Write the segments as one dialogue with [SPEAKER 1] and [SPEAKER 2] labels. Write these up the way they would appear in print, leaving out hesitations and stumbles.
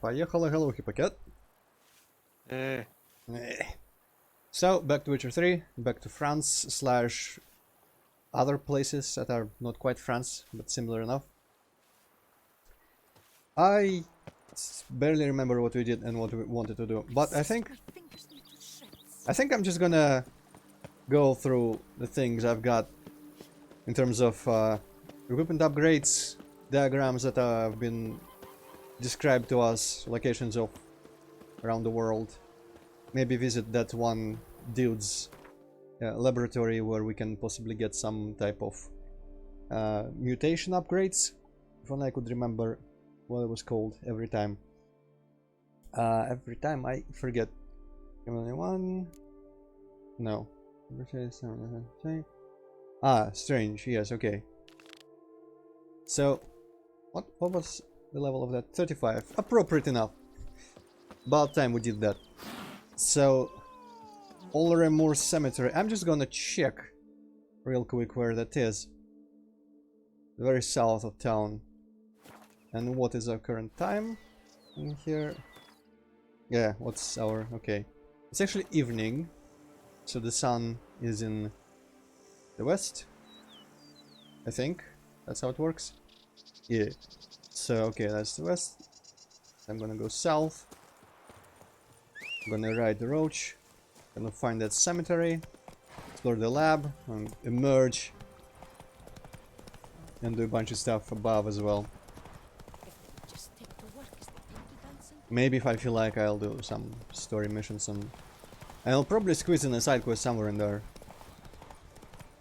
[SPEAKER 1] Поехала галухи пакет.
[SPEAKER 2] Eh.
[SPEAKER 1] So, back to Witcher 3, back to France slash other places that are not quite France, but similar enough. I barely remember what we did and what we wanted to do, but I think I'm just gonna go through the things I've got in terms of equipment upgrades, diagrams that have been described to us, locations of around the world. Maybe visit that one dude's laboratory where we can possibly get some type of mutation upgrades. If only I could remember what it was called every time. Every time I forget. Only one. No. Ah, strange. Yes. Okay. So, what was the level of that? 35. Appropriate enough. About time we did that. So, Olleremore Cemetery. I'm just gonna check real quick where that is. Very south of town. And what is our current time in here? Yeah, what's our... okay. It's actually evening. So the sun is in the west. I think. That's how it works. Yeah. So, okay, that's the west. I'm gonna go south. I'm gonna ride the roach. Gonna find that cemetery. Explore the lab. And emerge. And do a bunch of stuff above as well. Maybe if I feel like I'll do some story missions and I'll probably squeeze in a side quest somewhere in there.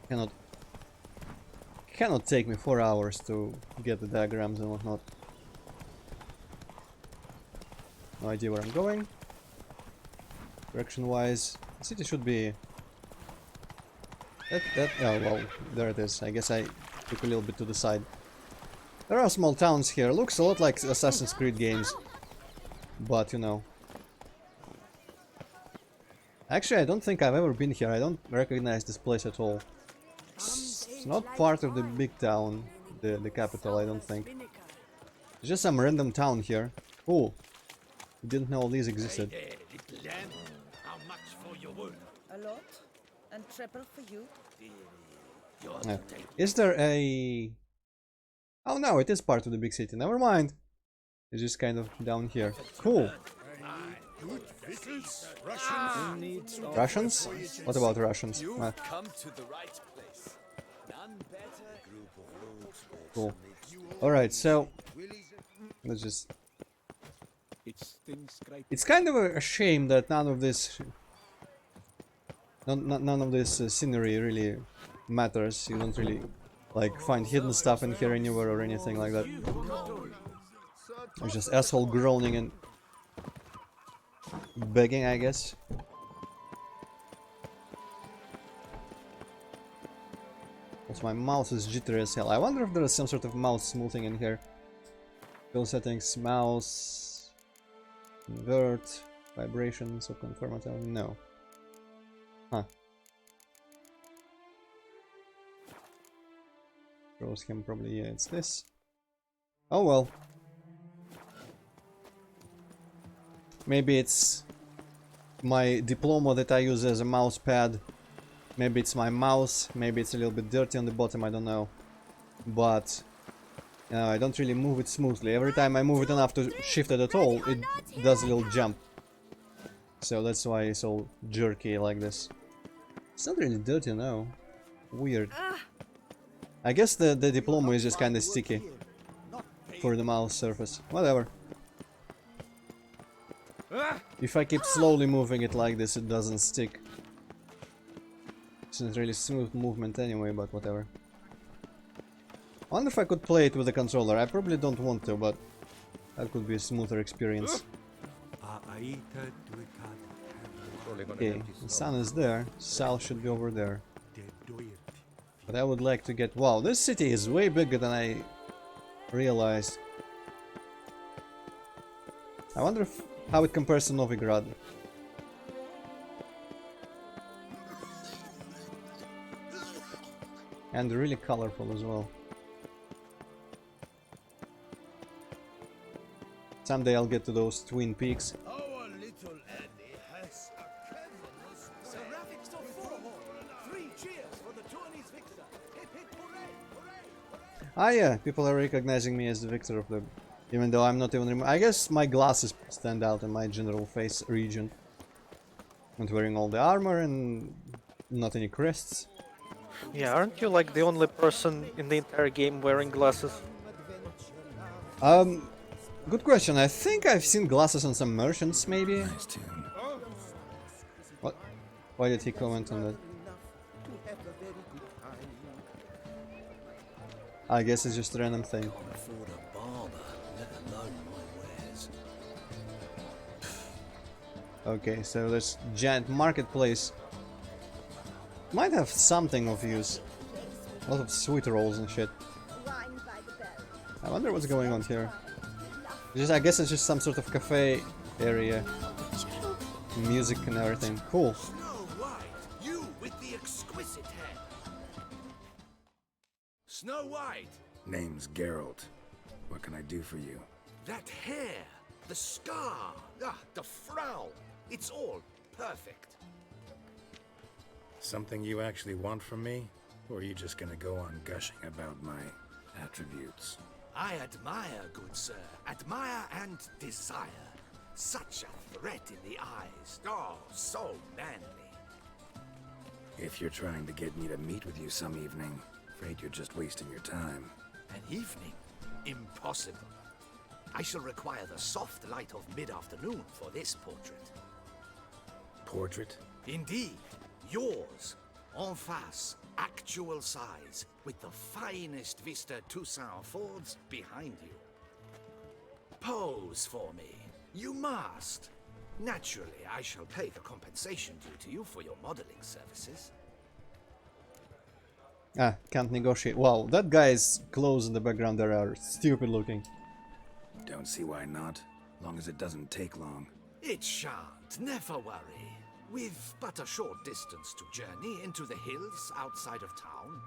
[SPEAKER 1] Cannot take me 4 hours to get the diagrams and whatnot. No idea where I'm going. Direction wise, the city should be oh well, there it is. I guess I took a little bit to the side. There are small towns here. Looks a lot like Assassin's Creed games. But, you know. Actually, I don't think I've ever been here. I don't recognize this place at all. It's not part of the big town, the capital, I don't think. It's just some random town here. Cool. Didn't know all these existed.
[SPEAKER 3] A lot? And triple for you?
[SPEAKER 1] Is there a... oh no, it is part of the big city. Never mind. It's just kind of down here. Cool. Russians? What about Russians? Cool. Alright, so... let's just... it's kind of a shame that none of this... none of this scenery really matters. You don't really, like, find hidden stuff in here anywhere or anything like that. It's just asshole groaning and begging, I guess. Also, my mouse is jittery as hell. I wonder if there is some sort of mouse smoothing in here. Go settings, mouse, invert, vibrations, or confirm. No. Huh. Rose can probably, yeah, it's this. Oh well. Maybe it's my diploma that I use as a mouse pad. Maybe it's my mouse. Maybe it's a little bit dirty on the bottom, I don't know. But I don't really move it smoothly. Every time I move it enough to shift it at all, it does a little jump. So that's why it's all jerky like this. It's not really dirty, no. Weird. I guess the diploma is just kind of sticky for the mouse surface. Whatever. If I keep slowly moving it like this, it doesn't stick. It's not really smooth movement anyway, but whatever. I wonder if I could play it with the controller. I probably don't want to, but that could be a smoother experience. Okay, the sun is there. South should be over there. But I would like to get... wow, this city is way bigger than I realized. I wonder if, how it compares to Novigrad. And really colorful as well. Someday I'll get to those Twin Peaks.
[SPEAKER 4] Our little Annie has a cavernous ceramics of four. 3 cheers for the tourney's victor. Hip hip hooray, hooray, hooray.
[SPEAKER 1] Ah yeah, people are recognizing me as the victor of the... Even though I'm not even... I guess my glasses stand out in my general face region. Not wearing all the armor and not any crests.
[SPEAKER 2] Yeah, aren't you like the only person in the entire game wearing glasses?
[SPEAKER 1] Good question. I think I've seen glasses on some merchants, maybe?
[SPEAKER 5] Nice tune.
[SPEAKER 1] What? Why did he comment on that? I guess it's just a random thing.
[SPEAKER 5] Can't afford a barber, let alone my wares.
[SPEAKER 1] Okay, so this giant marketplace might have something of use. A lot of sweet rolls and shit. I wonder what's going on here. I guess it's just some sort of cafe area. Music and everything. Cool.
[SPEAKER 4] Snow White, you with the exquisite hair. Snow White,
[SPEAKER 5] Name's Geralt. What can I do for you?
[SPEAKER 4] that hair, the scar, the frown. It's all perfect.
[SPEAKER 5] Something you actually want from me? Or are you just gonna go on gushing about my attributes?
[SPEAKER 4] I admire, good sir. Admire and desire. Such a threat in the eyes. Oh, so manly.
[SPEAKER 5] If you're trying to get me to meet with you some evening, afraid you're just wasting your time.
[SPEAKER 4] An evening? Impossible. I shall require the soft light of mid-afternoon for this portrait.
[SPEAKER 5] Portrait?
[SPEAKER 4] Indeed, yours, en face, actual size, with the finest vista Toussaint affords behind you. Pose for me. You must. Naturally, I shall pay the compensation due to you for your modeling services.
[SPEAKER 1] Ah, can't negotiate. Wow, that guy's clothes in the background there are stupid looking.
[SPEAKER 5] Don't see why not. Long as it doesn't take long.
[SPEAKER 4] It shan't, never worry. With but a short distance to journey into the hills outside of town.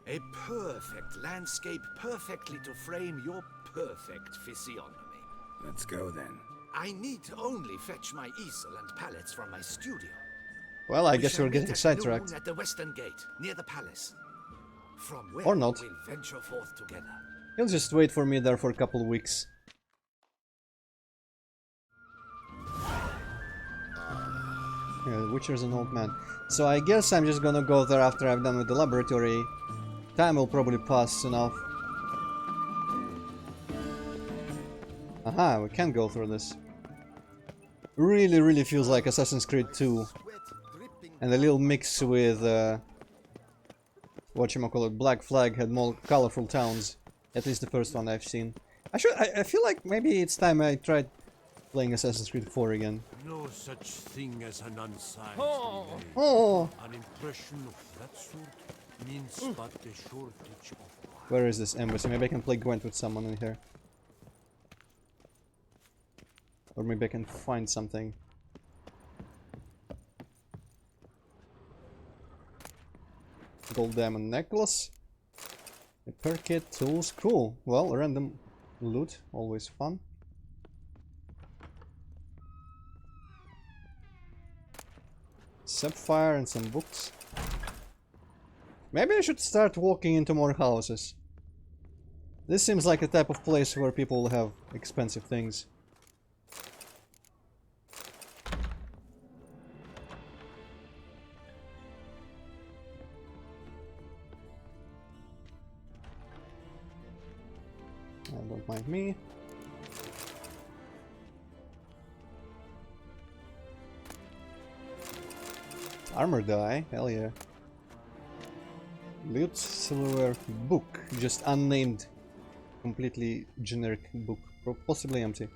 [SPEAKER 4] A perfect landscape perfectly to frame your perfect physiognomy.
[SPEAKER 5] Let's go then.
[SPEAKER 4] I need only fetch my easel and palettes from my studio.
[SPEAKER 1] Well, I
[SPEAKER 4] We
[SPEAKER 1] guess
[SPEAKER 4] shall
[SPEAKER 1] we're
[SPEAKER 4] meet
[SPEAKER 1] getting
[SPEAKER 4] at
[SPEAKER 1] sidetracked.
[SPEAKER 4] noon at the western gate, near the palace. From where
[SPEAKER 1] Or not.
[SPEAKER 4] we'll venture forth together.
[SPEAKER 1] He'll just wait for me there for a couple of weeks. Yeah, the Witcher's an old man. So I guess I'm just gonna go there after I've done with the laboratory. Time will probably pass enough. Aha, we can go through this. Really feels like Assassin's Creed 2. And a little mix with whatchamacallit, Black Flag had more colorful towns. At least the first one I've seen. I feel like maybe it's time I tried playing Assassin's Creed 4 again.
[SPEAKER 6] No such thing as an unsized delay.
[SPEAKER 1] Oh!
[SPEAKER 6] An impression of that sort means but a shortage of wine.
[SPEAKER 1] Where is this embassy? Maybe I can play Gwent with someone in here. Or maybe I can find something. Gold diamond necklace. Repair kit, tools, cool. Well, random loot, always fun. Sapphire and some books. Maybe I should start walking into more houses. This seems like a type of place where people have expensive things. Don't mind me. Armor die, hell yeah. Loot, silverware, book, just unnamed, completely generic book, possibly empty.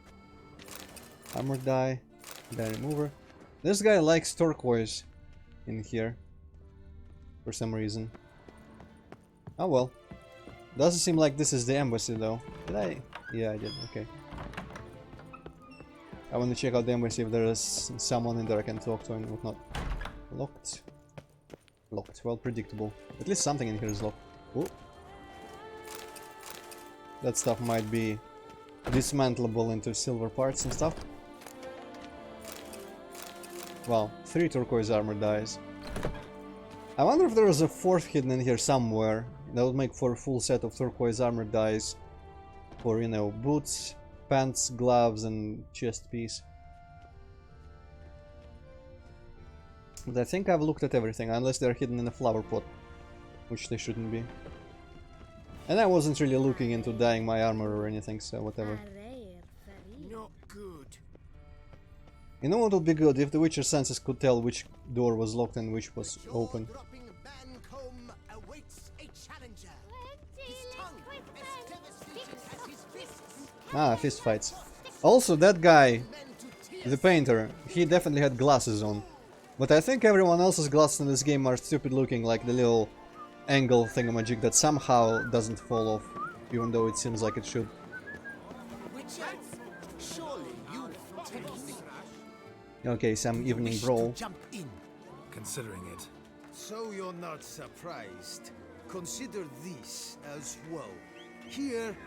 [SPEAKER 1] Armor die, die remover. This guy likes turquoise in here, for some reason. Oh well. Doesn't seem like this is the embassy though. Did I? Yeah, I did, okay. I want to check out the embassy if there is someone in there I can talk to and whatnot. Locked. Locked. Well, predictable. At least something in here is locked. Ooh. That stuff might be dismantleable into silver parts and stuff. Wow, 3 turquoise armor dies. I wonder if there is a 4th hidden in here somewhere. That would make for a full set of turquoise armor dies. For, you know, boots, pants, gloves, and chest piece. But I think I've looked at everything, unless they're hidden in a flower pot. Which they shouldn't be. And I wasn't really looking into dyeing my armor or anything, so whatever.
[SPEAKER 5] Not good.
[SPEAKER 1] You know what would be good? If the Witcher senses could tell which door was locked and which was open. Ah, fist fights. Also, that guy, the painter, he definitely had glasses on. But I think everyone else's glasses in this game are stupid looking, like the little angle thingamajig that somehow doesn't fall off, even though it seems like it should. Okay, some evening brawl.
[SPEAKER 5] Considering it.
[SPEAKER 7] So you're not surprised. Consider this as well. Here,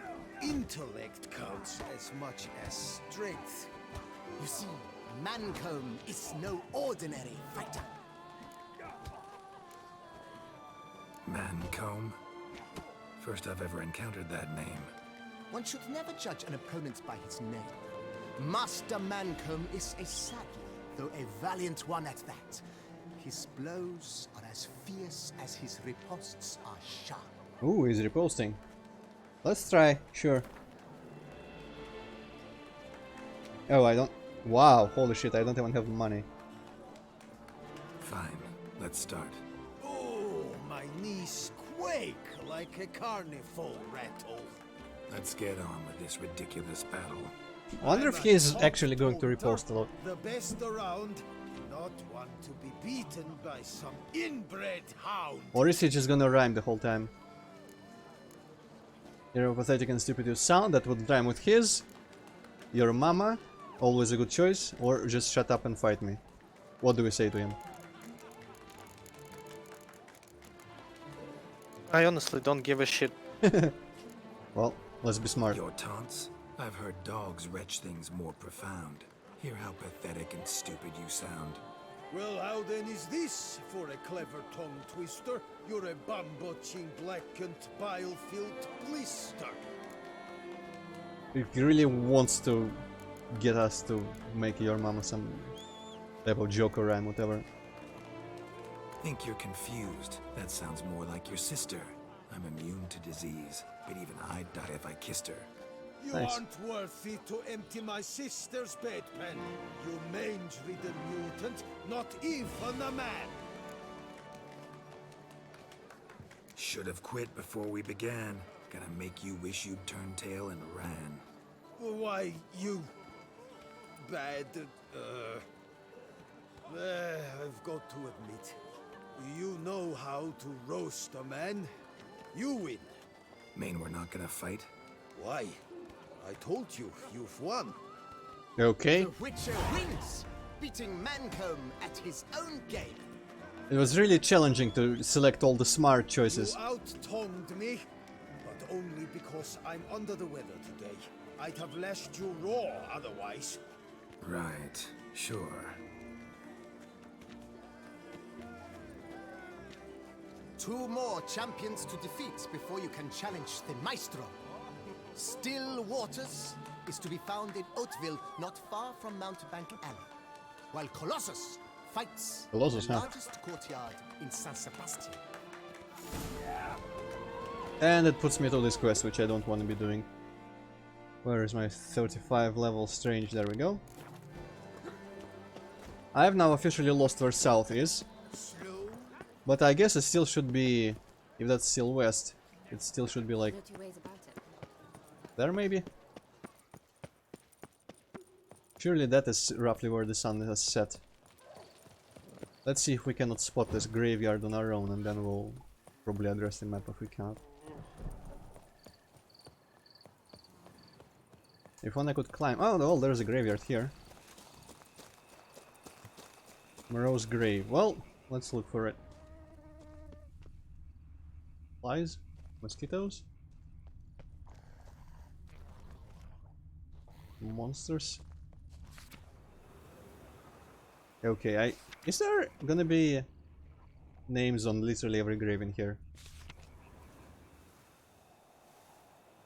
[SPEAKER 7] intellect counts as much as strength.
[SPEAKER 8] You see, Mancomb is no ordinary fighter.
[SPEAKER 5] Mancomb? First I've ever encountered that name.
[SPEAKER 8] One should never judge an opponent by his name. Master Mancomb is a sadly, though a valiant one at that. His blows are as fierce as his riposts are sharp.
[SPEAKER 1] Ooh, he's riposting. Let's try, sure. Oh, I don't... Wow, holy shit, I don't even have money.
[SPEAKER 5] Fine, let's start.
[SPEAKER 7] Oh, my knees quake like a carnival rattle.
[SPEAKER 5] Let's get on with this ridiculous battle.
[SPEAKER 1] I wonder if
[SPEAKER 7] I'm
[SPEAKER 1] he is
[SPEAKER 7] top
[SPEAKER 1] actually going to
[SPEAKER 7] voter,
[SPEAKER 1] riposte a lot.
[SPEAKER 7] The best around, not one to be beaten by some inbred hound.
[SPEAKER 1] Or is he just gonna rhyme the whole time? You're a pathetic and stupid sound that would rhyme with his. Your mama, always a good choice. Or just shut up and fight me. What do we say to him?
[SPEAKER 2] I honestly don't give a shit.
[SPEAKER 1] Well, let's be smart.
[SPEAKER 5] Your taunts? I've heard dogs retch things more profound. Hear how pathetic and stupid you sound.
[SPEAKER 7] Well, how then is this for a clever tongue twister? You're a bum-butching, blackened, bile-filled blister.
[SPEAKER 1] He really wants to get us to make your mama some type of joke or rhyme, whatever.
[SPEAKER 5] Think you're confused. That sounds more like your sister. I'm immune to disease, but even I'd die if I kissed her.
[SPEAKER 7] You
[SPEAKER 1] Nice.
[SPEAKER 7] aren't worthy to empty my sister's bedpan. You mange-ridden mutant, not even a man.
[SPEAKER 5] Should have quit before we began. Gonna make you wish you'd turned tail and ran.
[SPEAKER 7] Why, you... bad... I've got to admit, you know how to roast a man. You win.
[SPEAKER 5] Mean we're not gonna fight?
[SPEAKER 7] Why? I told you, you've won.
[SPEAKER 1] Okay.
[SPEAKER 8] The Witcher wins, beating Mancomb at his own game.
[SPEAKER 1] It was really challenging to select all the smart choices.
[SPEAKER 7] You out-tongued me, but only because I'm under the weather today. I'd have lashed you raw otherwise.
[SPEAKER 5] Right, sure.
[SPEAKER 8] Two more champions to defeat before you can challenge the Maestro. Still Waters is to be found in Oatville, not far from Mountebank Alley, while Colossus fights
[SPEAKER 1] Colossus,
[SPEAKER 8] in the
[SPEAKER 1] huh?
[SPEAKER 8] largest courtyard in San Sebastian.
[SPEAKER 1] And it puts me to this quest, which I don't want to be doing. Where is my 35 level strange? There we go. I have now officially lost where south is. But I guess it still should be... If that's still west, it still should be like... There maybe? Surely that is roughly where the sun has set. Let's see if we cannot spot this graveyard on our own, and then we'll probably address the map if we cannot. If only I could climb... Oh, no, there's a graveyard here. Moreau's grave. Well, let's look for it. Flies? Mosquitoes? Monsters? Okay, is there gonna be names on literally every grave in here?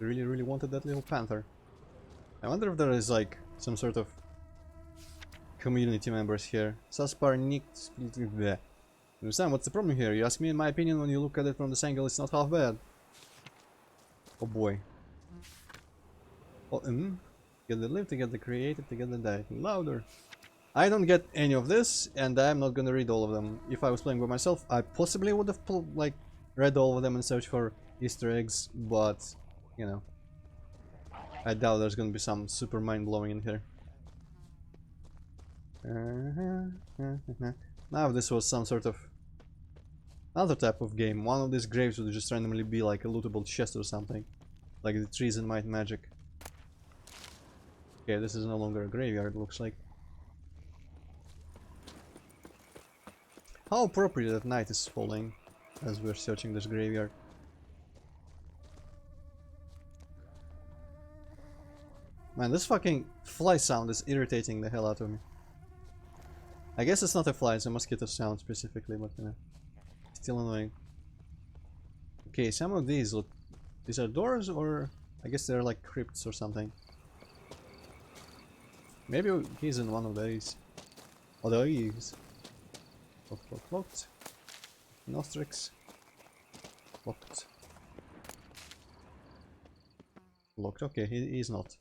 [SPEAKER 1] I really, really wanted that little panther. I wonder if there is like some sort of community members here. Saspar Nick split with the. Sam, what's the problem here? You ask me, in my opinion, when you look at it from this angle, it's not half bad. Oh boy. Oh, get the live, to get the creative, to get the die. Louder. I don't get any of this, and I'm not gonna read all of them. If I was playing by myself, I possibly would have like read all of them and searched for Easter eggs, but you know, I doubt there's gonna be some super mind-blowing in here. Now if this was some sort of other type of game, one of these graves would just randomly be like a lootable chest or something, like the Trees in Might and Magic. Okay, this is no longer a graveyard, looks like. How appropriate that night is falling as we're searching this graveyard. Man, this fucking fly sound is irritating the hell out of me. I guess it's not a fly, it's a mosquito sound specifically, but you know, still annoying. Okay, some of these look... These are doors, or... I guess they're like crypts or something. Maybe he's in one of these. Oh, these. Locked. Nostrix. Locked. Locked, okay, he's not.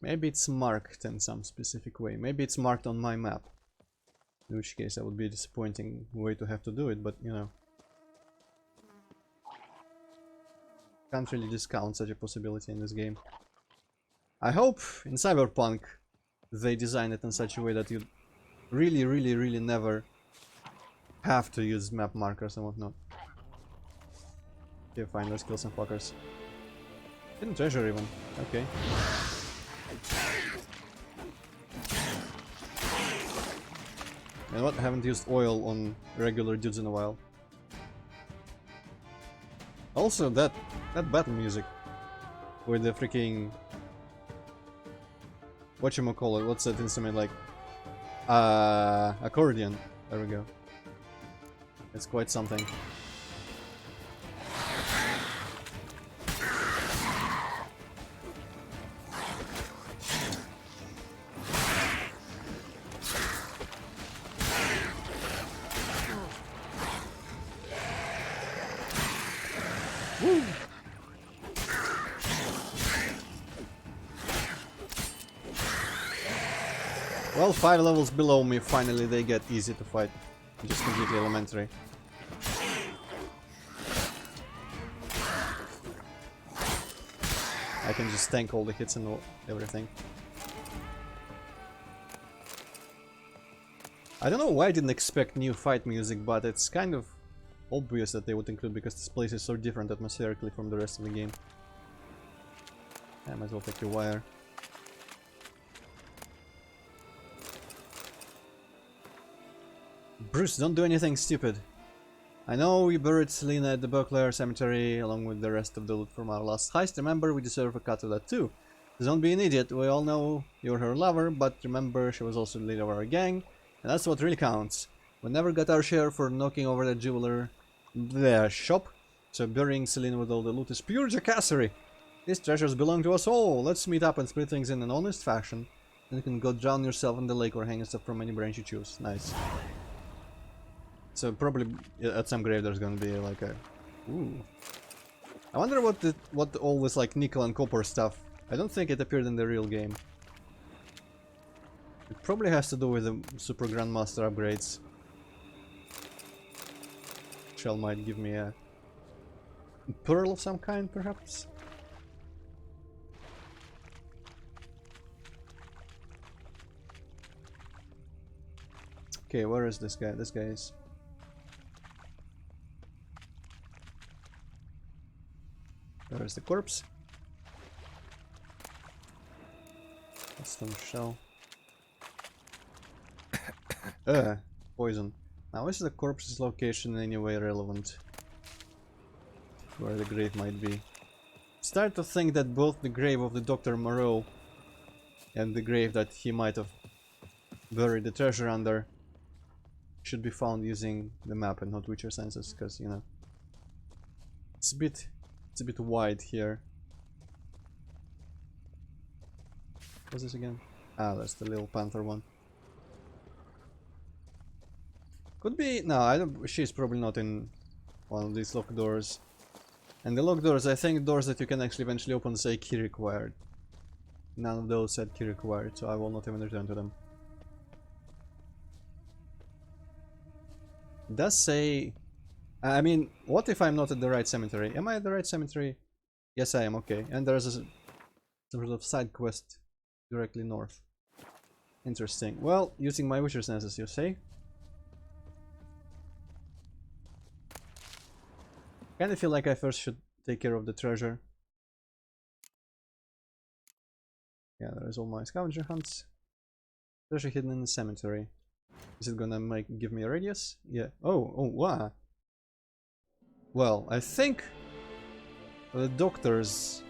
[SPEAKER 1] Maybe it's marked in some specific way. Maybe it's marked on my map. In which case that would be a disappointing way to have to do it, but you know. Can't really discount such a possibility in this game. I hope in Cyberpunk they design it in such a way that you really never have to use map markers and whatnot. Okay, fine, let's kill some fuckers. Hidden treasure even, okay. You know what, I haven't used oil on regular dudes in a while. Also, that battle music with the freaking... Whatchamacallit, what's that instrument like? Accordion. There we go. It's quite something. Woo! Well, 5 levels below me, finally they get easy to fight. Just completely elementary. I can just tank all the hits and everything. I don't know why I didn't expect new fight music, but it's kind of obvious that they would include, because this place is so different atmospherically from the rest of the game. I might as well take the wire. Bruce, don't do anything stupid. I know we buried Selena at the Beauclair Cemetery along with the rest of the loot from our last heist. Remember, we deserve a cut of that too. Don't be an idiot. We all know you're her lover, but remember, she was also the leader of our gang, and that's what really counts. We never got our share for knocking over the jeweler shop, so burying Selena with all the loot is pure jacassery. These treasures belong to us all. Let's meet up and split things in an honest fashion. Then you can go drown yourself in the lake or hang stuff from any branch you choose. Nice. So probably at some grave there's gonna be like a... Ooh. I wonder what all this like nickel and copper stuff... I don't think it appeared in the real game. It probably has to do with the Super Grandmaster upgrades. Shell might give me a pearl of some kind, perhaps? Okay, where is this guy? This guy is... Where is the corpse? Custom shell. Poison. Now is the corpse's location in any way relevant? where the grave might be. Start to think that both the grave of the Dr. Moreau and the grave that he might have buried the treasure under should be found using the map and not Witcher senses, because, you know, it's a bit wide here. What's this again? Ah, that's the little panther one. Could be... no, I don't... she's probably not in one of these locked doors. And the locked doors, I think doors that you can actually eventually open say key required. None of those said key required, so I will not even return to them. It does say... I mean, what if I'm not at the right cemetery? Am I at the right cemetery? Yes, I am, okay. And there's a some sort of side quest directly north. Interesting. Well, using my Witcher senses, you say? Kinda feel like I first should take care of the treasure. Yeah, there's all my scavenger hunts. Treasure hidden in the cemetery. Is it gonna give me a radius? Yeah. Oh, wow. Well, I think the doctor's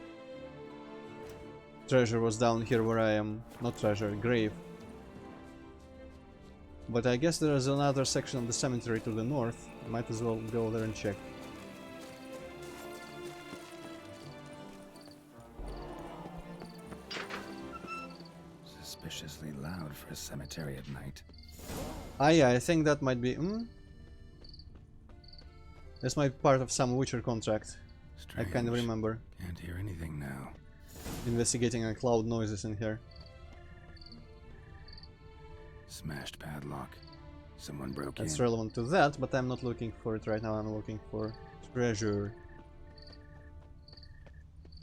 [SPEAKER 1] treasure was down here where I am. Not treasure, grave. But I guess there is another section of the cemetery to the north. I might as well go there and check.
[SPEAKER 5] Suspiciously loud for a cemetery at night.
[SPEAKER 1] Ah yeah, I think that might be... This might be part of some Witcher contract.
[SPEAKER 5] Strange.
[SPEAKER 1] I kind of remember.
[SPEAKER 5] Can't hear anything now.
[SPEAKER 1] Investigating cloud noises in here.
[SPEAKER 5] Smashed padlock. Someone broke
[SPEAKER 1] That's
[SPEAKER 5] in.
[SPEAKER 1] relevant to that, but I'm not looking for it right now. I'm looking for treasure.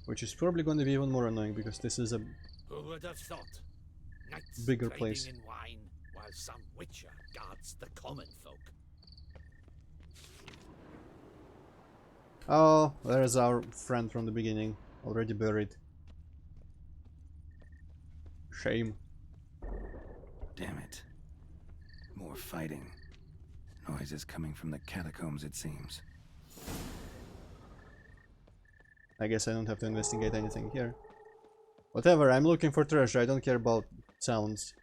[SPEAKER 1] Which is probably going to be even more annoying because this is a
[SPEAKER 4] Who would have thought? Knights
[SPEAKER 1] bigger
[SPEAKER 4] trading
[SPEAKER 1] place.
[SPEAKER 4] in wine while some witcher guards the common folk.
[SPEAKER 1] Oh, there's our friend from the beginning, already buried. Shame.
[SPEAKER 5] Damn it. More fighting. Noises coming from the catacombs, it seems.
[SPEAKER 1] I guess I don't have to investigate anything here. Whatever, I'm looking for treasure, I don't care about sounds.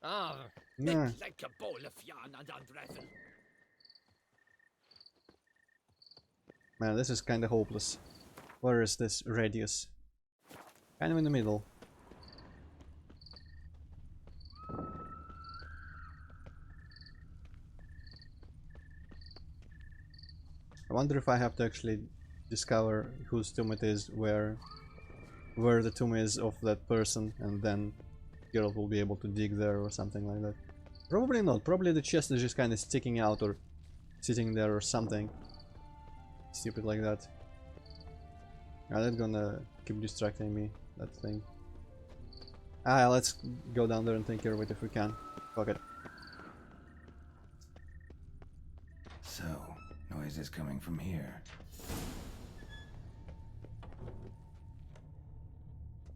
[SPEAKER 4] Ah,
[SPEAKER 1] Nah.
[SPEAKER 4] it's like a bowl of yarn and unravel.
[SPEAKER 1] Man, this is kinda hopeless. Where is this radius? Kind of in the middle. I wonder if I have to actually discover whose tomb it is, where the tomb is of that person, and then Geralt will be able to dig there or something like that. Probably not. Probably the chest is just kind of sticking out or sitting there or something stupid like that. Now that's gonna keep distracting me, that thing. Ah, let's go down there and take care of it if we can. Fuck it.
[SPEAKER 5] So, noises coming from here.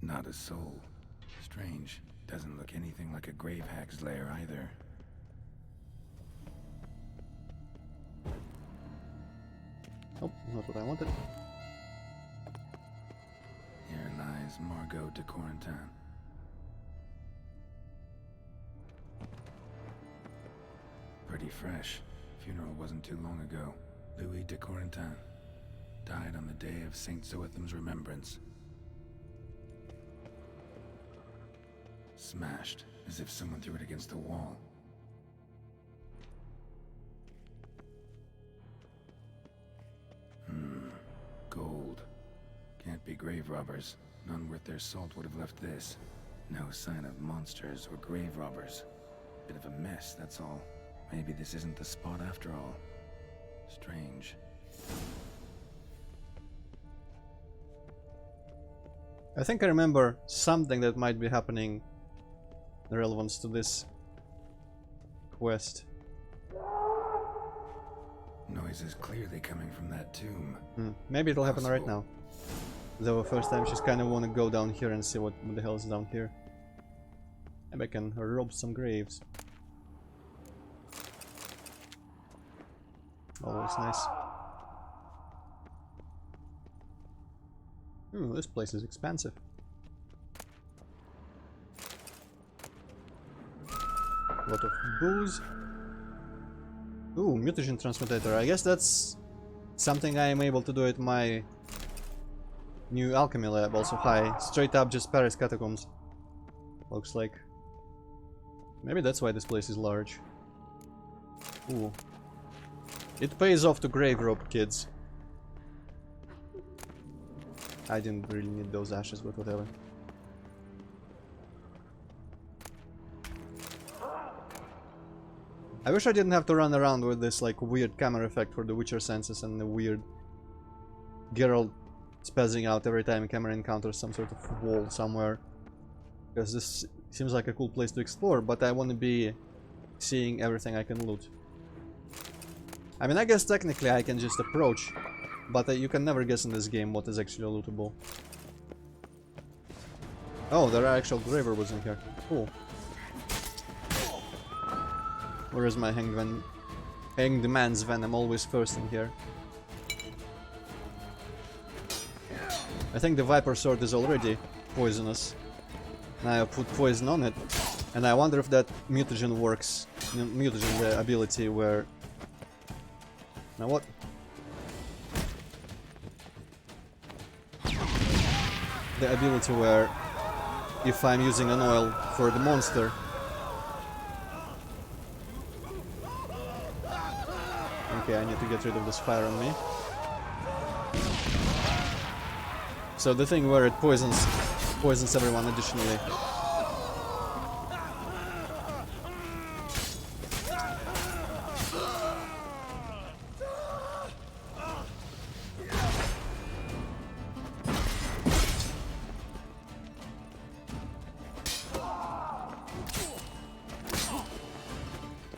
[SPEAKER 5] Not a soul. Strange. Doesn't look anything like a grave hag's lair either.
[SPEAKER 1] Oh, not what I wanted.
[SPEAKER 5] Here lies Margot de Corentin. Pretty fresh. Funeral wasn't too long ago. Louis de Corentin died on the day of Saint Zoetham's remembrance. Smashed, as if someone threw it against the wall. Gold. Can't be grave robbers. None worth their salt would have left this. No sign of monsters or grave robbers. Bit of a mess, that's all. Maybe this isn't the spot after all. Strange.
[SPEAKER 1] I think I remember something that might be happening in relevance to this quest.
[SPEAKER 5] Noise is clearly coming from that tomb.
[SPEAKER 1] Maybe it'll happen right
[SPEAKER 5] Possible.
[SPEAKER 1] now. Though first time she's kinda wanna go down here and see what the hell is down here. Maybe I can rob some graves. Always nice. Ooh, this place is expensive. A lot of booze. Ooh, mutagen transmutator. I guess that's something I am able to do at my new alchemy lab. Also high. Straight up just Paris catacombs. Looks like. Maybe that's why this place is large. Ooh. It pays off to grave rob, kids. I didn't really need those ashes, but whatever. I wish I didn't have to run around with this like weird camera effect for the Witcher senses and the weird Geralt spazzing out every time a camera encounters some sort of wall somewhere. Because this seems like a cool place to explore, but I want to be seeing everything I can loot. I mean, I guess technically I can just approach, but you can never guess in this game what is actually lootable. Oh, there are actual grave robbers in here. Cool. Where is my hanged man's venom? Always first in here. I think the Viper Sword is already poisonous. Now I put poison on it, and I wonder if that mutagen works. Mutagen, the ability where... Now what? The ability where if I'm using an oil for the monster, okay, I need to get rid of this fire on me. So the thing where it poisons everyone additionally.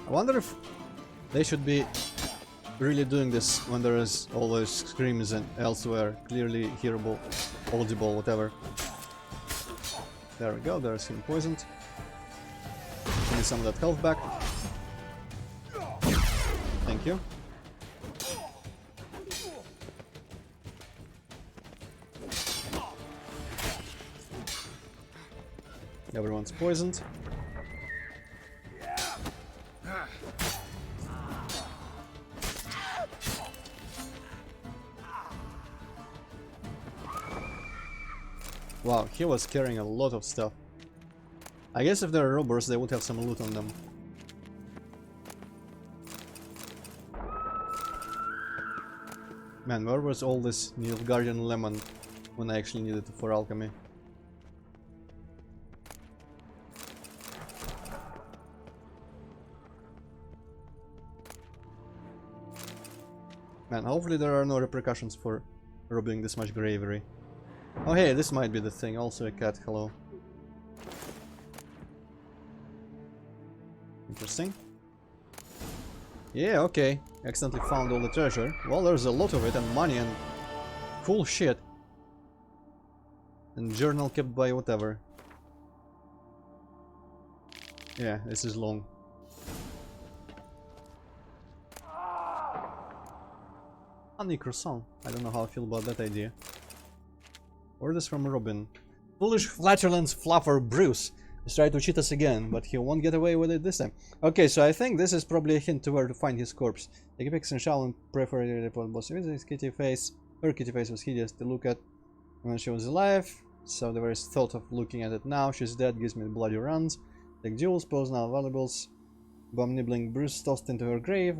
[SPEAKER 1] I wonder if they should be really doing this when there is all those screams and elsewhere, clearly hearable, audible, whatever. There we go, there's him poisoned. Give me some of that health back. Thank you. Everyone's poisoned. Wow, he was carrying a lot of stuff. I guess if they're robbers, they would have some loot on them. Man, where was all this Nilfgaardian lemon when I actually needed it for alchemy? Man, hopefully there are no repercussions for robbing this much bravery. Oh hey, this might be the thing. Also a cat, hello. Interesting. Yeah, okay. Accidentally found all the treasure. Well, there's a lot of it, and money, and cool shit. And journal kept by whatever. Yeah, this is long. Honey croissant. I don't know how I feel about that idea. Orders from Robin. Foolish flatulence fluffer Bruce is trying to cheat us again, but he won't get away with it this time. Okay, so I think this is probably a hint to where to find his corpse. Take a pics and shower and pray for a report boss. His kitty face. Her kitty face was hideous to look at when she was alive, so the very thought of looking at it now, she's dead, gives me bloody runs. Take jewels, pose now valuables. Bomb nibbling Bruce tossed into her grave,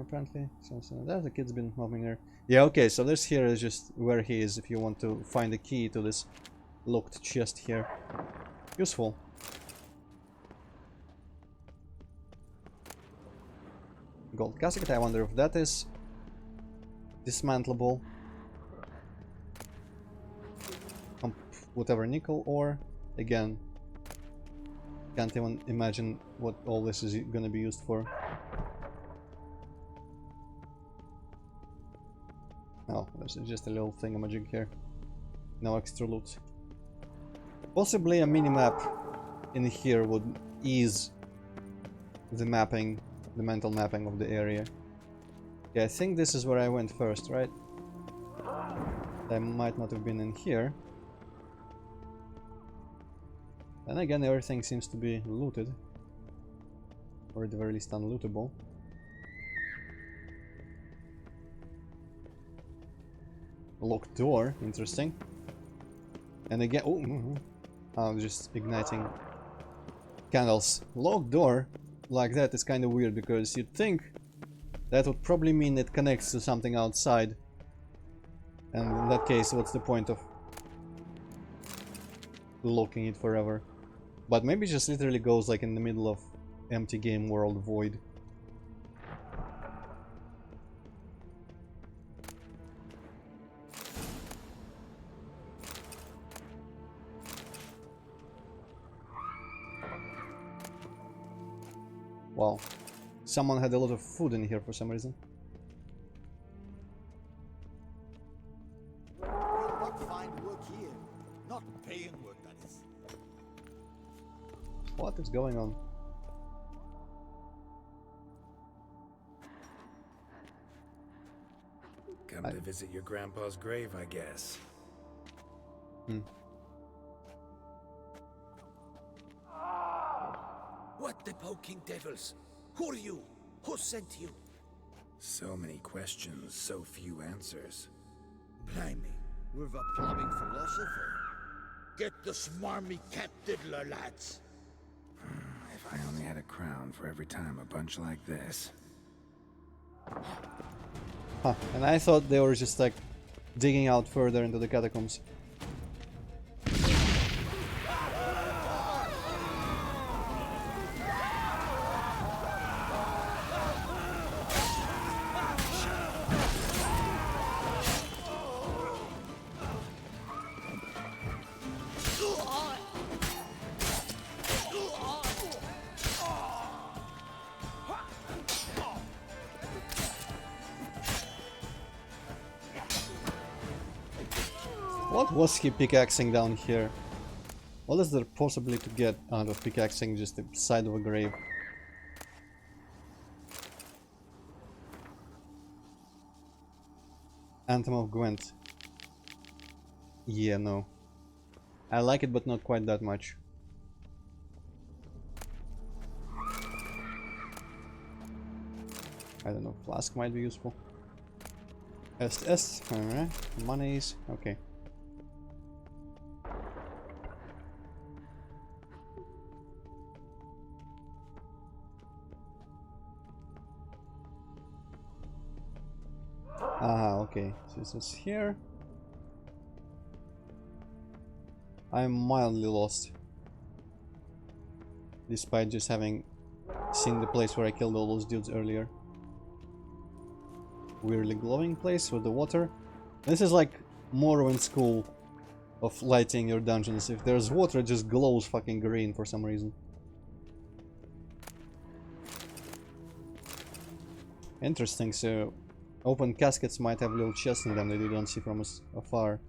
[SPEAKER 1] apparently. So that the kid's been mobbing her. Yeah, okay, so this here is just where he is if you want to find the key to this locked chest here. Useful. Gold casket, I wonder if that is dismantleable. Whatever nickel ore. Again, can't even imagine what all this is gonna be used for. Oh, there's just a little thingamajig here. No extra loot. Possibly a mini-map in here would ease the mapping, the mental mapping of the area. Yeah, I think this is where I went first, right? I might not have been in here. And again, everything seems to be looted. Or at the very least unlootable. Locked door, interesting. And again, oh, I'm just igniting candles. Locked door like that is kind of weird, because you'd think that would probably mean it connects to something outside. And in that case, what's the point of locking it forever? But maybe it just literally goes like in the middle of empty game world void. Wow. Someone had a lot of food in here for some reason.
[SPEAKER 9] You'll not find work here. Not paying work, that is.
[SPEAKER 1] What is going on?
[SPEAKER 5] Come to visit your grandpa's grave, I guess.
[SPEAKER 4] What the poking devils? Who are you? Who sent you?
[SPEAKER 5] So many questions, so few answers.
[SPEAKER 4] Blimey.
[SPEAKER 7] We're the plumbing philosopher.
[SPEAKER 9] Get the smarmy cat diddler, lads.
[SPEAKER 5] If I only had a crown for every time a bunch like this.
[SPEAKER 1] Huh, and I thought they were just like digging out further into the catacombs. What was he pickaxing down here? What is there possibly to get out of pickaxing just the side of a grave? Anthem of Gwent. Yeah, no. I like it, but not quite that much. I don't know, flask might be useful. SS, alright. Monies, okay. Ah, okay. So this is here. I'm mildly lost. Despite just having seen the place where I killed all those dudes earlier. Weirdly glowing place with the water. This is like Morrowind school of lighting your dungeons. If there's water, it just glows fucking green for some reason. Interesting, so open caskets might have little chests in them that you don't see from afar.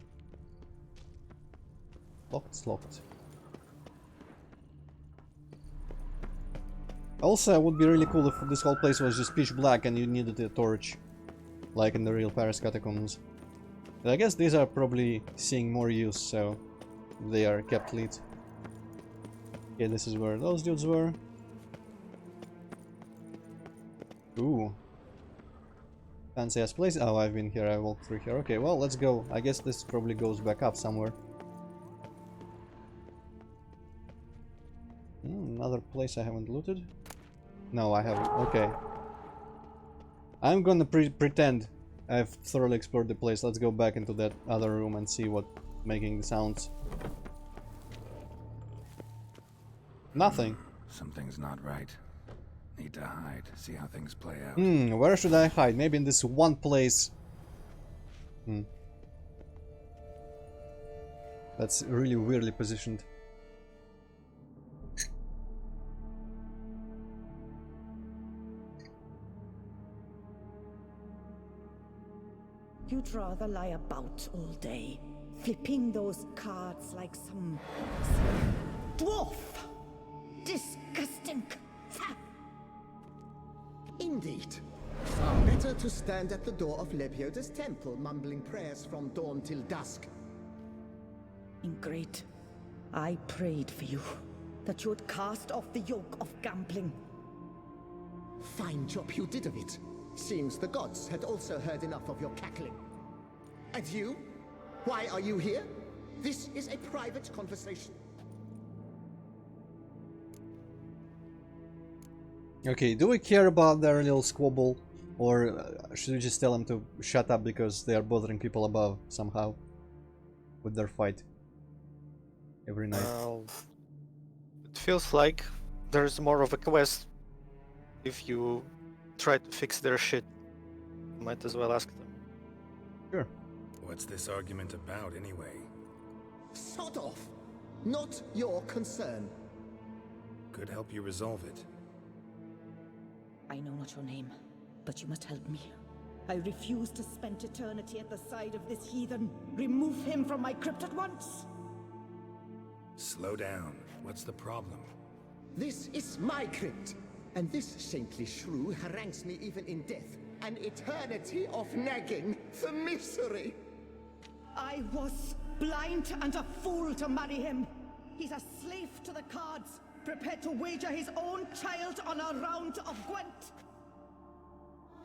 [SPEAKER 1] Locked, it's locked. Also, it would be really cool if this whole place was just pitch black and you needed a torch. Like in the real Paris catacombs. But I guess these are probably seeing more use, so they are kept lit. Okay, this is where those dudes were. Ooh. Fancy ass place. Oh, I've been here, I walked through here. Okay, well, let's go. I guess this probably goes back up somewhere. Another place I haven't looted? No, I haven't. Okay. I'm gonna pretend I've thoroughly explored the place. Let's go back into that other room and see what's making the sounds. Nothing.
[SPEAKER 5] Something's not right. Need to hide, see how things play out.
[SPEAKER 1] Where should I hide? Maybe in this one place. That's really weirdly positioned.
[SPEAKER 3] You'd rather lie about all day, flipping those cards like some dwarf. Disgusting.
[SPEAKER 8] Indeed. Far better to to stand at the door of Lebioda's temple, mumbling prayers from dawn till dusk.
[SPEAKER 3] Ingrid, I prayed for you, that you would cast off the yoke of gambling.
[SPEAKER 8] Fine job you did of it. Seems the gods had also heard enough of your cackling. And you? Why are you here? This is a private conversation.
[SPEAKER 1] Okay, do we care about their little squabble? Or should we just tell them to shut up because they are bothering people above somehow? With their fight. Every night.
[SPEAKER 2] Well, it feels like there's more of a quest if you try to fix their shit. You might as well ask them.
[SPEAKER 1] Sure.
[SPEAKER 5] What's this argument about, anyway?
[SPEAKER 8] Sod off! Not your concern.
[SPEAKER 5] Could help you resolve it.
[SPEAKER 3] I know not your name, but you must help me. I refuse to spend eternity at the side of this heathen. Remove him from my crypt at once!
[SPEAKER 5] Slow down. What's the problem?
[SPEAKER 8] This is my crypt, and this saintly shrew harangues me even in death. An eternity of nagging, the misery!
[SPEAKER 3] I was blind and a fool to marry him. He's a slave to the cards, prepared to wager his own child on a round of Gwent.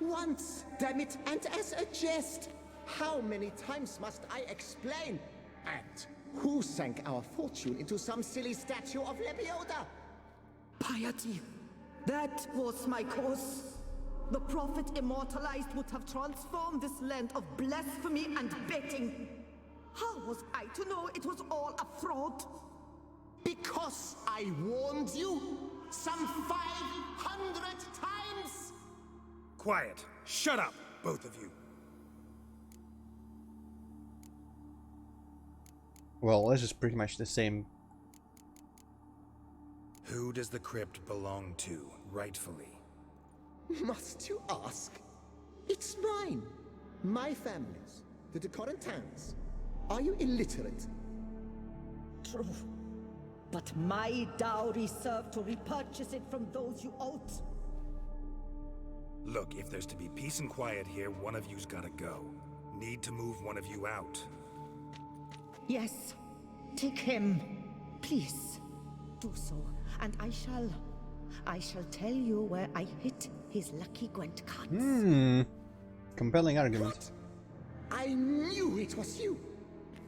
[SPEAKER 8] Once, damn it, and as a jest! How many times must I explain? And who sank our fortune into some silly statue of Lebioda?
[SPEAKER 3] Piety. That was my cause. The prophet immortalized would have transformed this land of blasphemy and betting. How was I to know it was all a fraud?
[SPEAKER 8] Because I warned you some 500 times!
[SPEAKER 5] Quiet! Shut up, both of you!
[SPEAKER 1] Well, this is pretty much the same.
[SPEAKER 5] Who does the crypt belong to, rightfully?
[SPEAKER 8] Must you ask? It's mine. My family's. The de Corentans. Are you illiterate?
[SPEAKER 3] True. But my dowry served to repurchase it from those you owed.
[SPEAKER 5] Look, if there's to be peace and quiet here, one of you's gotta go. Need to move one of you out.
[SPEAKER 3] Yes. Take him. Please. Do so. And I shall tell you where I hid his lucky Gwent cards.
[SPEAKER 1] Compelling argument.
[SPEAKER 8] What? I knew it was you.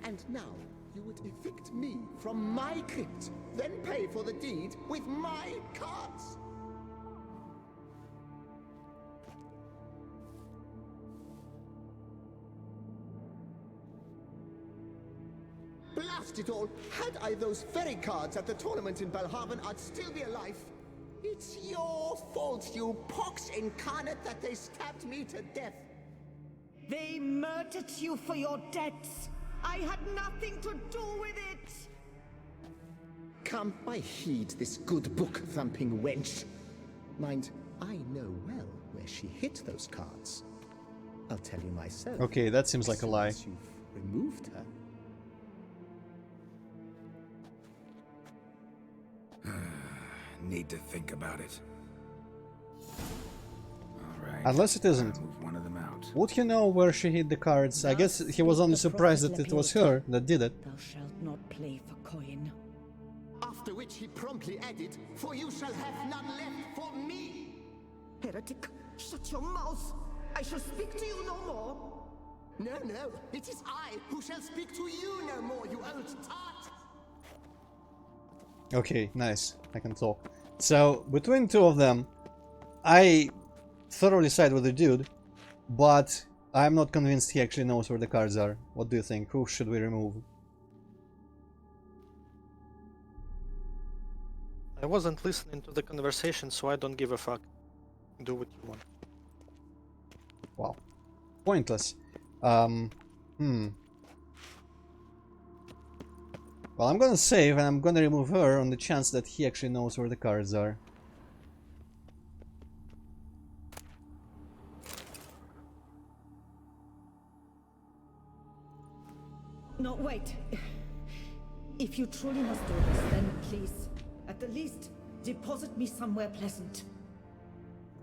[SPEAKER 8] And now you would evict me from my crypt, then pay for the deed with my cards. Blast it all! Had I those very cards at the tournament in Belhaven, I'd still be alive. It's your fault, you pox incarnate, that they stabbed me to death.
[SPEAKER 3] They murdered you for your debts. I had nothing to do with it.
[SPEAKER 8] Come, I heed this good book-thumping wench. Mind, I know well where she hid those cards. I'll tell you myself.
[SPEAKER 1] Okay, that seems like a lie.
[SPEAKER 8] As soon as you've removed her.
[SPEAKER 5] Need to think about it. Alright.
[SPEAKER 1] Unless it isn't.
[SPEAKER 5] Move one of them out.
[SPEAKER 1] Would he know where she hid the cards? I guess he was only surprised that it was her that did it.
[SPEAKER 3] Thou shalt not play for coin.
[SPEAKER 8] After which he promptly added, "For you shall have none left for me."
[SPEAKER 3] Heretic, shut your mouth. I shall speak to you no more.
[SPEAKER 8] No, no, it is I who shall speak to you no more, you old tart.
[SPEAKER 1] Okay, nice. I can talk. So, between two of them, I thoroughly side with the dude, but I'm not convinced he actually knows where the cards are. What do you think? Who should we remove?
[SPEAKER 2] I wasn't listening to the conversation, so I don't give a fuck. Do what you want.
[SPEAKER 1] Wow. Pointless. Well, I'm gonna save and I'm gonna remove her on the chance that he actually knows where the cards are.
[SPEAKER 3] No, wait. If you truly must do this, then please, at the least, deposit me somewhere pleasant.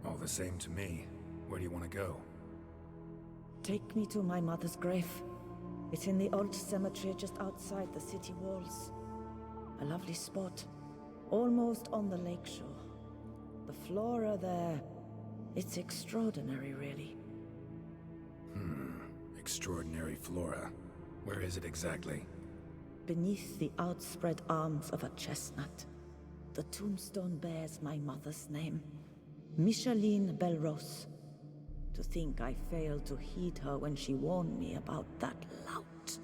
[SPEAKER 5] All the same to me. Where do you want to go?
[SPEAKER 3] Take me to my mother's grave. It's in the old cemetery just outside the city walls. A lovely spot, almost on the lakeshore. The flora there, it's extraordinary, really.
[SPEAKER 5] Extraordinary flora. Where is it exactly?
[SPEAKER 3] Beneath the outspread arms of a chestnut, the tombstone bears my mother's name, Micheline Belrose. To think I failed to heed her when she warned me about that lout.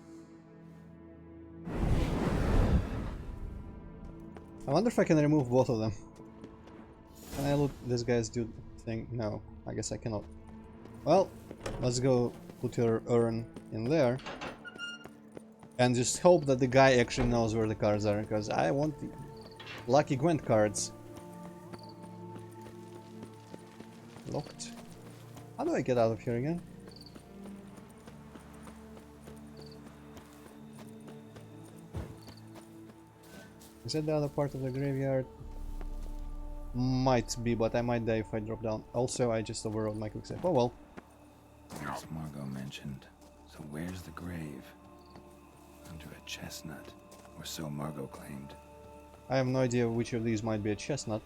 [SPEAKER 1] I wonder if I can remove both of them. Can I loot this guy's dude thing? No, I guess I cannot. Well, let's go put your urn in there. And just hope that the guy actually knows where the cards are, because I want the lucky Gwent cards. Locked. How do I get out of here again? Is that the other part of the graveyard? Might be, but I might die if I drop down. Also, I just overrode my quick save. Oh well.
[SPEAKER 5] As Margot mentioned. So where's the grave? Under a chestnut. Or so Margot claimed.
[SPEAKER 1] I have no idea which of these might be a chestnut.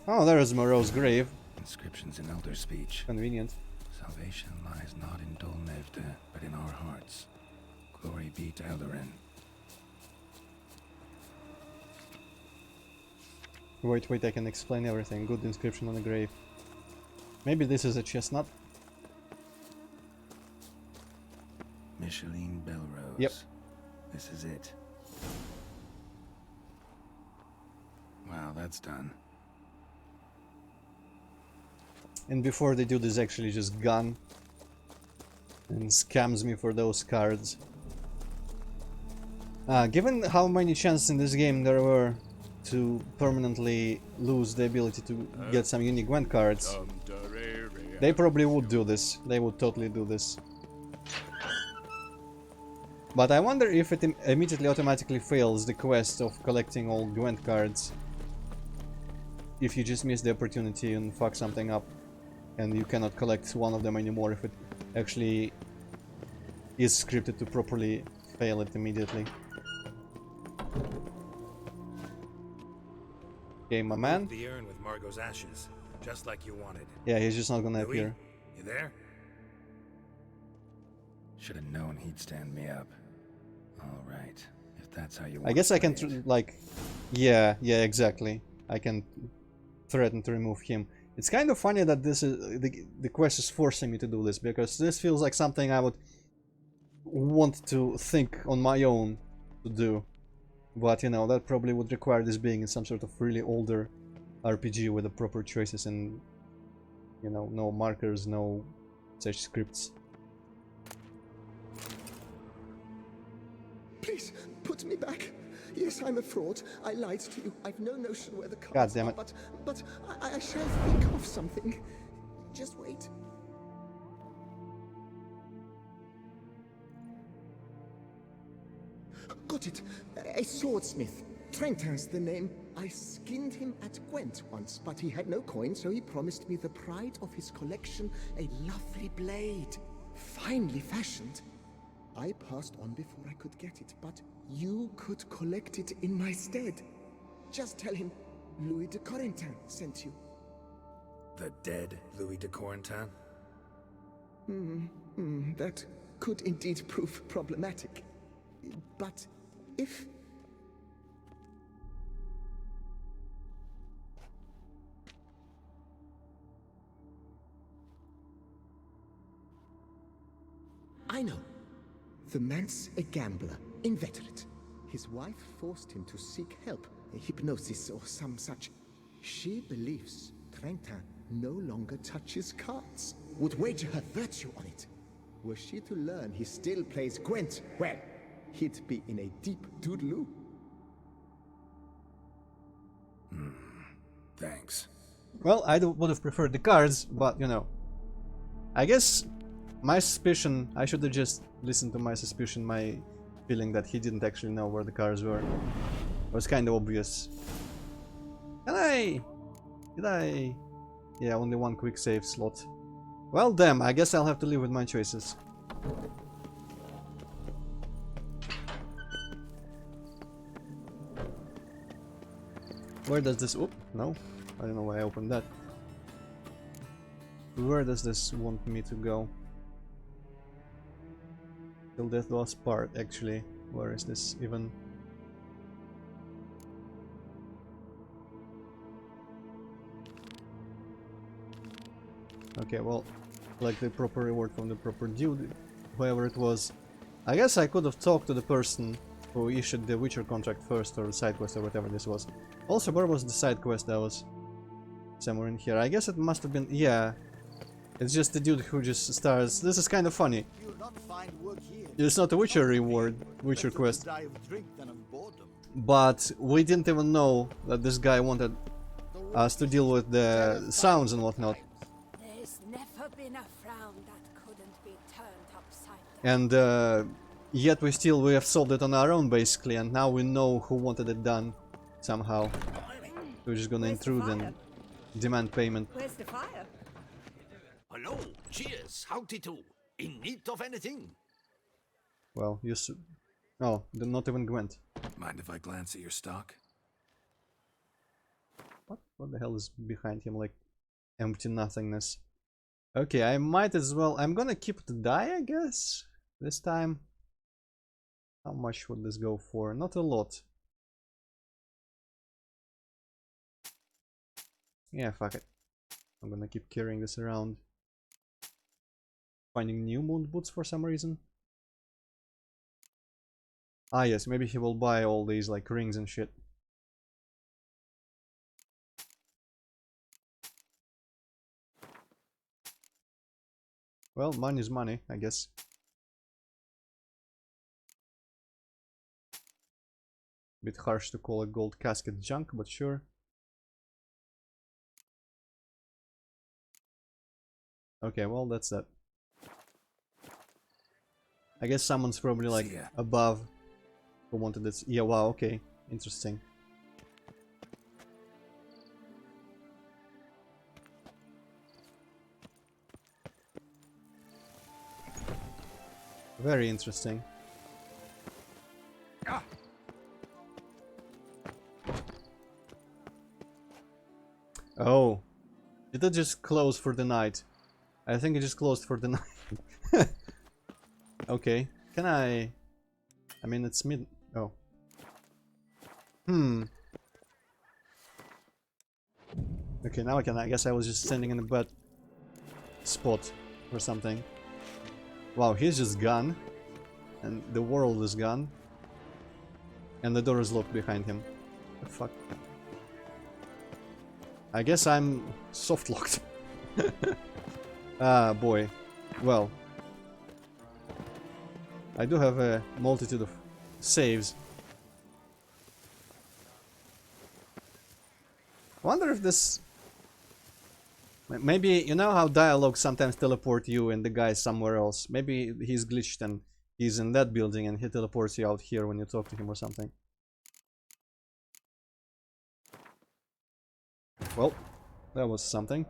[SPEAKER 1] Oh, there is Moreau's grave.
[SPEAKER 5] Inscriptions in Elder speech.
[SPEAKER 1] Convenient.
[SPEAKER 5] Salvation lies not in Dolnevde, but in our hearts. Glory be to Eldarin.
[SPEAKER 1] Wait, I can explain everything. Good inscription on the grave. Maybe this is a chestnut.
[SPEAKER 5] Micheline Belrose.
[SPEAKER 1] Yep.
[SPEAKER 5] This is it. Wow, that's done.
[SPEAKER 1] And before they do this, actually just gone and scams me for those cards. Given how many chances in this game there were to permanently lose the ability to get some unique Gwent cards, they probably would do this. They would totally do this. But I wonder if it immediately automatically fails the quest of collecting all Gwent cards. If you just miss the opportunity and fuck something up. And you cannot collect one of them anymore if it actually is scripted to properly fail it immediately. Okay, my man.
[SPEAKER 5] The urn with Margot's ashes, just like you wanted.
[SPEAKER 1] Yeah, he's just not gonna appear.
[SPEAKER 5] You there? Should have known he'd stand me up. All right, if that's how you want.
[SPEAKER 1] I guess I can like, yeah, exactly. I can threaten to remove him. It's kind of funny that this is the quest is forcing me to do this, because this feels like something I would want to think on my own to do. But you know, that probably would require this being in some sort of really older RPG with the proper choices and, you know, no markers, no such scripts.
[SPEAKER 8] Please, put me back. Yes, I'm a fraud. I lied to you. I've no notion where the cards
[SPEAKER 1] God damn
[SPEAKER 8] are,
[SPEAKER 1] it.
[SPEAKER 8] but I shall think of something. Just wait. Got it. A swordsmith. Trentin's the name. I skinned him at Gwent once, but he had no coin, so he promised me the pride of his collection, a lovely blade. Finely fashioned. I passed on before I could get it, but you could collect it in my stead. Just tell him Louis de Corentin sent you.
[SPEAKER 5] The dead Louis de Corentin?
[SPEAKER 8] That could indeed prove problematic. But if... I know. The man's a gambler, inveterate. His wife forced him to seek help, hypnosis or some such. She believes Trentin no longer touches cards, would wager her virtue on it. Were she to learn he still plays Gwent, well, he'd be in a deep doodaloo.
[SPEAKER 5] Thanks.
[SPEAKER 1] Well, I would have preferred the cards, but you know, I guess my suspicion, I should have just listened to my suspicion, my feeling that he didn't actually know where the cards were. It was kind of obvious. Can I Did I? Yeah, only one quick save slot. Well, damn, I guess I'll have to live with my choices. Where does this... Oh, no. I don't know why I opened that. Where does this want me to go? Till that last part, actually. Where is this even? Okay, well, like the proper reward from the proper dude, whoever it was. I guess I could have talked to the person who issued the Witcher contract first, or the side quest, or whatever this was. Also, where was the side quest that was somewhere in here? I guess it must have been... yeah. It's just the dude who just starts... This is kind of funny.
[SPEAKER 9] You'll not find work here.
[SPEAKER 1] It's not a Witcher reward, Witcher
[SPEAKER 9] Better to
[SPEAKER 1] quest.
[SPEAKER 9] die of drink than of boredom.
[SPEAKER 1] But we didn't even know that this guy wanted us to deal with the sounds and whatnot.
[SPEAKER 10] There's never been a frown that couldn't be turned upside down.
[SPEAKER 1] And yet we have solved it on our own basically, and now we know who wanted it done somehow. We're just gonna intrude and demand payment.
[SPEAKER 3] Where's the fire?
[SPEAKER 4] Hello, cheers, howdy do. In need of anything?
[SPEAKER 1] Well, you oh, not even Gwent.
[SPEAKER 5] Mind if I glance at your stock?
[SPEAKER 1] What the hell is behind him, like empty nothingness? Okay, I might as well... I'm gonna keep the die, I guess, this time. How much would this go for? Not a lot. Yeah, fuck it. I'm gonna keep carrying this around. Finding new moon boots for some reason. Ah yes, maybe he will buy all these like rings and shit. Well, money is money, I guess. Bit harsh to call a gold casket junk, but sure. Okay, well, that's that. I guess someone's probably like above who wanted this. Yeah, wow, okay. Interesting. Very interesting. Oh. Did it just close for the night? I think it just closed for the night. Okay. Can I mean, it's mid... Oh. Okay, now I can... I guess I was just standing in a bad spot or something. Wow, he's just gone. And the world is gone. And the door is locked behind him. What the fuck? I guess I'm soft locked. Ah, boy. Well. I do have a multitude of saves. Wonder if this... Maybe, you know how dialogue sometimes teleport you and the guy somewhere else? Maybe he's glitched and he's in that building and he teleports you out here when you talk to him or something. Well, that was something.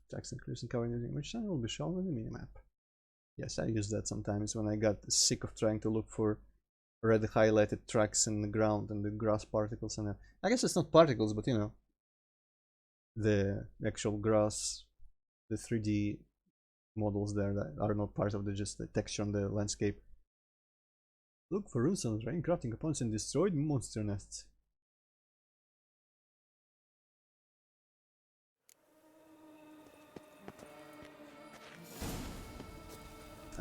[SPEAKER 1] Text increase and covering using which will be shown on the minimap. Yes, I use that sometimes when I got sick of trying to look for red highlighted tracks in the ground and the grass particles and that. I guess it's not particles, but you know, the actual grass, the 3D models there that are not part of the just the texture on the landscape. Look for runes on rain crafting components and destroyed monster nests.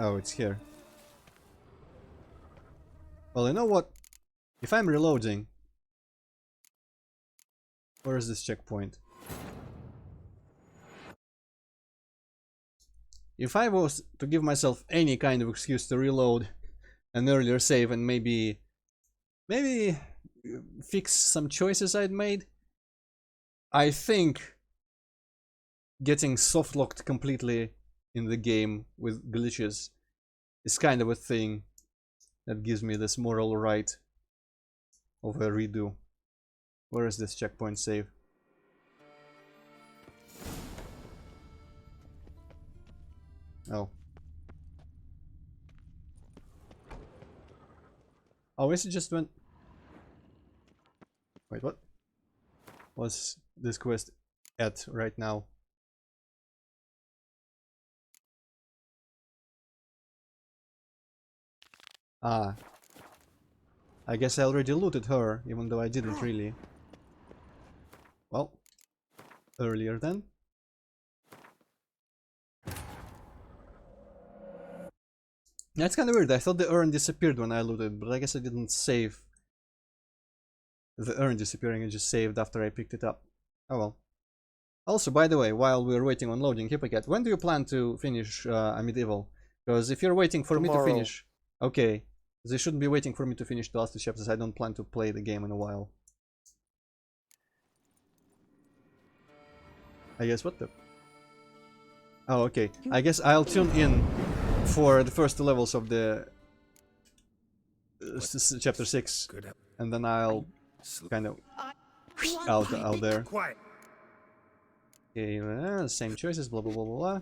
[SPEAKER 1] Oh, it's here. Well, you know what? If I'm reloading... Where is this checkpoint? If I was to give myself any kind of excuse to reload an earlier save and maybe fix some choices I'd made, I think getting soft-locked completely in the game with glitches is kind of a thing that gives me this moral right of a redo. Where is this checkpoint save? Oh. Oh, is it just when... Wait, what? What's this quest at right now? Ah. I guess I already looted her, even though I didn't really. Well, earlier then. That's kind of weird. I thought the urn disappeared when I looted, but I guess I didn't save the urn disappearing. I just saved after I picked it up. Oh well. Also, by the way, while we're waiting on loading, Hippocat, when do you plan to finish a medieval? Because if you're waiting for
[SPEAKER 2] Tomorrow.
[SPEAKER 1] me to finish... Okay. They shouldn't be waiting for me to finish the last 2 chapters. I don't plan to play the game in a while. I guess what the... Oh, okay. I guess I'll tune in for the first 2 levels of the chapter 6, and then I'll kind of out there.
[SPEAKER 4] Quiet.
[SPEAKER 1] Okay, same choices, blah blah blah blah blah.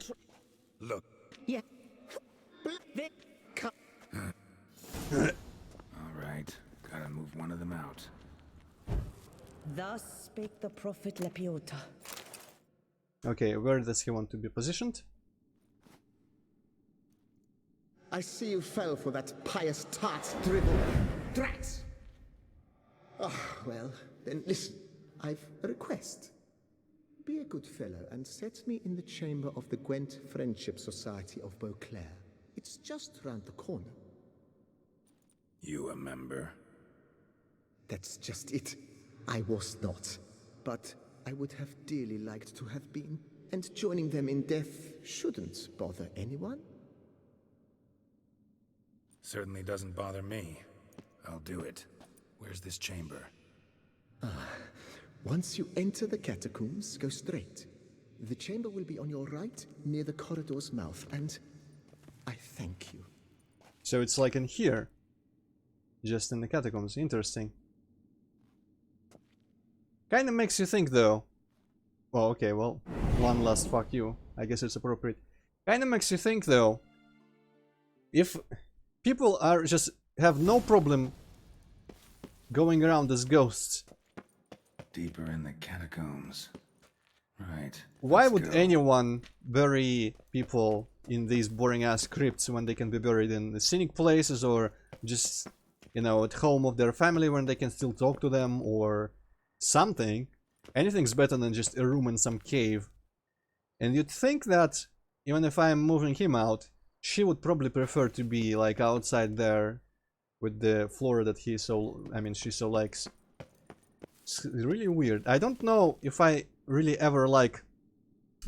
[SPEAKER 4] Look.
[SPEAKER 3] Yeah.
[SPEAKER 5] Alright, gotta move one of them out.
[SPEAKER 3] Thus spake the prophet Lepiota.
[SPEAKER 1] Okay, where does he want to be positioned?
[SPEAKER 8] I see you fell for that pious tart's dribble. Drats! Ah, well, then listen. I've a request. Be a good fellow and set me in the chamber of the Gwent Friendship Society of Beauclair. It's just round the corner.
[SPEAKER 5] You a member?
[SPEAKER 8] That's just it. I was not. But I would have dearly liked to have been. And joining them in death shouldn't bother anyone.
[SPEAKER 5] Certainly doesn't bother me. I'll do it. Where's this chamber?
[SPEAKER 8] Once you enter the catacombs, go straight. The chamber will be on your right, near the corridor's mouth, and I thank you.
[SPEAKER 1] So it's like in here. Just in the catacombs. Interesting. Kinda makes you think though. Well, okay, well, one last fuck you. I guess it's appropriate. Kinda makes you think though. If people are just have no problem going around as ghosts.
[SPEAKER 5] Deeper in the catacombs. Right.
[SPEAKER 1] Why would
[SPEAKER 5] go.
[SPEAKER 1] anyone bury people in these boring ass crypts when they can be buried in the scenic places or just, you know, at home of their family when they can still talk to them or something? Anything's better than just a room in some cave. And you'd think that even if I'm moving him out, she would probably prefer to be like outside there with the flora that she so likes. It's really weird. I don't know if I really ever like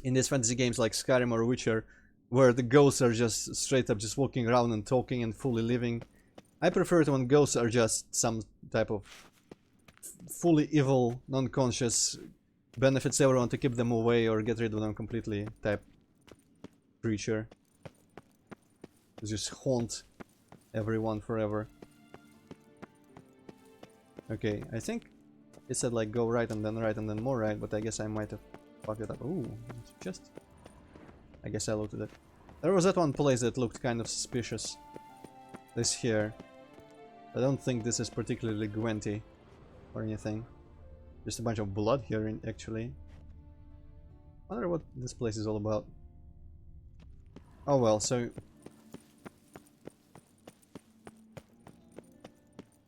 [SPEAKER 1] in these fantasy games like Skyrim or Witcher where the ghosts are just straight up just walking around and talking and fully living. I prefer it when ghosts are just some type of fully evil, non-conscious, benefits everyone to keep them away or get rid of them completely type creature. Just haunt everyone forever. Okay, I think it said like go right and then more right, but I guess I might have fucked it up. Ooh, just... I guess I looted it. There was that one place that looked kind of suspicious. This here. I don't think this is particularly Gwenty or anything. Just a bunch of blood here, actually. I wonder what this place is all about. Oh well, so...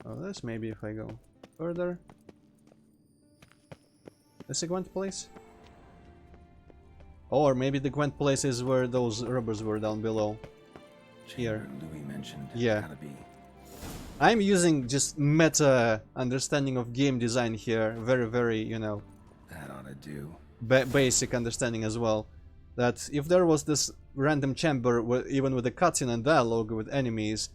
[SPEAKER 1] Oh, this maybe if I go further. Is a Gwent place? Or maybe the Gwent place is where those robbers were down below. Here.
[SPEAKER 5] Louis mentioned.
[SPEAKER 1] Yeah.
[SPEAKER 5] Gotta be.
[SPEAKER 1] I'm using just meta understanding of game design here. Very, very, you know...
[SPEAKER 5] That ought to do.
[SPEAKER 1] Basic understanding as well. That if there was this random chamber, even with a cutscene and dialogue with enemies...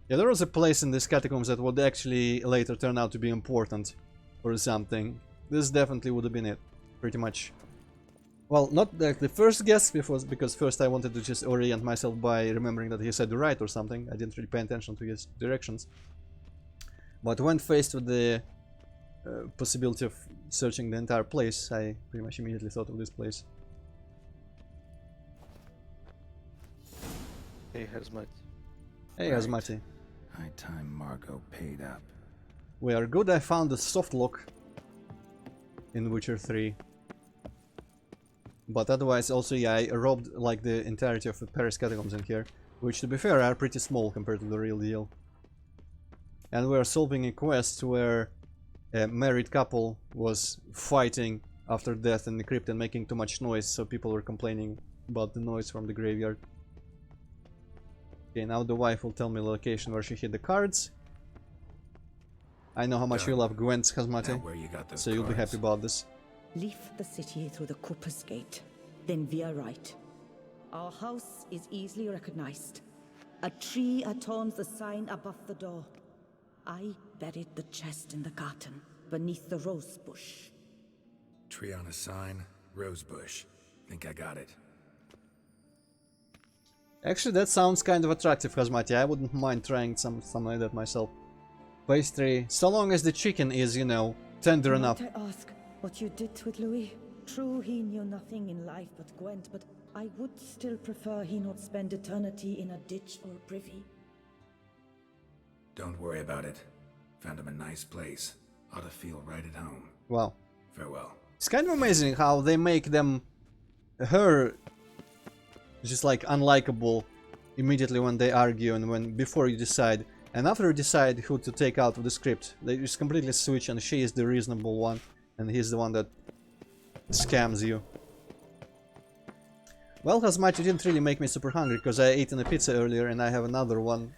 [SPEAKER 1] Yeah, there was a place in these catacombs that would actually later turn out to be important. Or something. This definitely would have been it. Pretty much. Well, not the first guess, because first I wanted to just orient myself by remembering that he said right or something. I didn't really pay attention to his directions. But when faced with the possibility of searching the entire place, I pretty much immediately thought of this place.
[SPEAKER 2] Hey, Hazmat.
[SPEAKER 1] Hey,
[SPEAKER 5] Right.
[SPEAKER 1] Asmati.
[SPEAKER 5] High time Margot paid up.
[SPEAKER 1] We are good. I found the soft lock in Witcher 3. But otherwise, also, yeah, I robbed like the entirety of the Paris catacombs in here, which, to be fair, are pretty small compared to the real deal. And we're solving a quest where a married couple was fighting after death in the crypt and making too much noise, so people were complaining about the noise from the graveyard. Okay, now the wife will tell me the location where she hid the cards. I know how much you love Gwent's,
[SPEAKER 5] Now
[SPEAKER 1] Hazmati,
[SPEAKER 5] where you got those
[SPEAKER 1] so you'll be
[SPEAKER 5] cards?
[SPEAKER 1] happy about this.
[SPEAKER 11] Leave the city through the Cooper's Gate, then veer right. Our house is easily recognized. A tree adorns the sign above the door. I buried the chest in the garden, beneath the rose bush.
[SPEAKER 5] Tree on a sign, rosebush. Think I got it.
[SPEAKER 1] Actually, that sounds kind of attractive, Hazmati. I wouldn't mind trying something like that myself. Pastry, so long as the chicken is, you know, tender enough.
[SPEAKER 11] Might I ask what you did with Louis? True, he knew nothing in life but Gwent, but I would still prefer he not spend eternity in a ditch or a privy.
[SPEAKER 5] Don't worry about it. Found him a nice place. Ought to feel right at home.
[SPEAKER 1] Wow.
[SPEAKER 5] Farewell.
[SPEAKER 1] It's kind of amazing how they make her just like unlikable immediately when they argue and when before you decide. And after you decide who to take out of the script, they just completely switch and she is the reasonable one and he's the one that scams you. Well, Hazmati didn't really make me super hungry because I ate a pizza earlier and I have another one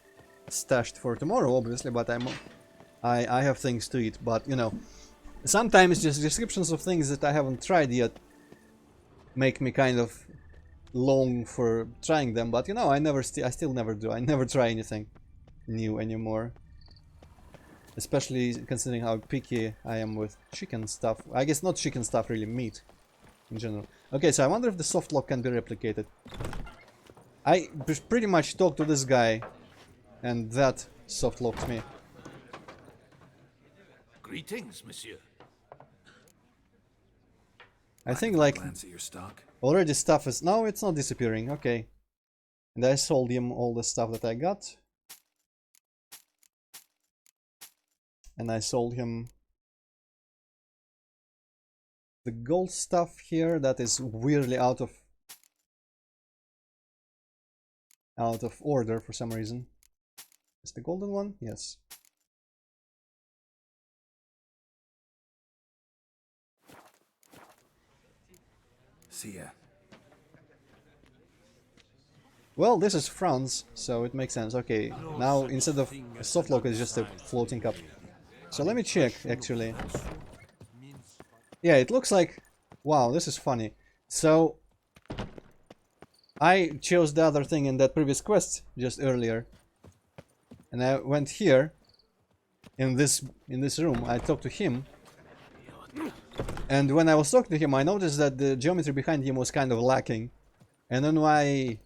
[SPEAKER 1] stashed for tomorrow, obviously, but I have things to eat. But you know, sometimes just descriptions of things that I haven't tried yet make me kind of long for trying them. But you know, I still never do. I never try anything new anymore, especially considering how picky I am with chicken stuff. I guess not chicken stuff, really, meat in general. Okay, so I wonder if the soft lock can be replicated. I pretty much talked to this guy and that soft locked me.
[SPEAKER 4] Greetings, monsieur.
[SPEAKER 1] I think like
[SPEAKER 5] Glance at your stock.
[SPEAKER 1] already stuff is... No, it's not disappearing. Okay. And I sold him all the stuff that I got. And I sold him the gold stuff here that is weirdly out of order for some reason. Is the golden one? Yes.
[SPEAKER 5] See ya.
[SPEAKER 1] Well, this is France, so it makes sense. Okay, now instead of a soft lock, it's just a floating cup. So let me check, actually. Yeah, it looks like... Wow, this is funny. So, I chose the other thing in that previous quest just earlier. And I went here, in this room, I talked to him. And when I was talking to him, I noticed that the geometry behind him was kind of lacking. And then when I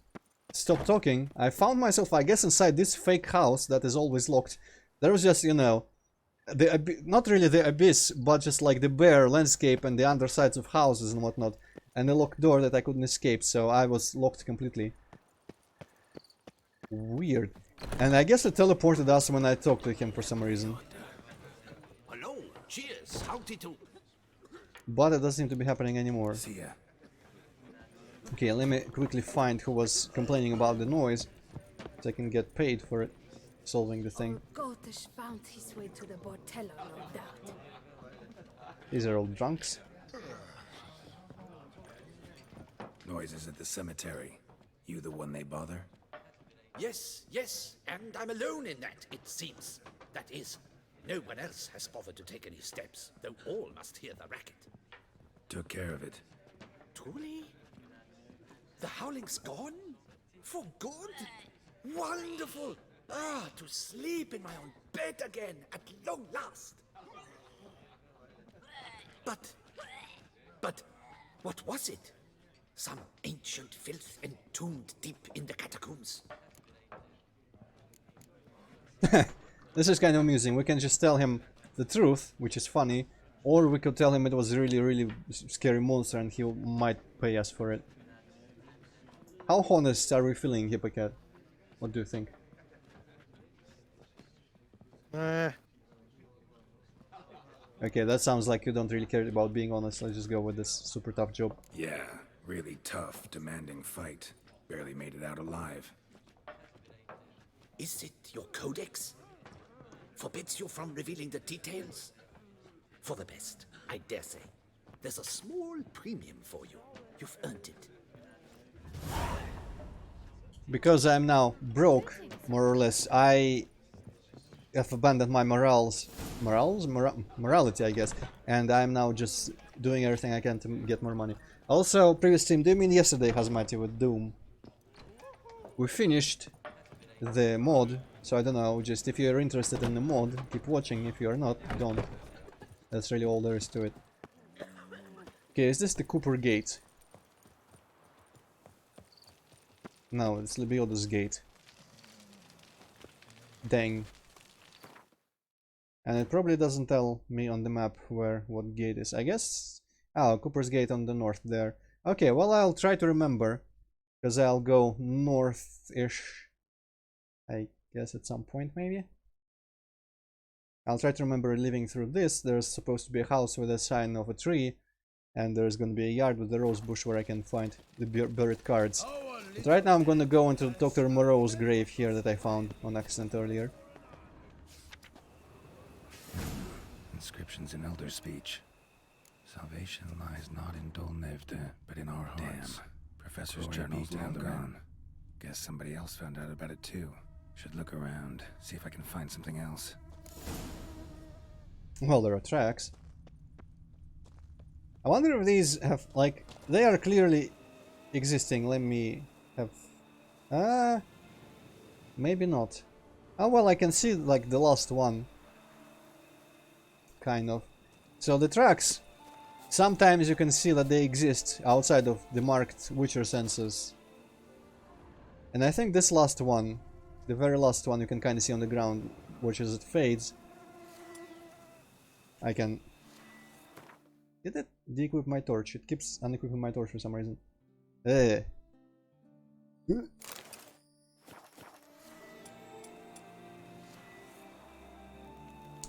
[SPEAKER 1] stopped talking, I found myself, I guess, inside this fake house that is always locked. There was just, you know, not really the abyss, but just like the bare landscape and the undersides of houses and whatnot. And a locked door that I couldn't escape, so I was locked completely. Weird. And I guess it teleported us when I talked to him for some reason.
[SPEAKER 4] Hello, cheers, howdy do.
[SPEAKER 1] But it doesn't seem to be happening anymore.
[SPEAKER 5] See ya.
[SPEAKER 1] Okay, let me quickly find who was complaining about the noise, so I can get paid for it, solving the thing.
[SPEAKER 10] Gotish found his way to the Bordello, no doubt.
[SPEAKER 1] These are all drunks.
[SPEAKER 5] Noises at the cemetery. You the one they bother?
[SPEAKER 4] Yes, yes, and I'm alone in that, it seems. That is, no one else has bothered to take any steps, though all must hear the racket.
[SPEAKER 5] Took care of it.
[SPEAKER 4] Truly? The howling's gone? For good? Wonderful! Ah, to sleep in my own bed again, at long last. But, what was it? Some ancient filth entombed deep in the catacombs.
[SPEAKER 1] This is kind of amusing. We can just tell him the truth, which is funny, or we could tell him it was a really scary monster and he might pay us for it. How honest are we feeling, Hippocat? What do you think? Okay, that sounds like you don't really care about being honest. Let's just go with this super tough job.
[SPEAKER 5] Yeah, really tough, demanding fight. Barely made it out alive.
[SPEAKER 4] Is it your codex? Forbids you from revealing the details? For the best, I dare say. There's a small premium for you. You've earned it.
[SPEAKER 1] Because I'm now broke, more or less, I have abandoned my morality, I guess, and I'm now just doing everything I can to get more money. Also, previous stream, do you mean yesterday, Hazmati, with Doom? We finished the mod, so I don't know, just if you're interested in the mod, keep watching. If you're not, don't. That's really all there is to it. Okay, is this the Cooper Gate? No, it's Lebioda's Gate. Dang. And it probably doesn't tell me on the map what gate is. I guess... Oh, Cooper's Gate on the north there. Okay, well, I'll try to remember. Because I'll go north-ish. I guess at some point, maybe? I'll try to remember living through this. There's supposed to be a house with a sign of a tree. And there's gonna be a yard with a rose bush where I can find the buried cards. But right now I'm gonna go into Dr. Moreau's grave here that I found on accident earlier.
[SPEAKER 5] Inscriptions in Elder speech. Salvation lies not in Dolnevde, but in our hearts. Damn. Professor's journal's long gone. Guess somebody else found out about it too. Should look around, see if I can find something else.
[SPEAKER 1] Well, there are tracks. I wonder if these have, like, they are clearly existing. Let me have... maybe not. Oh, well, I can see, like, the last one. Kind of. So the tracks, sometimes you can see that they exist outside of the marked Witcher senses. And I think this last one, the very last one, you can kind of see on the ground, which as it fades. I can... Did it de-equip my torch? It keeps unequipping my torch for some reason. Eh.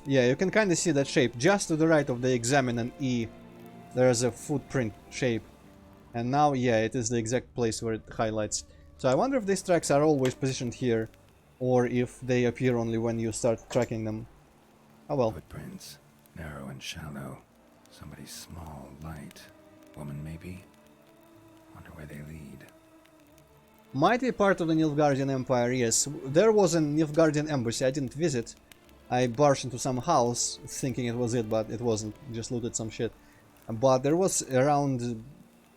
[SPEAKER 1] Yeah, you can kind of see that shape. Just to the right of the Examine and E, there's a footprint shape. And now, yeah, it is the exact place where it highlights. So I wonder if these tracks are always positioned here, or if they appear only when you start tracking them. Oh well.
[SPEAKER 5] Footprints, narrow and shallow. Somebody small, light. Woman, maybe? Wonder where they lead.
[SPEAKER 1] Might be part of the Nilfgaardian Empire, yes. There was a Nilfgaardian embassy I didn't visit. I barged into some house thinking it was it, but it wasn't. Just looted some shit. But there was around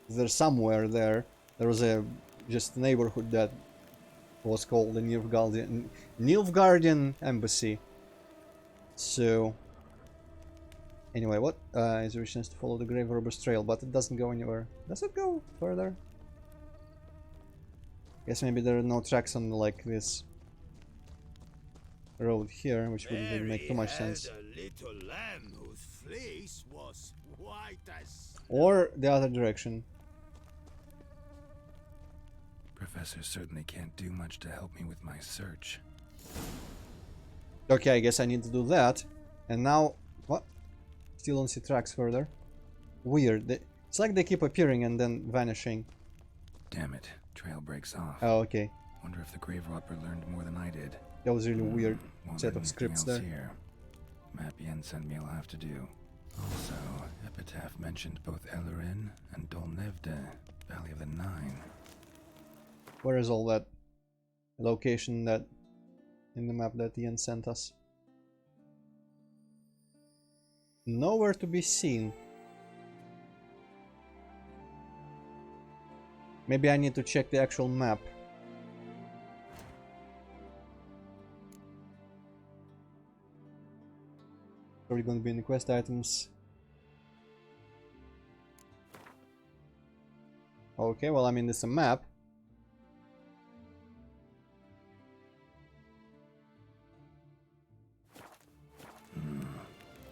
[SPEAKER 1] there somewhere there was a just neighborhood that was called the Nilfgaardian Embassy. So anyway, what is there a chance to follow the Grave Robber's trail? But it doesn't go anywhere. Does it go further? Guess maybe there are no tracks on like this road here, which wouldn't really make too much sense. Or the other direction.
[SPEAKER 5] Professor certainly can't do much to help me with my search.
[SPEAKER 1] Okay, I guess I need to do that. And now... What? Still don't see tracks further. Weird. It's like they keep appearing and then vanishing.
[SPEAKER 5] Damn it. Trail breaks off.
[SPEAKER 1] Oh, okay.
[SPEAKER 5] Wonder if the Grave Robber learned more than I did.
[SPEAKER 1] That was really weird set of scripts there.
[SPEAKER 5] Here. Map Yen sent me, I'll have to do. Also, Epitaph mentioned both Ellerin and Dolnevde, Valley of the Nine.
[SPEAKER 1] Where is all that location that in the map that Ian sent us? Nowhere to be seen. Maybe I need to check the actual map. Probably going to be in the quest items. Okay, well, I mean, it's a map.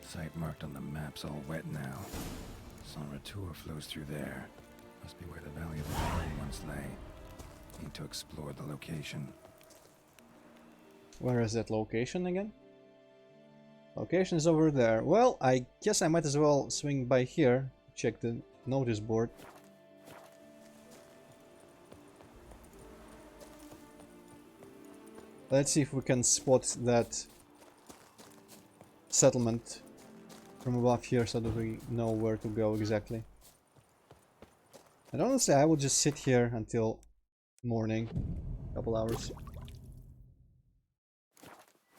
[SPEAKER 5] Site marked on the map's all wet now. San Retour flows through there. Must be where the Valley of the Valley once lay. Need to explore the location.
[SPEAKER 1] Where is that location again? Location is over there. Well, I guess I might as well swing by here, check the notice board. Let's see if we can spot that settlement from above here so that we know where to go exactly. And honestly, I will just sit here until morning, couple hours.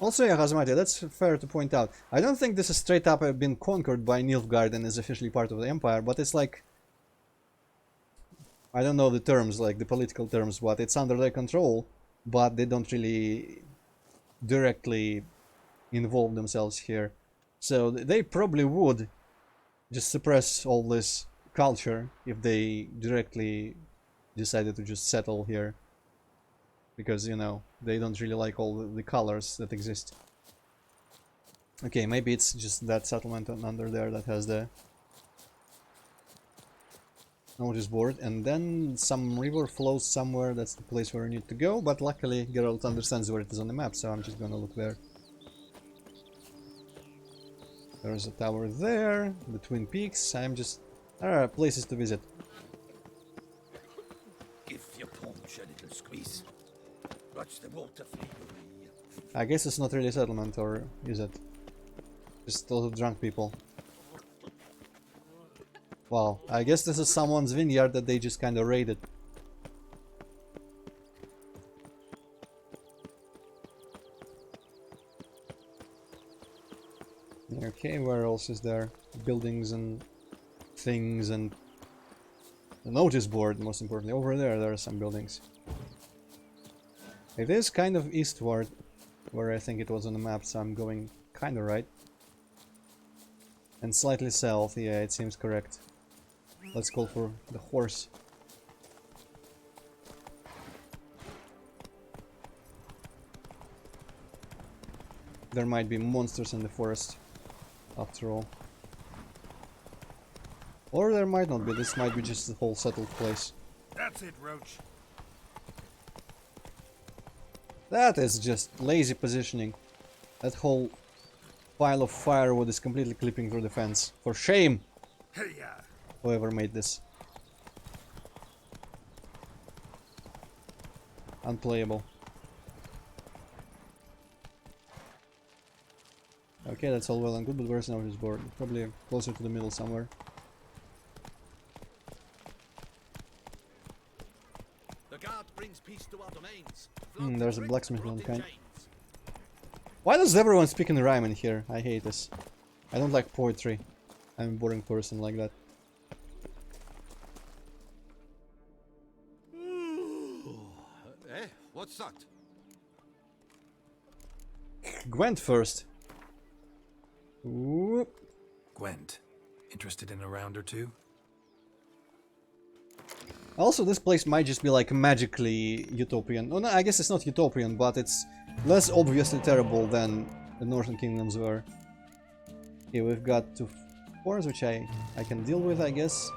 [SPEAKER 1] Also, yeah, Hazmati, that's fair to point out. I don't think this is straight up been conquered by Nilfgaard and is officially part of the Empire, but it's like... I don't know the terms, like the political terms, but it's under their control, but they don't really directly involve themselves here. So they probably would just suppress all this culture if they directly decided to just settle here. Because, you know, they don't really like all the colors that exist. Okay, maybe it's just that settlement under there that has the notice board. And then some river flows somewhere, that's the place where I need to go. But luckily Geralt understands where it is on the map, so I'm just gonna look there. There's a tower there, the Twin Peaks. I'm just... There are places to visit.
[SPEAKER 4] Give your paunch a little squeeze. Watch the water free.
[SPEAKER 1] I guess it's not really a settlement, or is it? Just a lot of drunk people. Wow, I guess this is someone's vineyard that they just kind of raided. Okay, where else is there? Buildings and things and the notice board, most importantly. Over there, there are some buildings. It is kind of eastward, where I think it was on the map, so I'm going kind of right. And slightly south, yeah, it seems correct. Let's call for the horse. There might be monsters in the forest, after all. Or there might not be, this might be just the whole settled place.
[SPEAKER 6] That's it, Roach.
[SPEAKER 1] That is just lazy positioning. That whole pile of firewood is completely clipping through the fence. For shame!
[SPEAKER 6] Hey-ya.
[SPEAKER 1] Whoever made this. Unplayable. Okay, that's all well and good, but where's the notice board? Probably closer to the middle somewhere.
[SPEAKER 4] The guard brings peace to our domains.
[SPEAKER 1] There's a blacksmith on kind. Why does everyone speak in rhyme in here? I hate this. I don't like poetry. I'm a boring person like that.
[SPEAKER 4] Eh? What's that?
[SPEAKER 1] Gwent first. Whoop.
[SPEAKER 5] Gwent, interested in a round or two?
[SPEAKER 1] Also, this place might just be like magically utopian. Oh no, I guess it's not utopian, but it's less obviously terrible than the Northern Kingdoms were. Okay, we've got 2 forts, which I can deal with, I guess.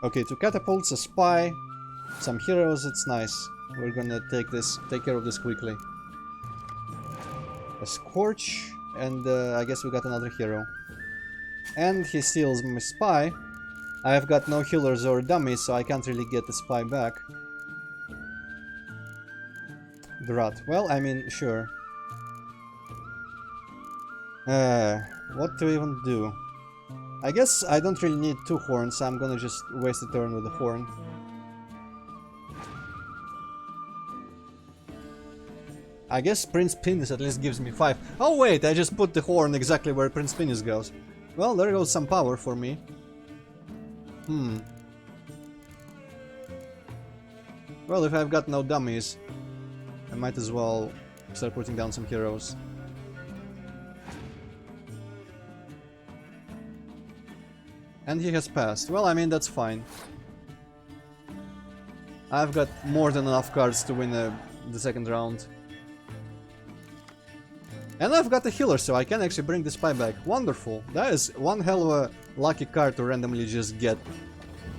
[SPEAKER 1] Okay, 2 catapults, a spy, some heroes, it's nice. We're gonna take care of this quickly. A Scorch, and I guess we got another hero. And he steals my spy. I've got no healers or dummies, so I can't really get the spy back. Drat. Well, I mean, sure. What to even do? I guess I don't really need 2 horns, so I'm gonna just waste a turn with the horn. I guess Prince Penis at least gives me 5. Oh wait, I just put the horn exactly where Prince Penis goes. Well, there goes some power for me. Well, if I've got no dummies, I might as well start putting down some heroes. And he has passed. Well, I mean, that's fine. I've got more than enough cards to win the second round. And I've got a healer, so I can actually bring the spy back. Wonderful. That is one hell of a lucky card to randomly just get.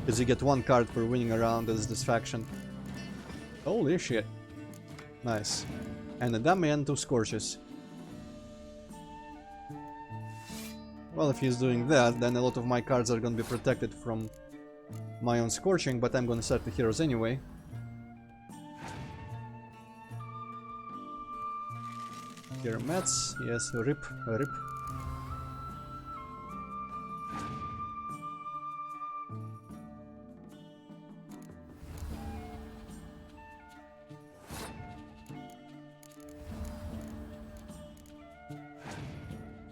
[SPEAKER 1] Because you get one card per winning a round as this faction. Holy shit. Nice. And a dummy and 2 scorches. Well, if he's doing that, then a lot of my cards are gonna be protected from my own scorching, but I'm gonna start the heroes anyway. Here, Mets. Yes, rip, rip.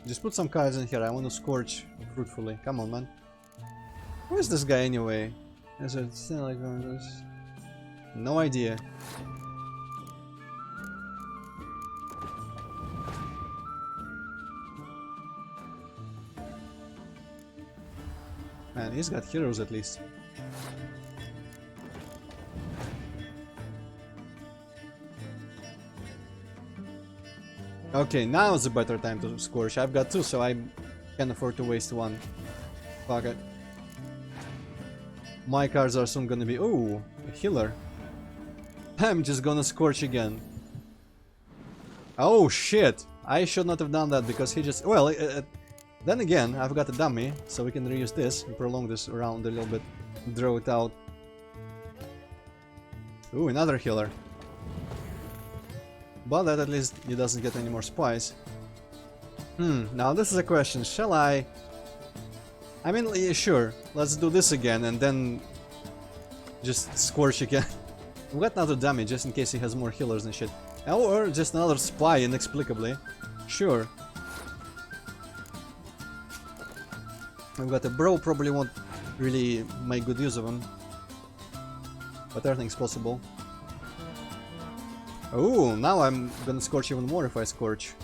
[SPEAKER 1] Just put some cards in here. I want to scorch fruitfully. Come on, man. Who is this guy anyway? Is it still like one of those? No idea. Man, he's got heroes at least. Okay, now is a better time to scorch. I've got 2, so I can't afford to waste 1. Fuck it. My cards are soon gonna be... Ooh, a healer. I'm just gonna scorch again. Oh shit! I should not have done that because he just... Well, then again, I've got a dummy, so we can reuse this and prolong this round a little bit. Draw it out. Ooh, another healer. But that at least he doesn't get any more spies. Now this is a question. Shall I... I mean, yeah, sure. Let's do this again and then... just scorch again. We've got another dummy just in case he has more healers and shit. Or just another spy inexplicably. Sure. I've got a bro, probably won't really make good use of him. But everything's possible. Oh, now I'm gonna scorch even more if I scorch.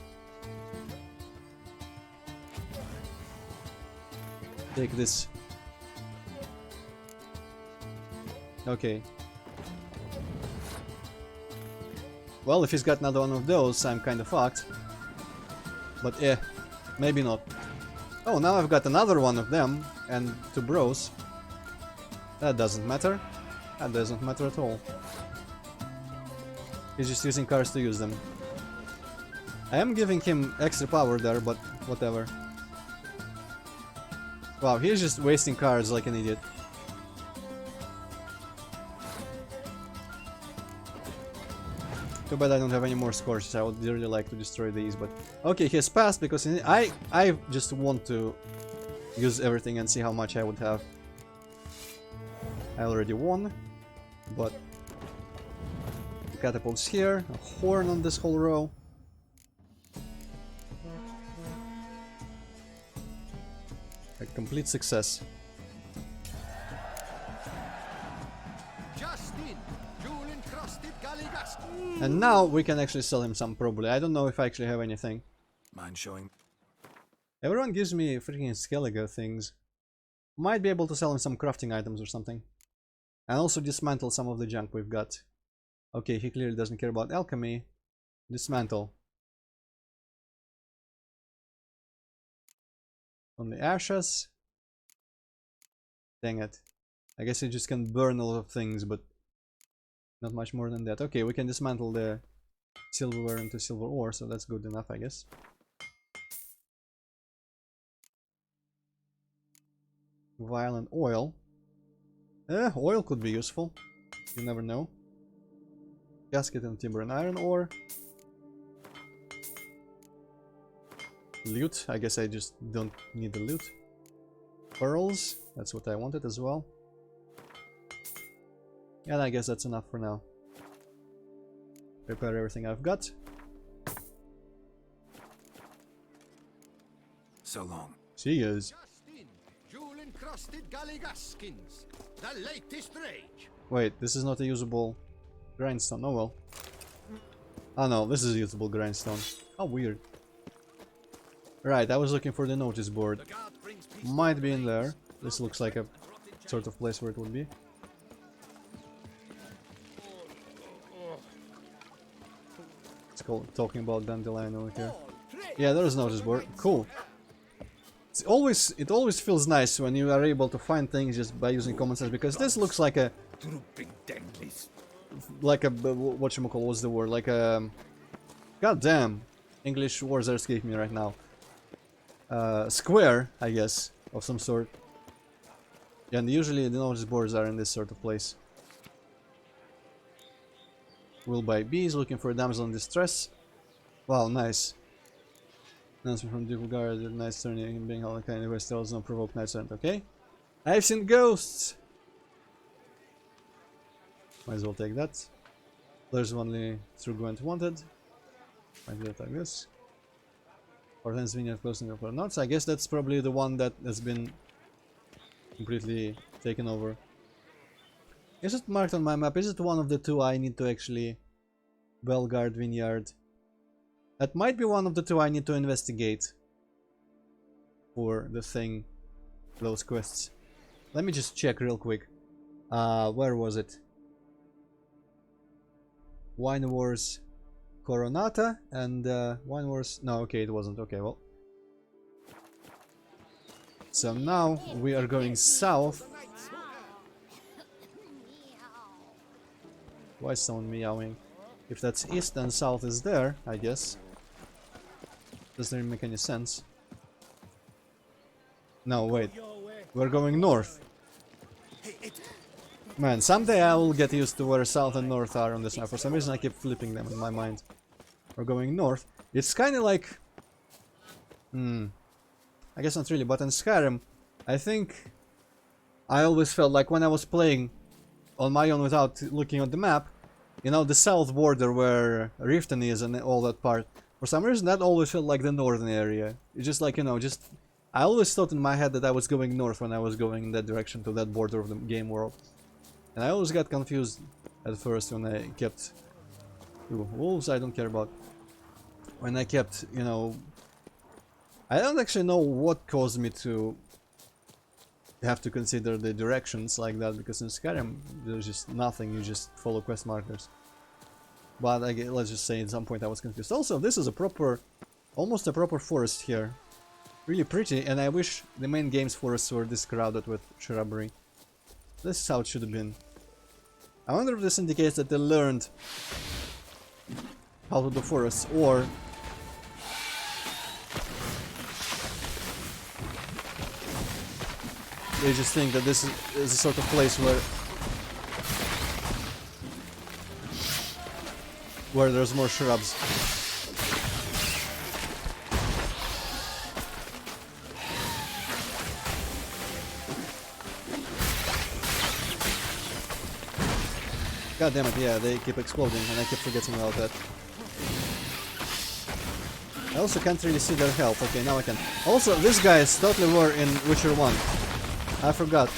[SPEAKER 1] Take this. Okay. Well, if he's got another one of those, I'm kinda fucked. But maybe not. Oh, now I've got another one of them, and 2 bros. That doesn't matter. That doesn't matter at all. He's just using cards to use them. I am giving him extra power there, but whatever. Wow, he's just wasting cards like an idiot. Too bad I don't have any more scorches. I would really like to destroy these, but... Okay, he has passed because I just want to use everything and see how much I would have. I already won, but... Catapults here, a horn on this whole row. A complete success. And now we can actually sell him some probably. I don't know if I actually have anything.
[SPEAKER 5] Mind showing?
[SPEAKER 1] Everyone gives me freaking Skellige things. Might be able to sell him some crafting items or something. And also dismantle some of the junk we've got. Okay, he clearly doesn't care about alchemy. Dismantle. Only ashes. Dang it. I guess he just can burn a lot of things, but not much more than that. Okay, we can dismantle the silverware into silver ore, so that's good enough, I guess. Violent oil. Oil could be useful. You never know. Gasket and timber and iron ore. Loot. I guess I just don't need the loot. Pearls. That's what I wanted as well. And I guess that's enough for now. Prepare everything I've got.
[SPEAKER 5] So long.
[SPEAKER 1] She is.
[SPEAKER 4] The latest rage.
[SPEAKER 1] Wait, this is not a usable grindstone. Oh well. Oh no, this is a usable grindstone. How weird. Right, I was looking for the notice board. Might be in there. This looks like a sort of place where it would be. It's called talking about dandelion over here. Yeah, there is notice board. Cool. It always feels nice when you are able to find things just by using common sense, because this looks like a whatchamacall, what's the word? Like a goddamn English words are escaping me right now. Square, I guess, of some sort. Yeah, and usually the notice boards are in this sort of place. Will buy bees, looking for a damsel in distress. Wow, nice. Announcement from Duke Guard, nice turning being all kind of still does not provoke night servant, okay? I've seen ghosts! Might as well take that. There's only through Gwent wanted. Might do it like this. Or then Vineyard closing up or not. So I guess that's probably the one that has been completely taken over. Is it marked on my map? Is it one of the two I need to actually Belgard Vineyard? That might be one of the two I need to investigate for the thing, those quests. Let me just check real quick. Where was it? Wine Wars Coronata and Wine Wars... No, okay, it wasn't. Okay, well. So now we are going south. Why is someone meowing? If that's east, then south is there, I guess. Doesn't really make any sense. No, wait. We're going north. Man, someday I will get used to where south and north are on this map. For some reason I keep flipping them in my mind. We're going north. It's kind of like... I guess not really, but in Skyrim, I think... I always felt like when I was playing on my own without looking at the map, you know, the south border where Riften is and all that part, for some reason that always felt like the northern area. It's just like, you know, just... I always thought in my head that I was going north when I was going in that direction to that border of the game world. And I always got confused at first when I kept... Ooh, wolves I don't care about. When I kept, you know... I don't actually know what caused me to have to consider the directions like that, because in Skyrim there's just nothing, you just follow quest markers. But let's just say at some point I was confused. Also, this is a proper, almost a proper forest here. Really pretty, and I wish the main game's forests were this crowded with shrubbery. This is how it should have been. I wonder if this indicates that they learned how to do forests, or they just think that this is a sort of place where there's more shrubs. God damn it, yeah, they keep exploding and I keep forgetting about that. I also can't really see their health. Okay, now I can. Also, these guys totally were in Witcher 1. I forgot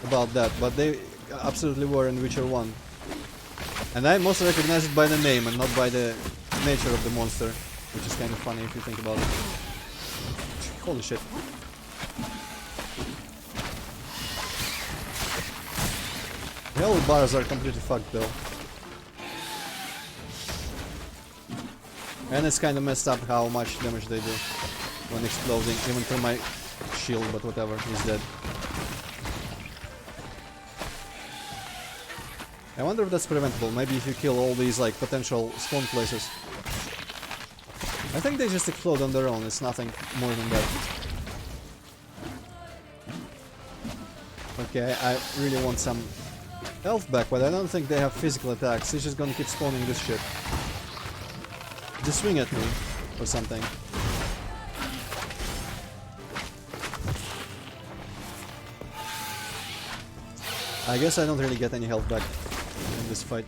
[SPEAKER 1] about that, but they absolutely were in Witcher 1. And I mostly recognize it by the name and not by the nature of the monster, which is kind of funny if you think about it. Holy shit. Health bars are completely fucked though. And it's kind of messed up how much damage they do when exploding, even through my shield, but whatever, he's dead. I wonder if that's preventable, maybe if you kill all these like potential spawn places. I think they just explode on their own, it's nothing more than that. Okay, I really want some health back, but I don't think they have physical attacks, he's just gonna keep spawning this shit. Just swing at me, or something. I guess I don't really get any health back in this fight.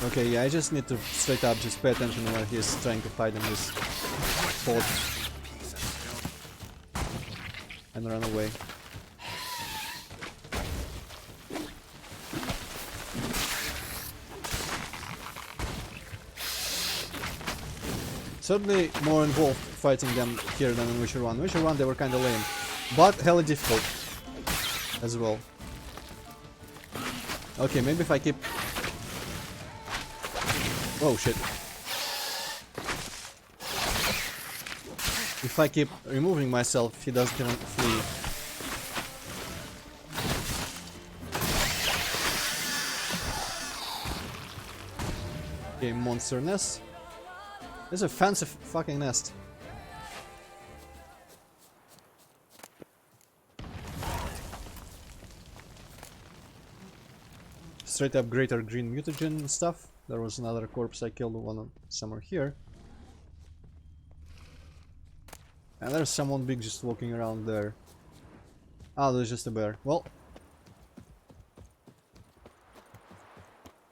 [SPEAKER 1] Okay, yeah, I just need to straight up just pay attention where he's trying to fight in this spot. And run away. Certainly more involved fighting them here than in Witcher 1. Witcher 1 they were kinda lame, but hella difficult as well. Okay, maybe if I keep... Oh shit. If I keep removing myself, he doesn't flee. Okay, monster nest. This is a fancy fucking nest. Straight up greater green mutagen stuff. There was another corpse I killed, one somewhere here. And there's someone big just walking around there. Ah, there's just a bear. Well.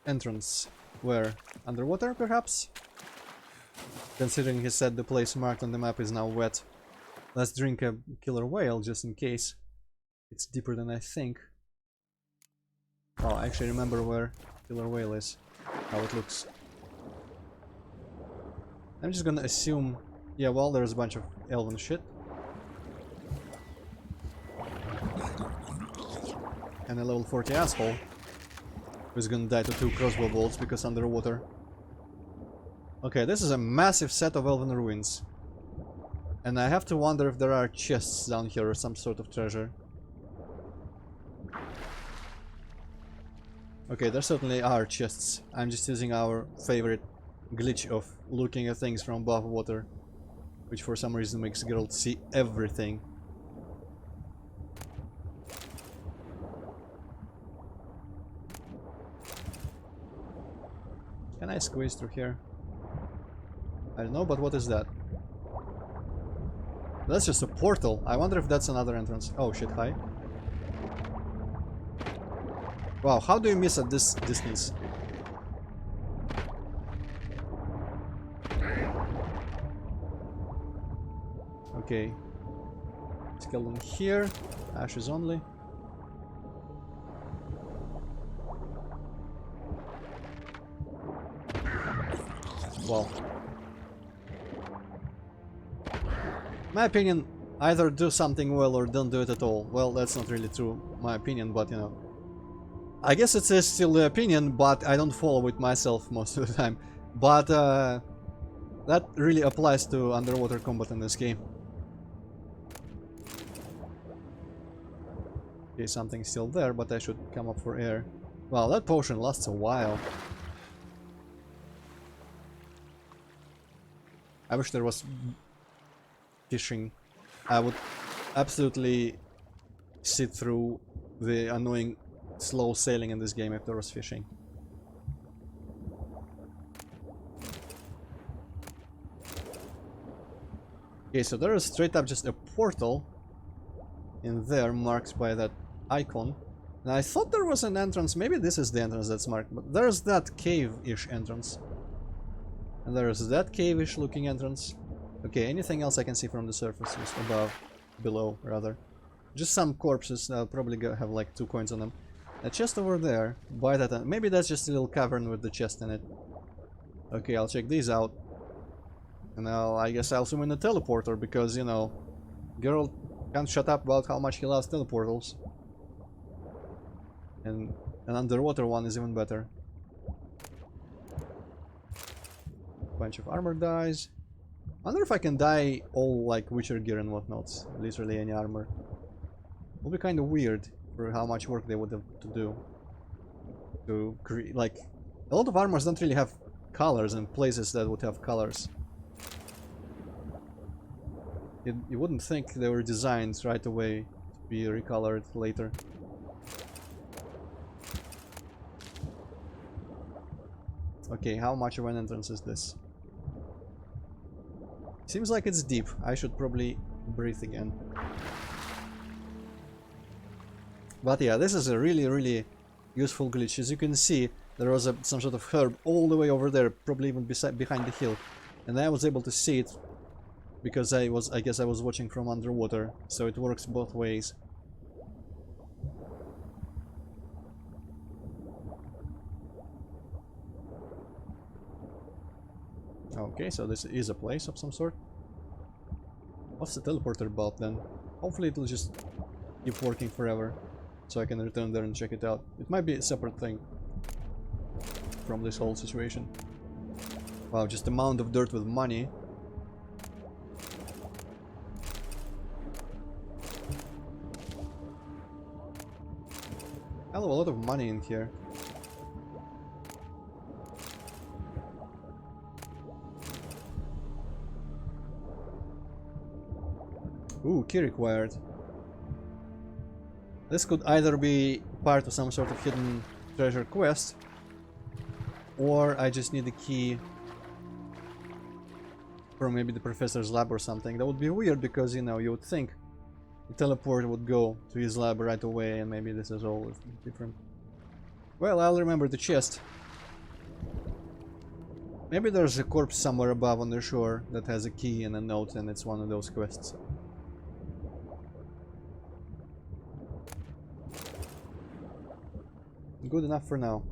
[SPEAKER 1] Entrance. Where? Underwater, perhaps? Considering he said the place marked on the map is now wet. Let's drink a killer whale, just in case. It's deeper than I think. Oh, I actually remember where killer whale is. How it looks. I'm just gonna assume... Yeah, well, there's a bunch of elven shit. And a level 40 asshole who's gonna die to 2 crossbow bolts because underwater. Okay, this is a massive set of elven ruins. And I have to wonder if there are chests down here or some sort of treasure. Okay, there certainly are chests. I'm just using our favorite glitch of looking at things from above water, which for some reason makes Geralt see everything. Can I squeeze through here? I don't know, but what is that? That's just a portal. I wonder if that's another entrance. Oh shit, hi. Wow, how do you miss at this distance? Okay. Skeleton here. Ashes only. Well. My opinion, either do something well or don't do it at all. Well, that's not really true, my opinion, but you know. I guess it is still the opinion, but I don't follow it myself most of the time. But that really applies to underwater combat in this game. Okay, something's still there, but I should come up for air. Wow, that potion lasts a while. I wish there was fishing. I would absolutely sit through the annoying slow sailing in this game if there was fishing. Okay, so there is straight up just a portal in there marked by that icon. And I thought there was an entrance. Maybe this is the entrance that's marked, but there's that cave-ish entrance. And there's that cave-ish looking entrance. Okay, anything else I can see from the surface? Just above, below, rather. Just some corpses. I'll probably have like 2 coins on them. A chest over there. By that, maybe that's just a little cavern with the chest in it. Okay, I'll check these out. And I guess I'll swim in the teleporter because, you know, Geralt can't shut up about how much he loves teleportals. And an underwater one is even better. Bunch of armor dies. Wonder if I can dye all like Witcher gear and whatnots. Literally any armor. Would be kind of weird for how much work they would have to do. To create, like, a lot of armors don't really have colors and places that would have colors. You wouldn't think they were designed right away to be recolored later. Okay, how much of an entrance is this? Seems like it's deep. I should probably breathe again. But yeah, this is a really useful glitch. As you can see, there was some sort of herb all the way over there, probably even behind the hill. And I was able to see it because I guess I was watching from underwater, so it works both ways. Okay, so this is a place of some sort. What's the teleporter about then? Hopefully it'll just keep working forever, so I can return there and check it out. It might be a separate thing from this whole situation. Wow, just a mound of dirt with money. Hell of a lot of money in here. Ooh, key required. This could either be part of some sort of hidden treasure quest, or I just need a key from maybe the professor's lab or something. That would be weird because, you know, you would think the teleport would go to his lab right away, and maybe this is all different. Well, I'll remember the chest. Maybe there's a corpse somewhere above on the shore that has a key and a note, and it's one of those quests. Good enough for now.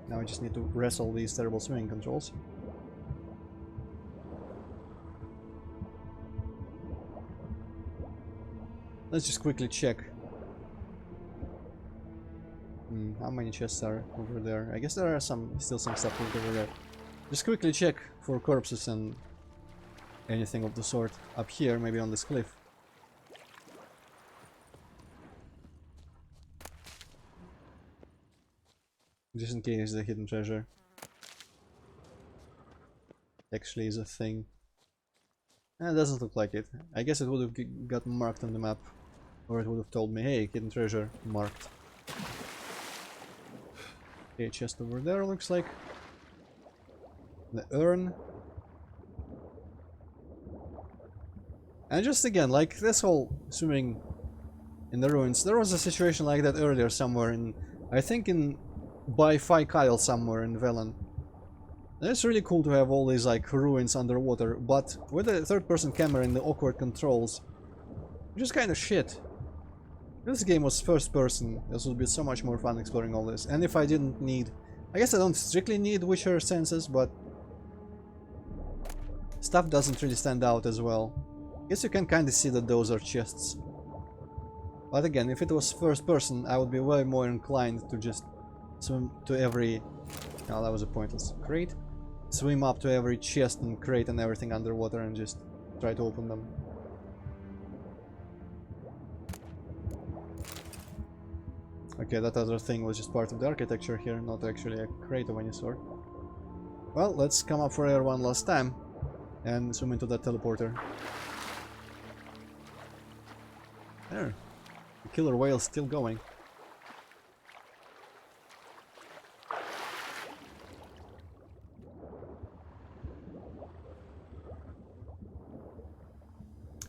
[SPEAKER 1] Now I just need to wrestle these terrible swimming controls. Let's just quickly check. How many chests are over there? I guess there are still some stuff over there. Just quickly check for corpses and anything of the sort up here, maybe on this cliff. Just in case the hidden treasure actually is a thing. It doesn't look like it. I guess it would have got marked on the map, or it would have told me, hey, hidden treasure marked. Okay, chest over there looks like. The urn. And just again, like this whole swimming in the ruins, there was a situation like that earlier somewhere in, I think by Fyke Isle somewhere in Velen. And it's really cool to have all these like ruins underwater, but with a third-person camera and the awkward controls, which is kind of shit. If this game was first-person, this would be so much more fun exploring all this. And if I didn't need, I guess I don't strictly need Witcher senses, but stuff doesn't really stand out as well. I guess you can kind of see that those are chests. But again, if it was first-person, I would be way more inclined to just swim to every... Oh, that was a pointless crate. Swim up to every chest and crate and everything underwater and just try to open them. Okay, that other thing was just part of the architecture here, not actually a crate of any sort. Well, let's come up for air one last time and swim into that teleporter. There. The killer whale's still going.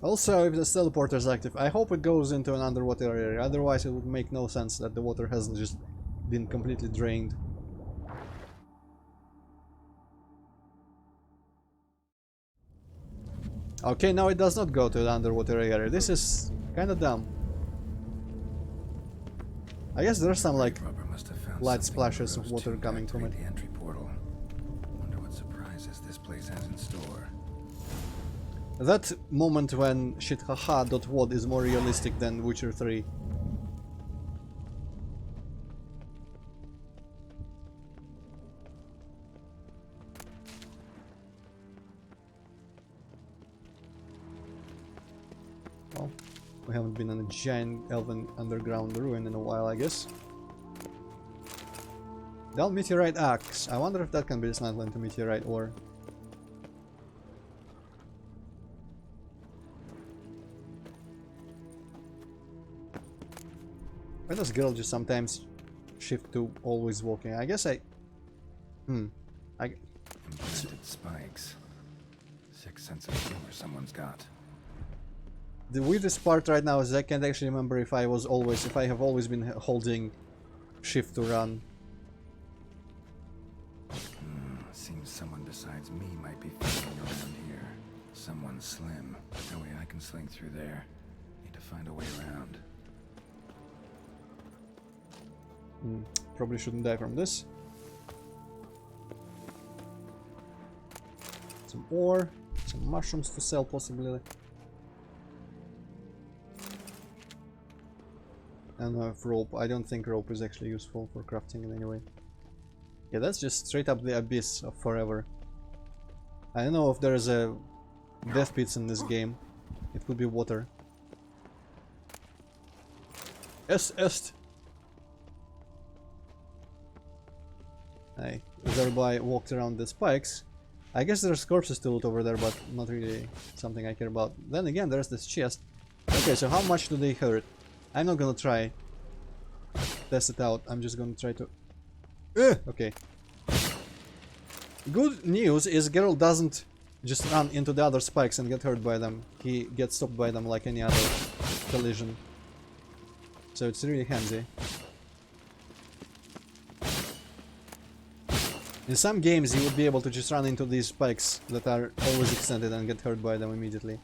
[SPEAKER 1] Also, if this teleporter is active, I hope it goes into an underwater area, otherwise it would make no sense that the water hasn't just been completely drained. Okay, now it does not go to the underwater area. This is kinda dumb. I guess there's some like light splashes of water coming from it.
[SPEAKER 5] The entry portal. Wonder what surprises this place has in store.
[SPEAKER 1] That moment when shithaha.wad is more realistic than Witcher 3. Well, we haven't been in a giant elven underground ruin in a while, I guess. Dull meteorite axe. I wonder if that can be dismantled into meteorite ore. Why does girl just sometimes shift to always walking? I guess
[SPEAKER 5] Implanted spikes. Sixth sense of humor someone's got.
[SPEAKER 1] The weirdest part right now is I can't actually remember if I have always been holding shift to run.
[SPEAKER 5] Seems someone besides me might be floating around here. Someone slim. No way I can sling through there. Need to find a way around.
[SPEAKER 1] Probably shouldn't die from this. Some ore, some mushrooms to sell possibly. And rope. I don't think rope is actually useful for crafting in any way. Yeah, that's just straight up the abyss of forever. I don't know if there's a death pits in this game. It could be water. Est. I thereby walked around the spikes. I guess there's corpses to loot over there, but not really something I care about. Then again, there's this chest. Okay, so how much do they hurt? I'm not gonna try test it out. I'm just gonna try to... Okay. Good news is Geralt doesn't just run into the other spikes and get hurt by them. He gets stopped by them like any other collision. So it's really handy. In some games you would be able to just run into these spikes that are always extended and get hurt by them immediately.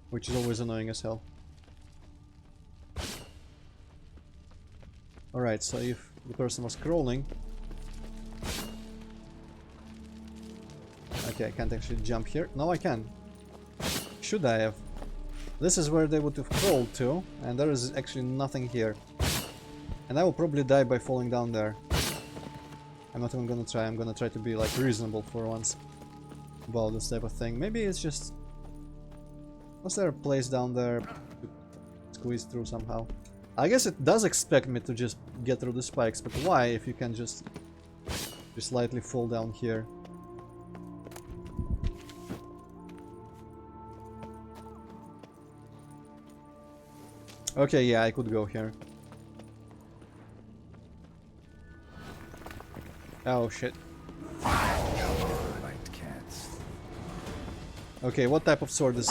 [SPEAKER 1] Which is always annoying as hell. Alright, so if the person was crawling... Okay, I can't actually jump here. No, I can. Should I have? This is where they would have crawled to, and there is actually nothing here. And I will probably die by falling down there. I'm not even gonna try. I'm gonna try to be like reasonable for once about this type of thing. Maybe it's just... Was there a place down there to squeeze through somehow? I guess it does expect me to just get through the spikes, but why if you can just slightly fall down here? Okay, yeah, I could go here. Oh shit. Okay, what type of sword is...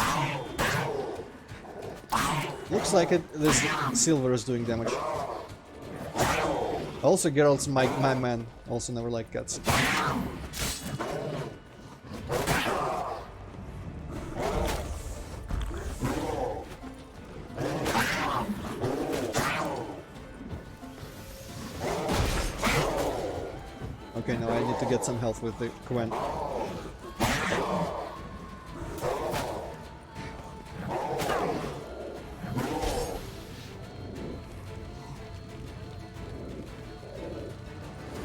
[SPEAKER 1] Looks like it. This silver is doing damage. Also, Geralt's my man. Also never liked cats. Okay, now I need to get some health with the Quen.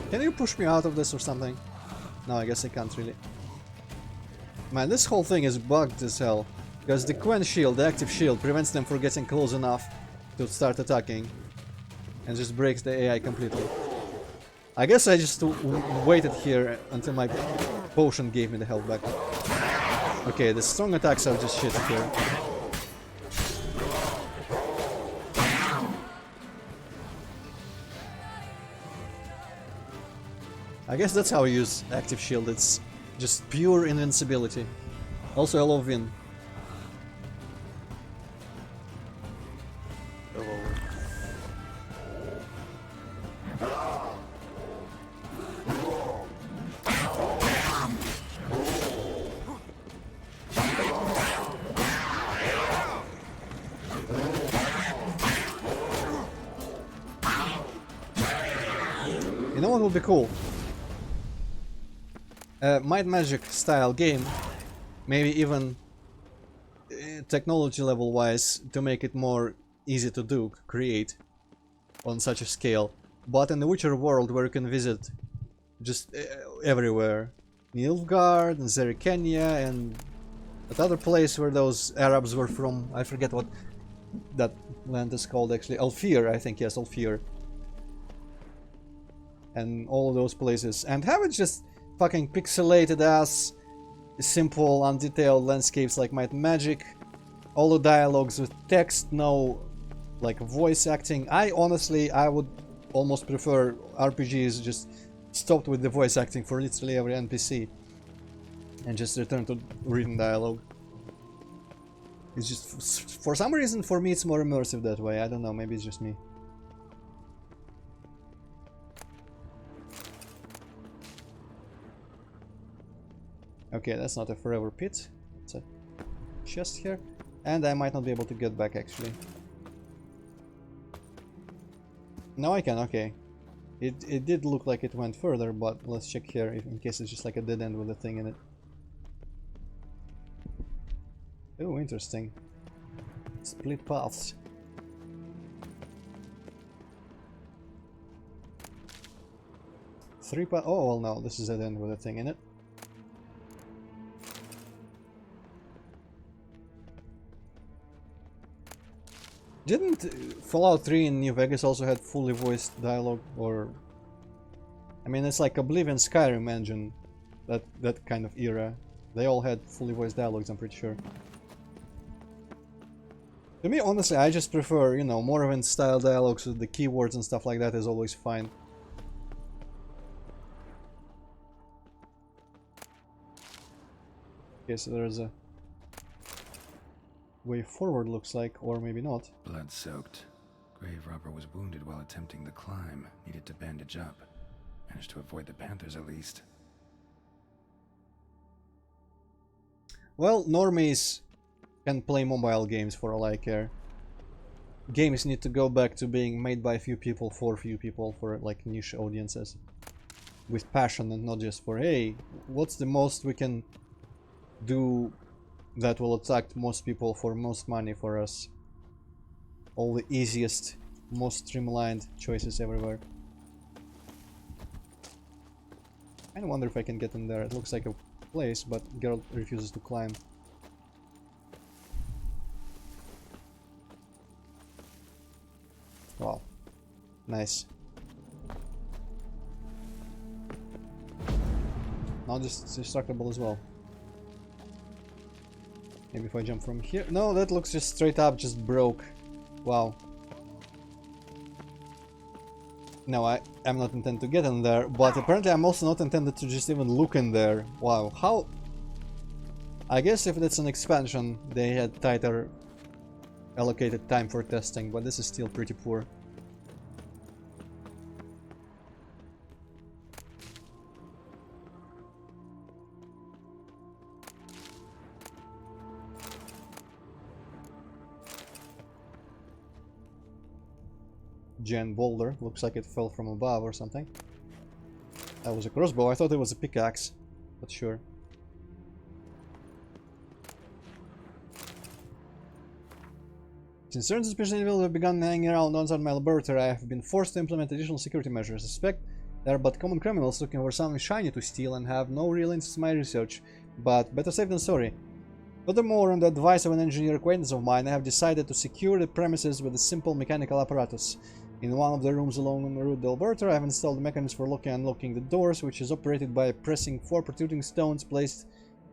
[SPEAKER 1] Can you push me out of this or something? No, I guess I can't really. Man, this whole thing is bugged as hell. Because the Quen shield, the active shield, prevents them from getting close enough to start attacking. And just breaks the AI completely. I guess I just waited here until my potion gave me the health back. Okay, the strong attacks are just shit here. I guess that's how I use active shield, it's just pure invincibility. Also, I love Vin. You know what would be cool? Might Magic style game, maybe even technology level wise, to make it more easy to do, create on such a scale. But in the Witcher world where you can visit just everywhere, Nilfgaard and Zerikania and that other place where those Arabs were from, I forget what that land is called actually, Alfir, I think, yes, Alfir. And all of those places, and have it just fucking pixelated ass, simple, undetailed landscapes like Might and Magic, all the dialogues with text, no like voice acting. I would almost prefer RPGs just stopped with the voice acting for literally every NPC and just return to written dialogue. It's just, for some reason, for me it's more immersive that way. I don't know, maybe it's just me. Okay, that's not a forever pit. It's a chest here. And I might not be able to get back, actually. No, I can, okay. It did look like it went further, but let's check here if, in case it's just like a dead end with a thing in it. Oh, interesting. Split paths. Three paths. Oh, well, no, this is a dead end with a thing in it. Didn't Fallout 3 in New Vegas also had fully voiced dialogue, or... I mean, it's like Oblivion, Skyrim engine, that kind of era. They all had fully voiced dialogues, I'm pretty sure. To me, honestly, I just prefer, you know, Morrowind style dialogues with the keywords and stuff like that is always fine. Okay, so there's a way forward, looks like, or maybe not.
[SPEAKER 5] Blood-soaked. Grave robber was wounded while attempting the climb. Needed to bandage up. Managed to avoid the panthers at least.
[SPEAKER 1] Well, normies can play mobile games for all I care. Games need to go back to being made by few people for few people, for like niche audiences. With passion and not just for, hey, what's the most we can do that will attract most people for most money for us. All the easiest, most streamlined choices everywhere. I wonder if I can get in there. It looks like a place, but girl refuses to climb. Wow. Nice. Now just destructible as well. Maybe if I jump from here. No, that looks just straight up, just broke. Wow. No, I'm not intended to get in there, but apparently I'm also not intended to just even look in there. Wow, how... I guess if that's an expansion, they had tighter allocated time for testing, but this is still pretty poor. Giant boulder, looks like it fell from above or something. That was a crossbow, I thought it was a pickaxe, but sure. Since certain suspicious individuals have begun hanging around outside my laboratory, I have been forced to implement additional security measures. I suspect they are but common criminals looking for something shiny to steal and have no real interest in my research, but better safe than sorry. Furthermore, on the advice of an engineer acquaintance of mine, I have decided to secure the premises with a simple mechanical apparatus. In one of the rooms along the route to the laboratory, I have installed a mechanism for locking and unlocking the doors, which is operated by pressing 4 protruding stones placed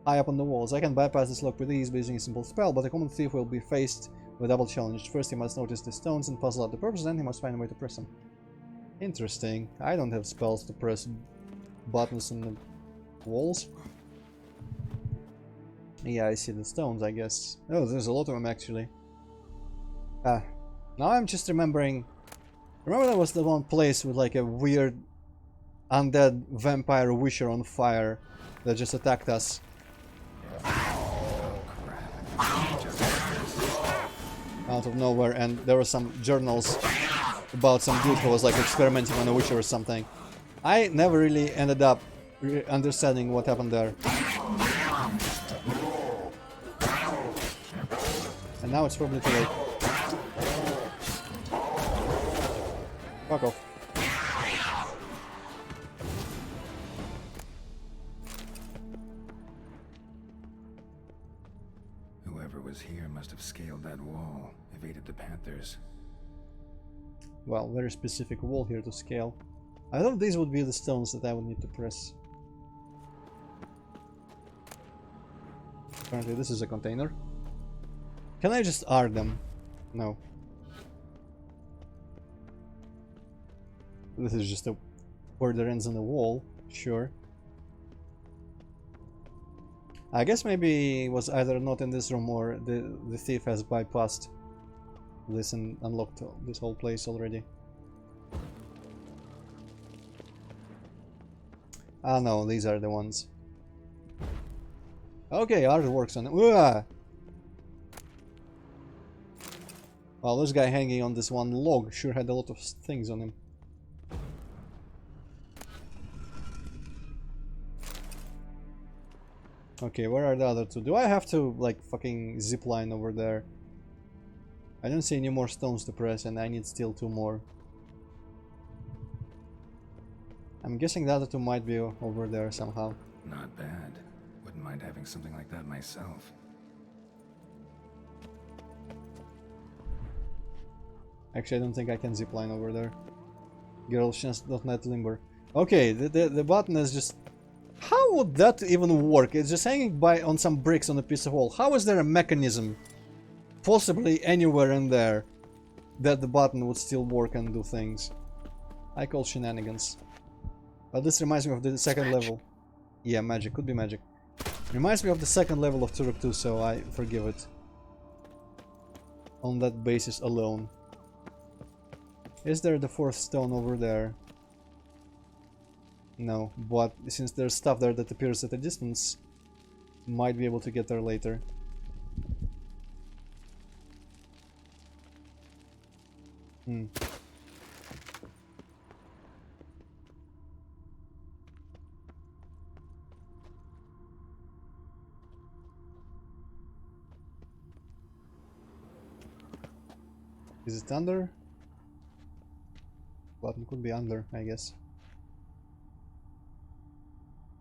[SPEAKER 1] high up on the walls. I can bypass this lock with ease by using a simple spell, but a common thief will be faced with a double challenge. First, he must notice the stones and puzzle out the purpose, then he must find a way to press them. Interesting. I don't have spells to press buttons on the walls. Yeah, I see the stones, I guess. Oh, there's a lot of them, actually. Now I'm just remembering... Remember there was the one place with like a weird undead vampire wisher on fire that just attacked us? Out of nowhere, and there were some journals about some dude who was like experimenting on a witcher or something. I never really ended up understanding what happened there. And now it's probably too late. Fuck off.
[SPEAKER 5] Whoever was here must have scaled that wall, evaded the panthers.
[SPEAKER 1] Well, very specific wall here to scale. I thought these would be the stones that I would need to press. Apparently this is a container. Can I just arc them? No. This is just a where there ends on the wall, sure. I guess maybe it was either not in this room or the thief has bypassed this and unlocked this whole place already. Ah no, these are the ones. Okay, art works on it. Well, this guy hanging on this one log sure had a lot of things on him. Okay, where are the other two? Do I have to, like, fucking zipline over there? I don't see any more stones to press, and I need still 2 more. I'm guessing the other two might be over there somehow.
[SPEAKER 5] Not bad. Wouldn't mind having something like that myself.
[SPEAKER 1] Actually, I don't think I can zipline over there. Girlchance.net limber. Okay, the button is just... How would that even work? It's just hanging by on some bricks on a piece of wall. How is there a mechanism, possibly anywhere in there, that the button would still work and do things? I call shenanigans. But this reminds me of the second level. Yeah, magic. Could be magic. Reminds me of the second level of Turok 2, so I forgive it. On that basis alone. Is there the 4th stone over there? No, but since there's stuff there that appears at a distance, might be able to get there later. Is it under? Button could be under, I guess.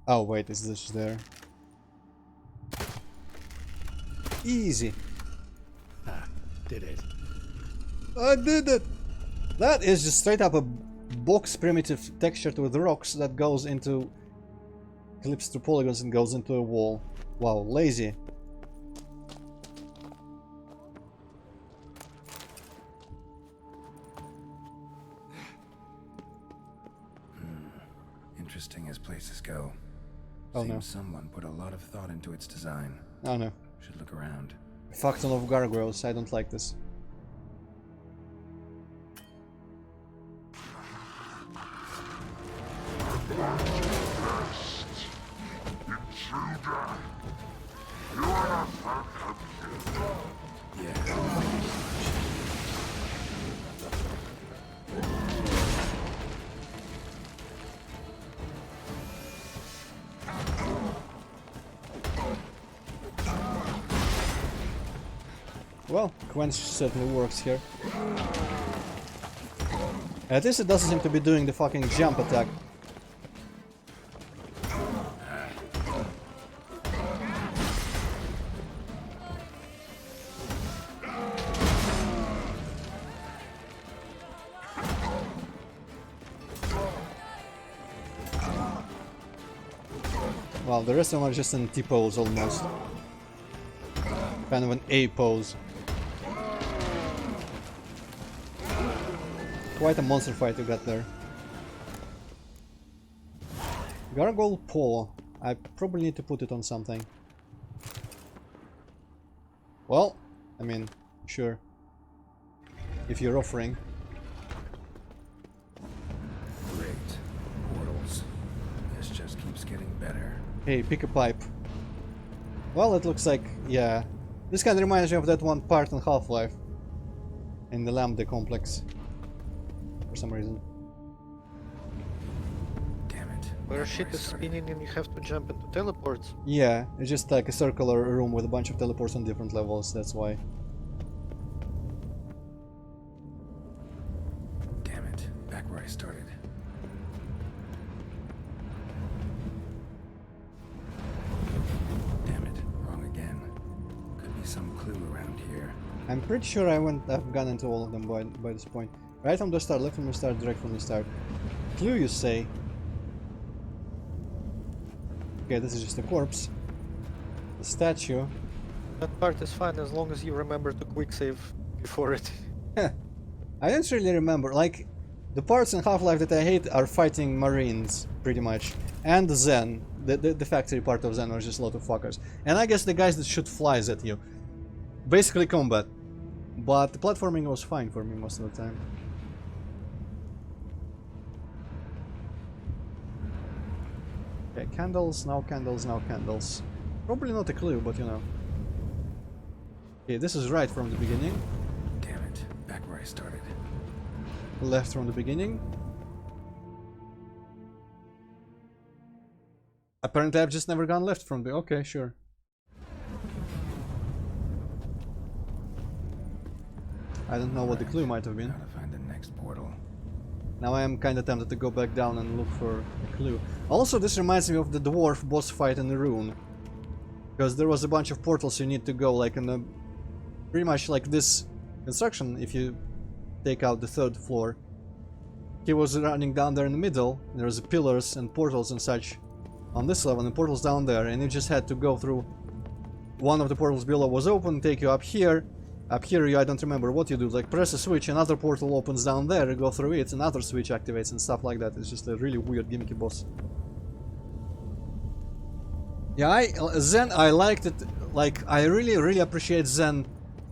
[SPEAKER 1] Oh wait, is this there? Easy.
[SPEAKER 4] Did it.
[SPEAKER 1] I did it! That is just straight up a box primitive textured with rocks that goes into... clips through polygons and goes into a wall. Wow, lazy.
[SPEAKER 5] Interesting as places go.
[SPEAKER 1] Oh no.
[SPEAKER 5] Seems someone put a lot of thought into its design.
[SPEAKER 1] Oh no.
[SPEAKER 5] Should look around.
[SPEAKER 1] Fuck ton of gargoyles, I don't like this. Well, Quench certainly works here. At least it doesn't seem to be doing the fucking jump attack. Well, the rest of them are just in T-pose almost. Kind of an A-pose. Quite a monster fight you got there. Gargoyle paw. I probably need to put it on something. Well, I mean, sure. If you're offering.
[SPEAKER 5] Great. Portals. This just keeps getting better.
[SPEAKER 1] Hey, pick a pipe. Well, it looks like, yeah. This kind of reminds me of that one part in Half-Life. In the Lambda complex. For some reason.
[SPEAKER 5] Damn it.
[SPEAKER 2] Where shit is spinning and you have to jump into teleports.
[SPEAKER 1] Yeah, it's just like a circular room with a bunch of teleports on different levels, that's why.
[SPEAKER 5] Damn it. Back where I started. Damn it. Wrong again. Could be some clue around here.
[SPEAKER 1] I'm pretty sure I've gone into all of them by this point. Right from the start, left from the start, direct from the start. Clue, you say? Okay, this is just a corpse. The statue.
[SPEAKER 2] That part is fine as long as you remember to quick save before it.
[SPEAKER 1] I don't really remember. Like, the parts in Half-Life that I hate are fighting Marines, pretty much. And Zen. The factory part of Zen are just a lot of fuckers. And I guess the guys that shoot flies at you. Basically combat. But the platforming was fine for me most of the time. Okay, candles, now candles, now candles. Probably not a clue, but you know. Okay, this is right from the beginning.
[SPEAKER 5] Damn it. Back where I started.
[SPEAKER 1] Left from the beginning. Apparently I've just never gone left from the... Okay, sure. I don't know what the clue might have been.
[SPEAKER 5] Gotta find the next portal.
[SPEAKER 1] Now I am kinda tempted to go back down and look for a clue. Also, this reminds me of the dwarf boss fight in the rune. Because there was a bunch of portals you need to go, like in a... Pretty much like this construction, if you take out the third floor. He was running down there in the middle, there's pillars and portals and such on this level, and the portals down there, and you just had to go through... One of the portals below was open, take you up here. Up here, I don't remember what you do, like press a switch, another portal opens down there, you go through it, another switch activates and stuff like that. It's just a really weird gimmicky boss. Yeah, Zen, I liked it, like, I really appreciate Zen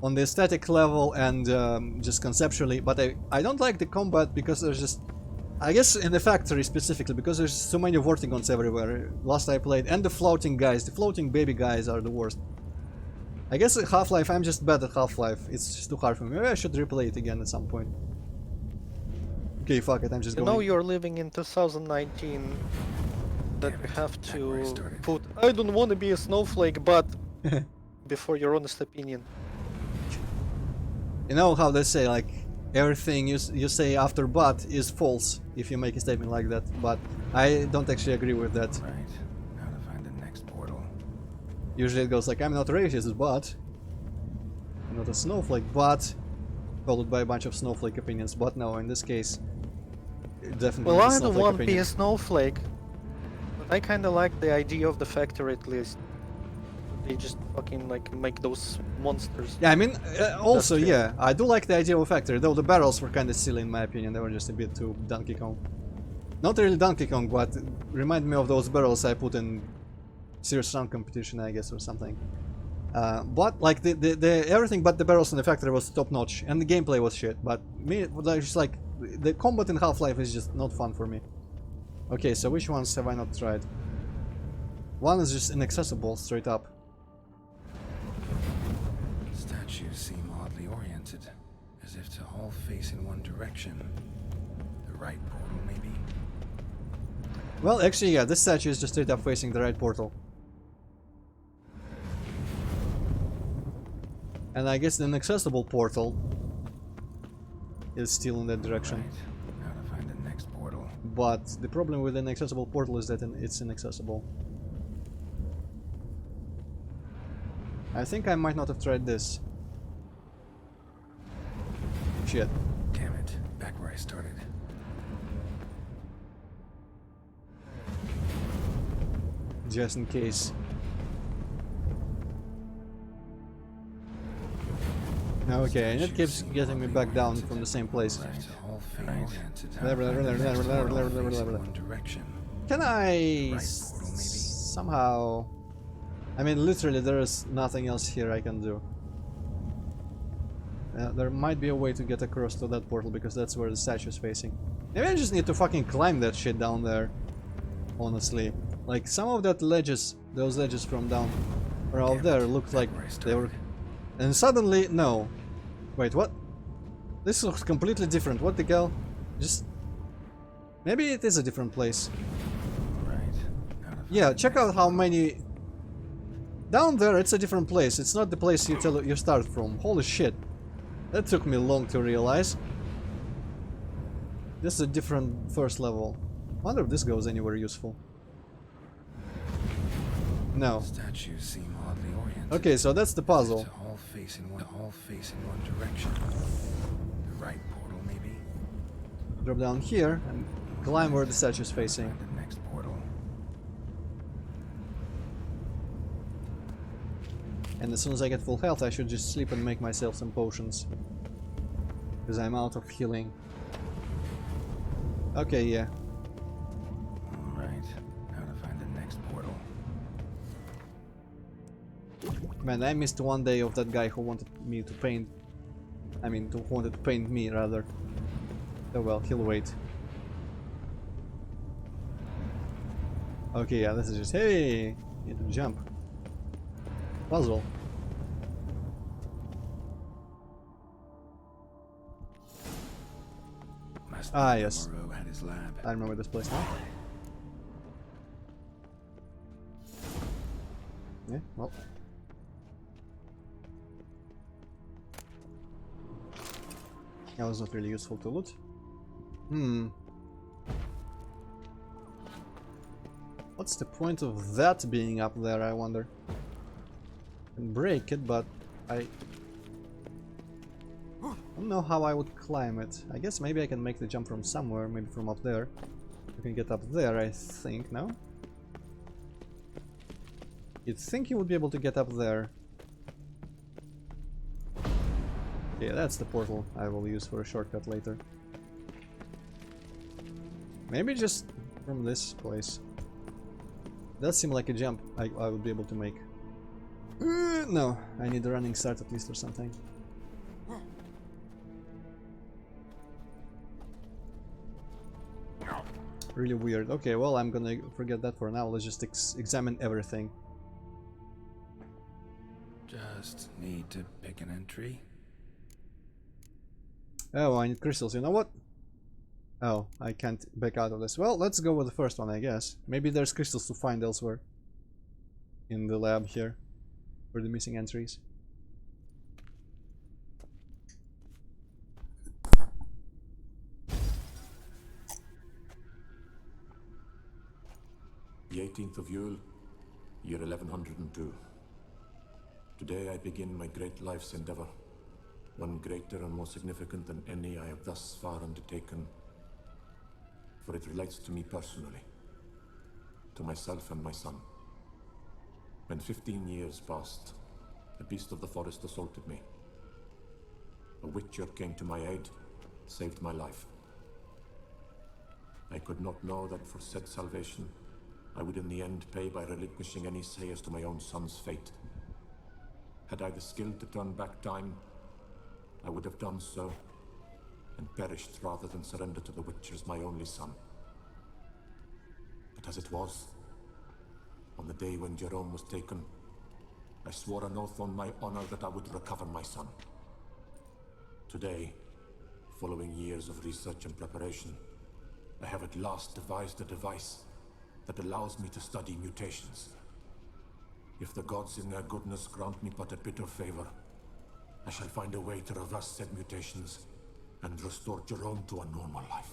[SPEAKER 1] on the aesthetic level and just conceptually, but I don't like the combat because there's just... I guess in the factory specifically, because there's so many vortigons everywhere, last I played, and the floating guys, the floating baby guys are the worst. I guess at Half-Life, I'm just bad at Half-Life. It's just too hard for me. Maybe I should replay it again at some point. Okay, fuck it, I'm just going...
[SPEAKER 2] You know you're living in 2019, that you have to put I don't want to be a snowflake, but... before your honest opinion.
[SPEAKER 1] You know how they say, like, everything you say after but is false, if you make a statement like that, but I don't actually agree with that.
[SPEAKER 5] Right. Now to find the next portal.
[SPEAKER 1] Usually it goes like, I'm not racist, but... I'm not a snowflake, but... Followed by a bunch of snowflake opinions, but no, in this case... Definitely
[SPEAKER 2] Well,
[SPEAKER 1] a
[SPEAKER 2] I don't
[SPEAKER 1] snowflake
[SPEAKER 2] want to be
[SPEAKER 1] opinion.
[SPEAKER 2] a snowflake, but I kinda like the idea of the factory at least. They just fucking like make those monsters.
[SPEAKER 1] Yeah, I mean, also,
[SPEAKER 2] true.
[SPEAKER 1] yeah, I do like the idea of a factory, though the barrels were kinda silly in my opinion, they were just a bit too Donkey Kong. Not really Donkey Kong, but remind me of those barrels I put in Serious Round competition, I guess, or something. But, like, the everything but the barrels in the factory was top-notch, and the gameplay was shit, but me, just like, the combat in Half-Life is just not fun for me. Okay, so which ones have I not tried? One is just inaccessible, straight up.
[SPEAKER 5] Statues seem oddly oriented, as if to all face in one direction. The right portal, maybe?
[SPEAKER 1] Well, actually, yeah, this statue is just straight up facing the right portal. And I guess the inaccessible portal is still in that direction.
[SPEAKER 5] Right. Now to find the next portal.
[SPEAKER 1] But the problem with the inaccessible portal is that it's inaccessible. I think I might not have tried this. Shit.
[SPEAKER 5] Damn it. Back where I started.
[SPEAKER 1] Just in case. Okay, and it keeps getting me back down from the same place. Can I somehow... I mean, literally, there is nothing else here I can do. There might be a way to get across to that portal, because that's where the statue is facing. Maybe I just need to fucking climb that shit down there. Honestly. Like, some of that ledges, those ledges from down or out there looked like they were... And suddenly, no. Wait, what? This looks completely different. What the hell? Just... Maybe it is a different place. Yeah, check out how many... Down there, it's a different place. It's not the place you start from. Holy shit. That took me long to realize. This is a different first level. Wonder if this goes anywhere useful. No.
[SPEAKER 5] Statues seem oddly oriented.
[SPEAKER 1] Okay, so that's the puzzle.
[SPEAKER 5] All face in one direction. The right portal, maybe.
[SPEAKER 1] Drop down here and climb where the statue is facing.
[SPEAKER 5] The next portal.
[SPEAKER 1] And as soon as I get full health, I should just sleep and make myself some potions. Because I'm out of healing. Okay, yeah.
[SPEAKER 5] Alright, now to find the next portal.
[SPEAKER 1] Man, I missed one day of that guy who wanted me to paint. I mean, who wanted to paint me, rather. Oh well, he'll wait. Okay, yeah, this is just... Hey! Need to jump. Puzzle. Ah, yes.
[SPEAKER 5] Had his lab.
[SPEAKER 1] I remember this place now. Yeah, well. That was not really useful to loot. What's the point of that being up there, I wonder? I can break it, but I don't know how I would climb it. I guess maybe I can make the jump from somewhere, maybe from up there. I can get up there, I think, no? You'd think you would be able to get up there. Yeah, that's the portal I will use for a shortcut later. Maybe just from this place. Does seem like a jump I would be able to make. No, I need a running start at least or something. Really weird. Okay, well, I'm gonna forget that for now. Let's just examine everything.
[SPEAKER 5] Just need to pick an entry.
[SPEAKER 1] Oh, I need crystals. You know what? Oh, I can't back out of this. Well, let's go with the first one, I guess. Maybe there's crystals to find elsewhere. In the lab here. For the missing entries.
[SPEAKER 12] The 18th of Yule, year 1102. Today I begin my great life's endeavor. One greater and more significant than any I have thus far undertaken. For it relates to me personally. To myself and my son. When 15 years passed, a beast of the forest assaulted me. A witcher came to my aid, saved my life. I could not know that for said salvation, I would in the end pay by relinquishing any say as to my own son's fate. Had I the skill to turn back time, I would have done so, and perished rather than surrender to the Witchers my only son. But as it was, on the day when Jerome was taken, I swore an oath on my honor that I would recover my son. Today, following years of research and preparation, I have at last devised a device that allows me to study mutations. If the gods in their goodness grant me but a bit of favor, I shall find a way to reverse said mutations and restore Jerome to a normal life.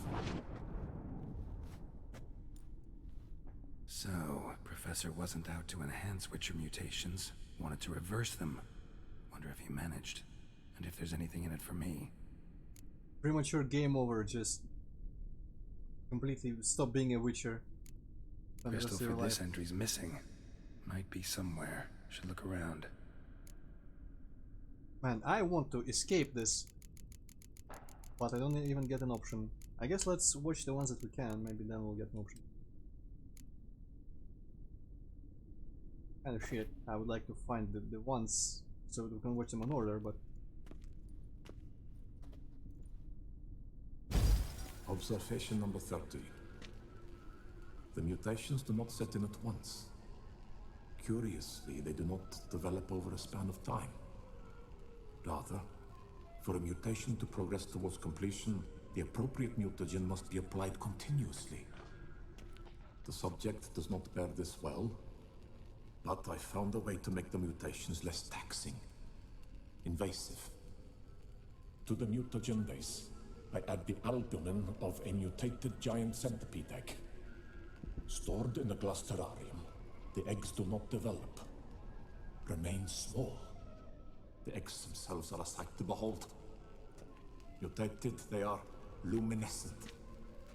[SPEAKER 5] So, Professor wasn't out to enhance Witcher mutations, wanted to reverse them. Wonder if he managed, and if there's anything in it for me.
[SPEAKER 1] Premature game over, just completely stop being a Witcher.
[SPEAKER 5] Crystal for this entry's missing. Might be somewhere. Should look around.
[SPEAKER 1] Man, I want to escape this, but I don't even get an option. I guess let's watch the ones that we can, maybe then we'll get an option. Kind of shit. I would like to find the ones so we can watch them in order, but...
[SPEAKER 12] Observation number 30. The mutations do not set in at once. Curiously, they do not develop over a span of time. Rather, for a mutation to progress towards completion, the appropriate mutagen must be applied continuously. The subject does not bear this well, but I found a way to make the mutations less taxing, invasive. To the mutagen base, I add the albumin of a mutated giant centipede egg. Stored in a glass terrarium, the eggs do not develop, remain small. The eggs themselves are a sight to behold. Mutated, they are luminescent,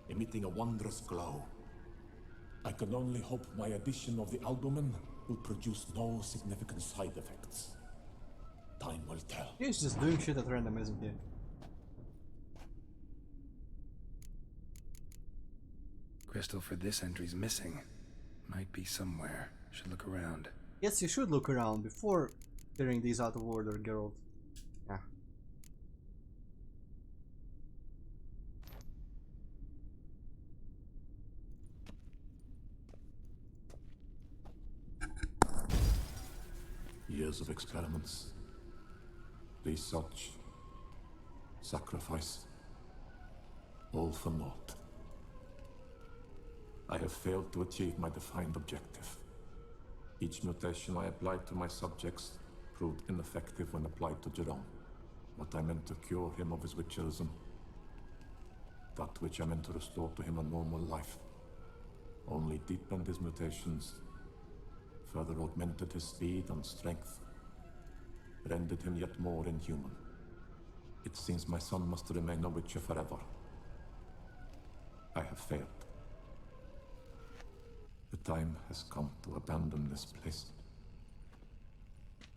[SPEAKER 12] emitting a wondrous glow. I can only hope my addition of the albumin will produce no significant side effects. Time will tell.
[SPEAKER 1] He's just doing shit at random, isn't he?
[SPEAKER 5] Crystal for this entry's missing. Might be somewhere. Should look around.
[SPEAKER 1] Yes, you should look around before clearing these out of order, Geralt. Yeah.
[SPEAKER 12] Years of experiments, research, sacrifice, all for naught. I have failed to achieve my defined objective. Each mutation I applied to my subjects proved ineffective when applied to Jerome. What I meant to cure him of his witcherism, that which I meant to restore to him a normal life, only deepened his mutations, further augmented his speed and strength, rendered him yet more inhuman. It seems my son must remain a witcher forever. I have failed. The time has come to abandon this place.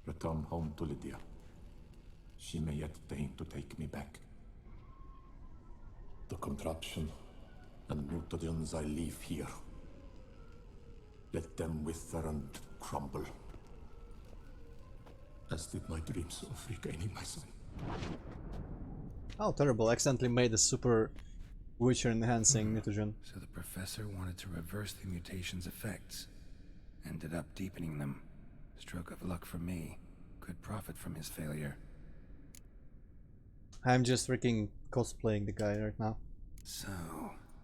[SPEAKER 12] Return home to Lydia. She may yet deign to take me back. The contraption and mutagens I leave here. Let them wither and crumble. As did my dreams of regaining my son.
[SPEAKER 1] How terrible, accidentally made a super Witcher enhancing mutagen.
[SPEAKER 5] So the professor wanted to reverse the mutation's effects. Ended up deepening them. Stroke of luck for me. Could profit from his failure.
[SPEAKER 1] I'm just freaking cosplaying the guy right now.
[SPEAKER 5] So,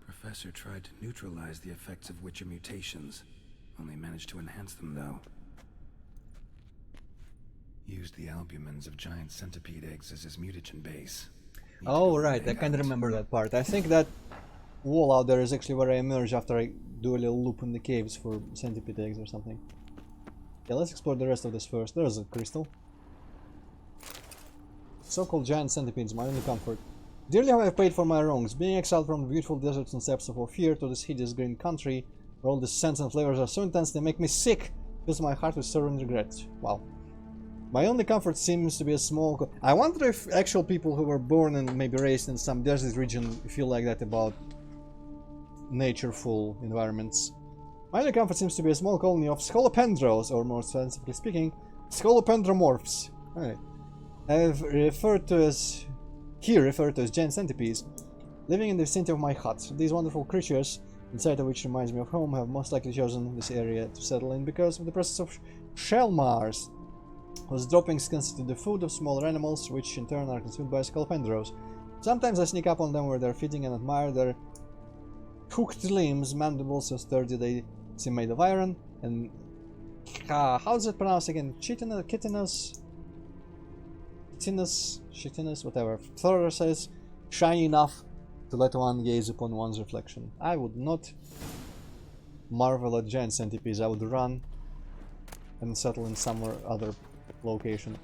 [SPEAKER 5] Professor tried to neutralize the effects of Witcher mutations. Only managed to enhance them though. Used the albumins of giant centipede eggs as his mutagen base.
[SPEAKER 1] Oh right, I kind of remember that part. I think that wall out there is actually where I emerge after I do a little loop in the caves for centipede eggs or something. Yeah, let's explore the rest of this first. There's a crystal. So-called giant centipedes, my only comfort. Dearly have I paid for my wrongs, being exiled from the beautiful deserts and steppes of Ophir to this hideous green country, where all the scents and flavors are so intense they make me sick. Fills my heart with sorrow and regret. Wow. My only comfort seems to be a small... I wonder if actual people who were born and maybe raised in some desert region feel like that about natureful environments. My only comfort seems to be a small colony of scolopendros, or more scientifically speaking, scolopendromorphs. Alright. I've referred to as... Here referred to as giant centipedes, living in the vicinity of my hut. These wonderful creatures, the sight of which reminds me of home, have most likely chosen this area to settle in because of the presence of shellmars, whose droppings constitute the food of smaller animals, which in turn are consumed by scolopendros. Sometimes I sneak up on them where they're feeding and admire their hooked limbs, mandibles so sturdy they seem made of iron, and how's it pronounced again? Chitinous, whatever. Thoraces shiny enough to let one gaze upon one's reflection. I would not marvel at giant centipedes. I would run and settle in somewhere other location.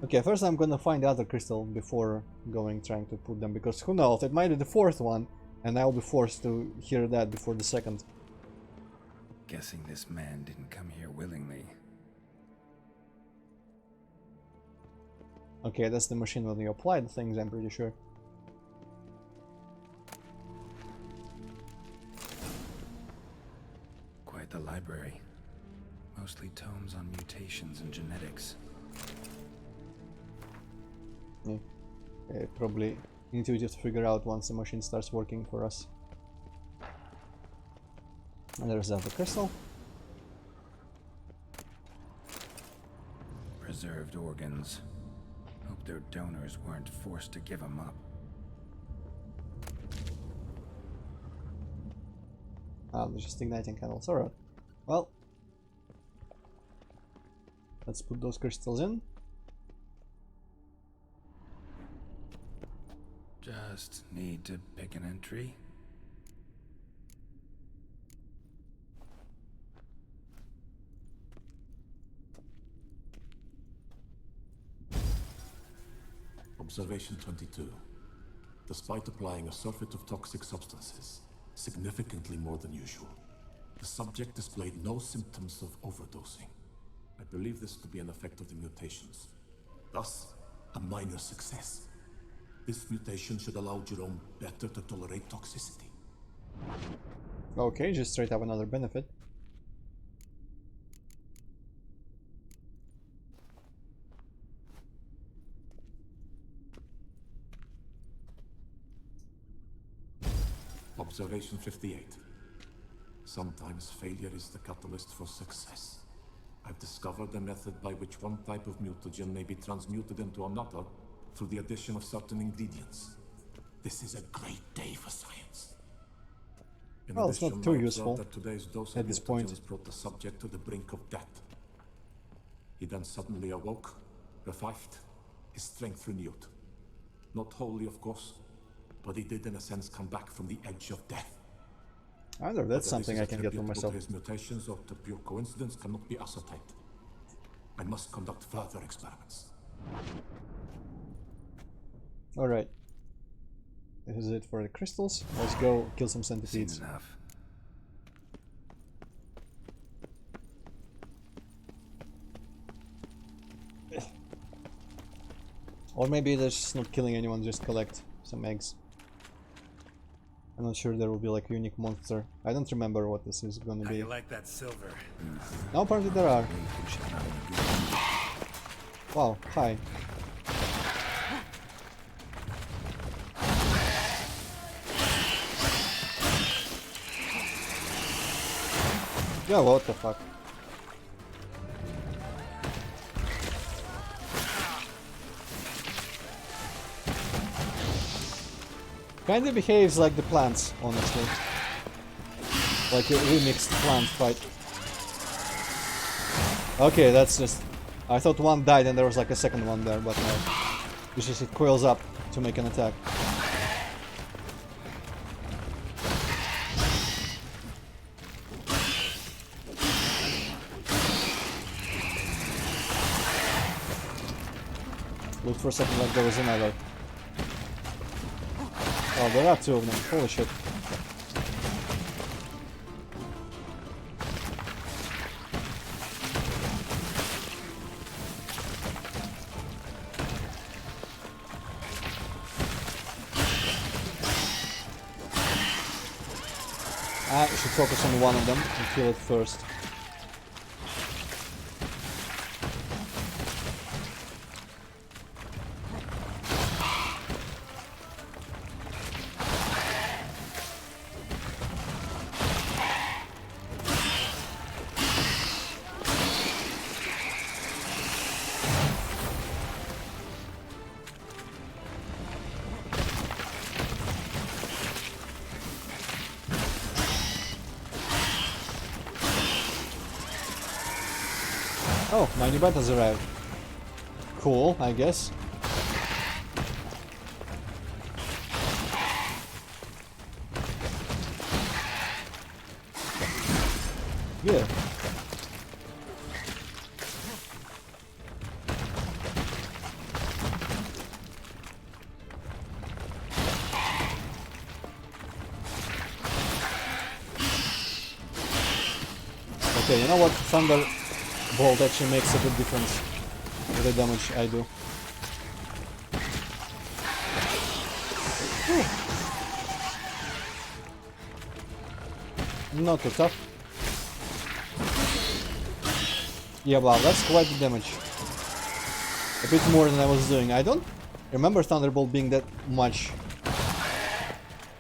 [SPEAKER 1] Okay, first I'm gonna find the other crystal before trying to put them, because who knows, it might be the fourth one and I'll be forced to hear that before the second.
[SPEAKER 5] Guessing this man didn't come here willingly.
[SPEAKER 1] Okay, that's the machine when you apply the things, I'm pretty sure.
[SPEAKER 5] Quite the library. Mostly tomes on mutations and genetics.
[SPEAKER 1] Yeah. Probably intuitive to figure out once the machine starts working for us. And there's the other crystal.
[SPEAKER 5] Preserved organs. Hope their donors weren't forced to give them up.
[SPEAKER 1] They're just igniting candles. Alright. Well, let's put those crystals in.
[SPEAKER 5] Just need to pick an entry.
[SPEAKER 12] Observation 22. Despite applying a surfeit of toxic substances, significantly more than usual, the subject displayed no symptoms of overdosing. I believe this to be an effect of the mutations. Thus, a minor success. This mutation should allow Jerome better to tolerate toxicity.
[SPEAKER 1] Okay, just straight up another benefit.
[SPEAKER 12] Observation 58. Sometimes failure is the catalyst for success. I've discovered a method by which one type of mutagen may be transmuted into another through the addition of certain ingredients. This is a great day for science. In
[SPEAKER 1] Well, it's not
[SPEAKER 12] addition,
[SPEAKER 1] too
[SPEAKER 12] I observed
[SPEAKER 1] useful
[SPEAKER 12] that today's dose
[SPEAKER 1] at
[SPEAKER 12] of
[SPEAKER 1] this point.
[SPEAKER 12] mutagens brought the subject to the brink of death. He then suddenly awoke, revived, his strength renewed. Not wholly, of course, but he did in a sense come back from the edge of death.
[SPEAKER 1] I wonder if that's
[SPEAKER 12] Whether
[SPEAKER 1] something
[SPEAKER 12] this
[SPEAKER 1] I
[SPEAKER 12] is
[SPEAKER 1] can get for
[SPEAKER 12] attributable
[SPEAKER 1] myself.
[SPEAKER 12] to his mutations or to pure coincidence cannot be ascertained. I must conduct further experiments.
[SPEAKER 1] Alright. This is it for the crystals. Let's go kill some
[SPEAKER 5] Seen
[SPEAKER 1] centipedes.
[SPEAKER 5] enough.
[SPEAKER 1] Or maybe they're just not killing anyone, just collect some eggs. I'm not sure there will be like a unique monster. I don't remember what this is gonna
[SPEAKER 6] How
[SPEAKER 1] be.
[SPEAKER 6] you like that silver?
[SPEAKER 1] No, apparently there are. Wow, hi. Yeah, what the fuck? Kinda behaves like the plants, honestly. Like a remixed plant fight. Okay, that's just... I thought one died and there was like a second one there, but no. It's just it coils up to make an attack. Looked for a second like there was another. Oh, there are two of them. Holy shit. I should focus on one of them and kill it first. Oh, my new buttons arrived. Cool, I guess. Yeah. Okay, you know what? Thunderbolt actually makes a good difference with the damage I do. Whew. Not too tough. Yeah, wow, that's quite the damage. A bit more than I was doing. I don't remember Thunderbolt being that much,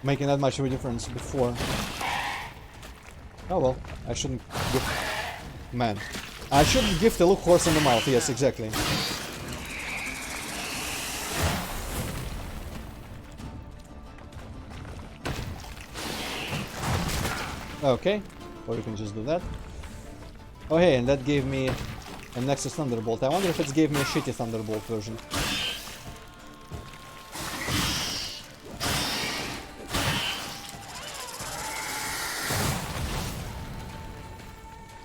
[SPEAKER 1] making that much of a difference before. Oh well, I shouldn't give... Man. I shouldn't give the look horse in the mouth, yes, exactly. Okay, or you can just do that. Oh hey, and that gave me a Nexus Thunderbolt. I wonder if it gave me a shitty Thunderbolt version.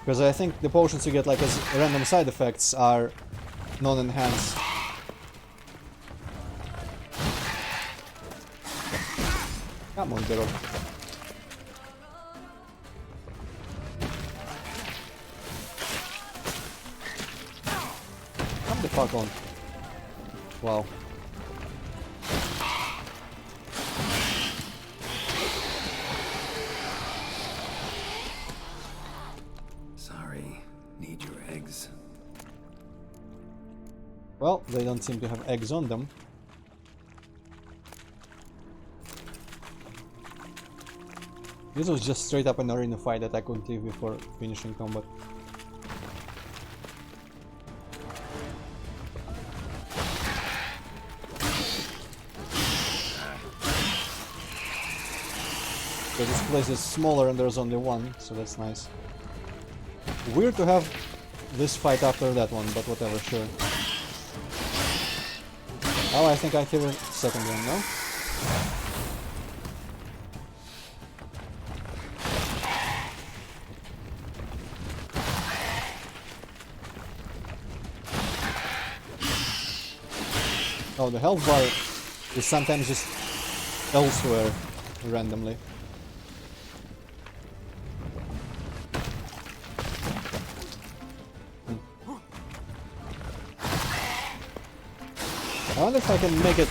[SPEAKER 1] Because I think the potions you get like as random side effects are non-enhanced. Come on, girl. Come the fuck on. Wow.
[SPEAKER 5] Need your eggs.
[SPEAKER 1] Well, they don't seem to have eggs on them. This was just straight up an arena fight that I couldn't leave before finishing combat. So this place is smaller and there's only one, so that's nice. Weird to have this fight after that one, but whatever, sure. Oh, I think I hear a second one, no? Oh, the health bar is sometimes just elsewhere randomly. I wonder if I can make it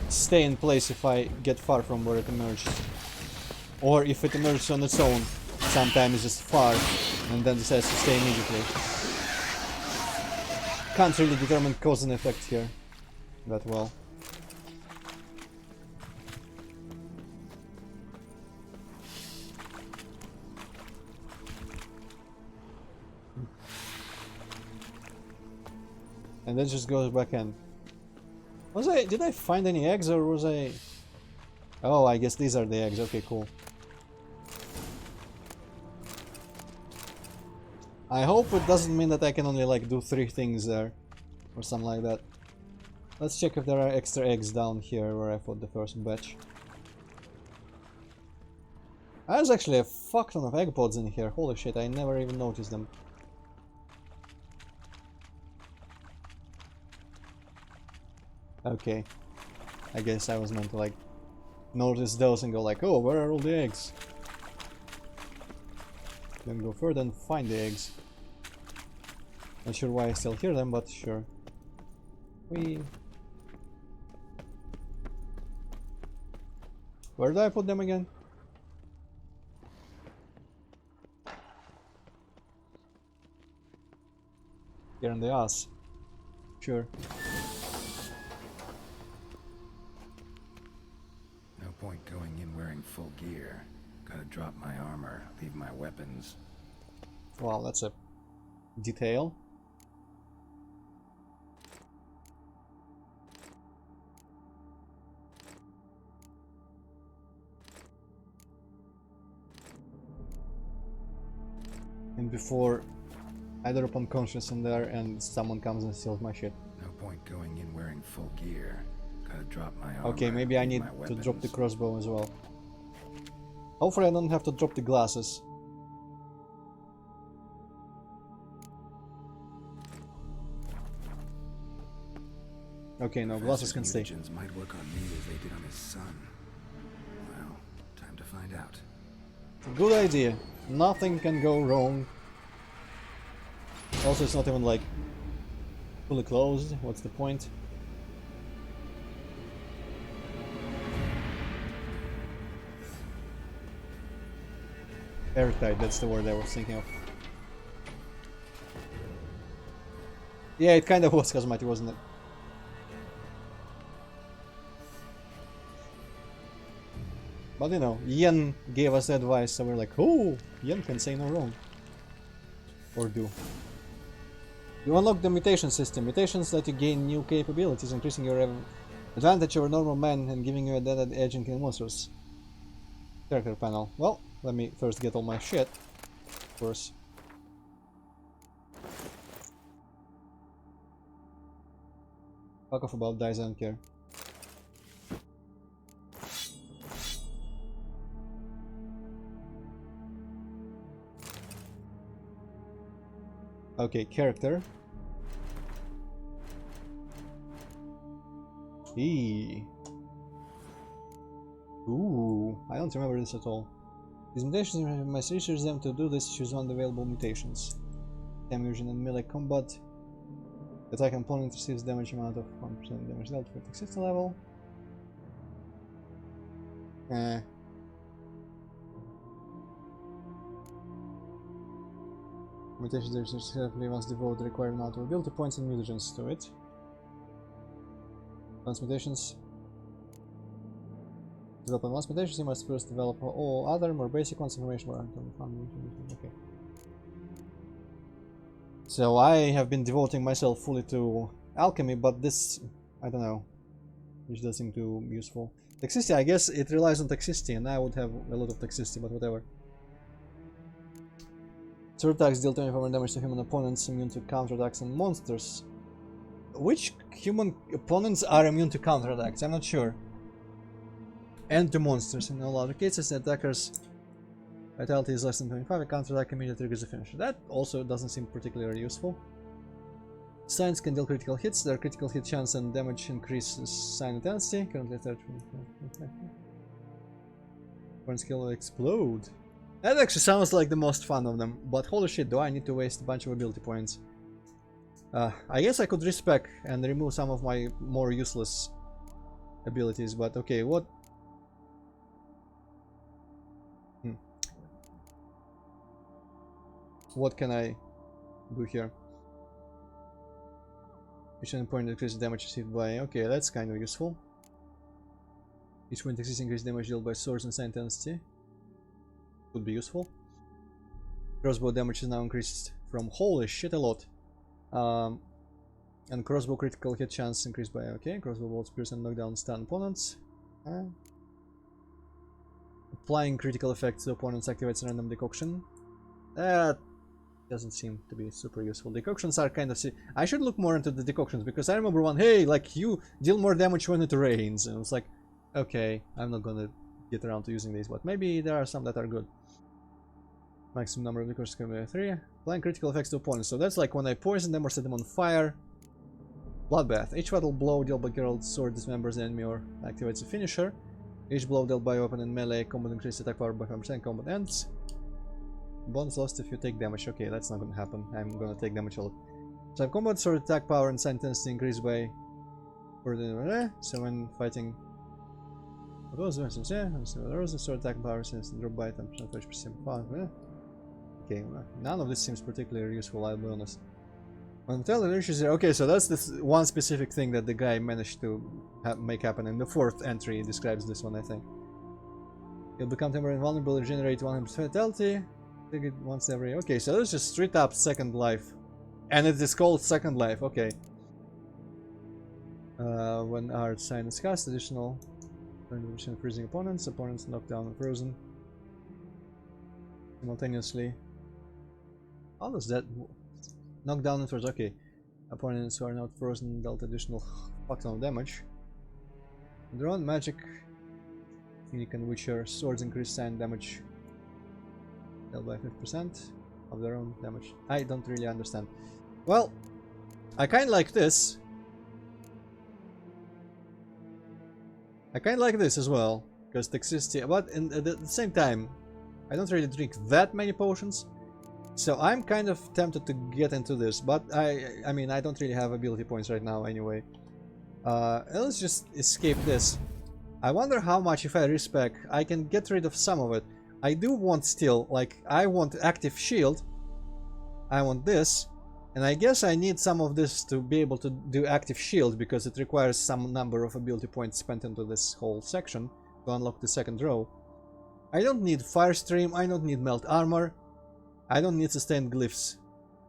[SPEAKER 1] stay in place if I get far from where it emerges. Or if it emerges on its own, sometimes just far, and then decides to stay immediately. Can't really determine cause and effect here that well. And then just goes back in. Did I find any eggs or was I... Oh, I guess these are the eggs. Okay, cool. I hope it doesn't mean that I can only like do 3 things there. Or something like that. Let's check if there are extra eggs down here where I put the first batch. There's actually a fuck ton of egg pods in here. Holy shit, I never even noticed them. Okay. I guess I was meant to like notice those and go like, oh, where are all the eggs? Then go further and find the eggs. Not sure why I still hear them, but sure. Where did I put them again? Here in the ass. Sure.
[SPEAKER 5] No point going in wearing full gear. Gotta drop my armor, leave my weapons.
[SPEAKER 1] Wow, that's a detail. And before I drop unconscious in there and someone comes and steals my shit.
[SPEAKER 5] No point going in wearing full gear. Gotta drop my armor.
[SPEAKER 1] Okay, maybe I need to drop the crossbow as well. Hopefully I don't have to drop the glasses. Okay, no, glasses can stay.
[SPEAKER 5] Mutations might work on me as they did on his son. Well, time to find out.
[SPEAKER 1] Good idea. Nothing can go wrong. Also, it's not even like fully closed. What's the point? Airtight, that's the word I was thinking of. Yeah, it kind of was cosmetic, wasn't it? But you know, Yen gave us advice, so we're like, oh, Yen can say no wrong. Or do. You unlock the mutation system. Mutations let you gain new capabilities, increasing your advantage over normal men and giving you a dead edge in killing monsters. Character panel. Well, let me first get all my shit. Of course. Fuck off about dice, I don't care. Okay, character. Ooh, I don't remember this at all. These mutations, I must research them. To do this, choose one of the available mutations. Damage in melee combat. Attack opponent receives damage amount of 1% damage dealt for toxicity level. Mutations research carefully must devote the required amount of ability points and mutagens to it. Advanced mutations. Develop advanced mutations, you must first develop all other more basic ones. Information more okay. So I have been devoting myself fully to alchemy, but this, I don't know. which does seem to be useful. Toxicity, I guess it relies on toxicity, and I would have a lot of toxicity, but whatever. Sword attacks deal 24 more damage to human opponents immune to counterattacks and monsters. Which human opponents are immune to counterattacks? I'm not sure. And to monsters. In all other cases, the attacker's vitality is less than 25, a counterattack immediately triggers a finisher. That also doesn't seem particularly useful. Signs can deal critical hits. Their critical hit chance and damage increases sign intensity. Currently 30. One skill will explode. That actually sounds like the most fun of them. But holy shit, do I need to waste a bunch of ability points? I guess I could respec and remove some of my more useless abilities, but okay, what? What can I do here? Each point increases damage received by... Okay, that's kind of useful. Each point increases increased damage dealt by swords and sign intensity. Would be useful. Crossbow damage is now increased from... Holy shit, a lot. And crossbow critical hit chance increased by... Okay, crossbow bolts pierce and knock down stun opponents. Applying critical effects to opponents activates a random decoction. That doesn't seem to be super useful. Decoctions are kind of... I should look more into the decoctions, because I remember one, hey, like, you deal more damage when it rains. And it's like, okay, I'm not gonna get around to using these, but maybe there are some that are good. Maximum number of decoctions can be 3. Applying critical effects to opponents. So that's like when I poison them or set them on fire. Bloodbath. Each fatal blow dealt by Geralt's sword dismembers the enemy or activates a finisher. Each blow dealt by weapon and melee combat increases attack power by 5%. Combat ends. Bonus lost if you take damage. Okay, that's not gonna happen. I'm gonna take damage a lot. So combat sword attack power and sign intensity increase by... So when fighting... sword attack power since drop by 10%. Okay, none of this seems particularly useful, I'll be honest. When the reaches there, okay, so that's this one specific thing that the guy managed to make happen. In the 4th entry, he describes this one, I think. You'll become temporarily invulnerable, regenerate 100% vitality. Take it once every... Okay, so that's just straight up second life. And it is called second life, okay. When our sign is cast, additional freezing opponents knocked down and frozen simultaneously. How does that knock down and frozen? Okay, opponents who are not frozen dealt additional fuck ton of damage. Their own magic, unique and witcher swords increase sign damage dealt by 50% of their own damage. I don't really understand. Well, I kind of like this. I kind of like this as well, because toxicity, but at the same time, I don't really drink that many potions, so I'm kind of tempted to get into this, but I mean, I don't really have ability points right now anyway. Let's just escape this. I wonder how much, if I respec, I can get rid of some of it. I do want still, like, I want active shield, I want this, and I guess I need some of this to be able to do active shield, because it requires some number of ability points spent into this whole section to unlock the second row. I don't need fire stream, I don't need melt armor, I don't need sustained glyphs.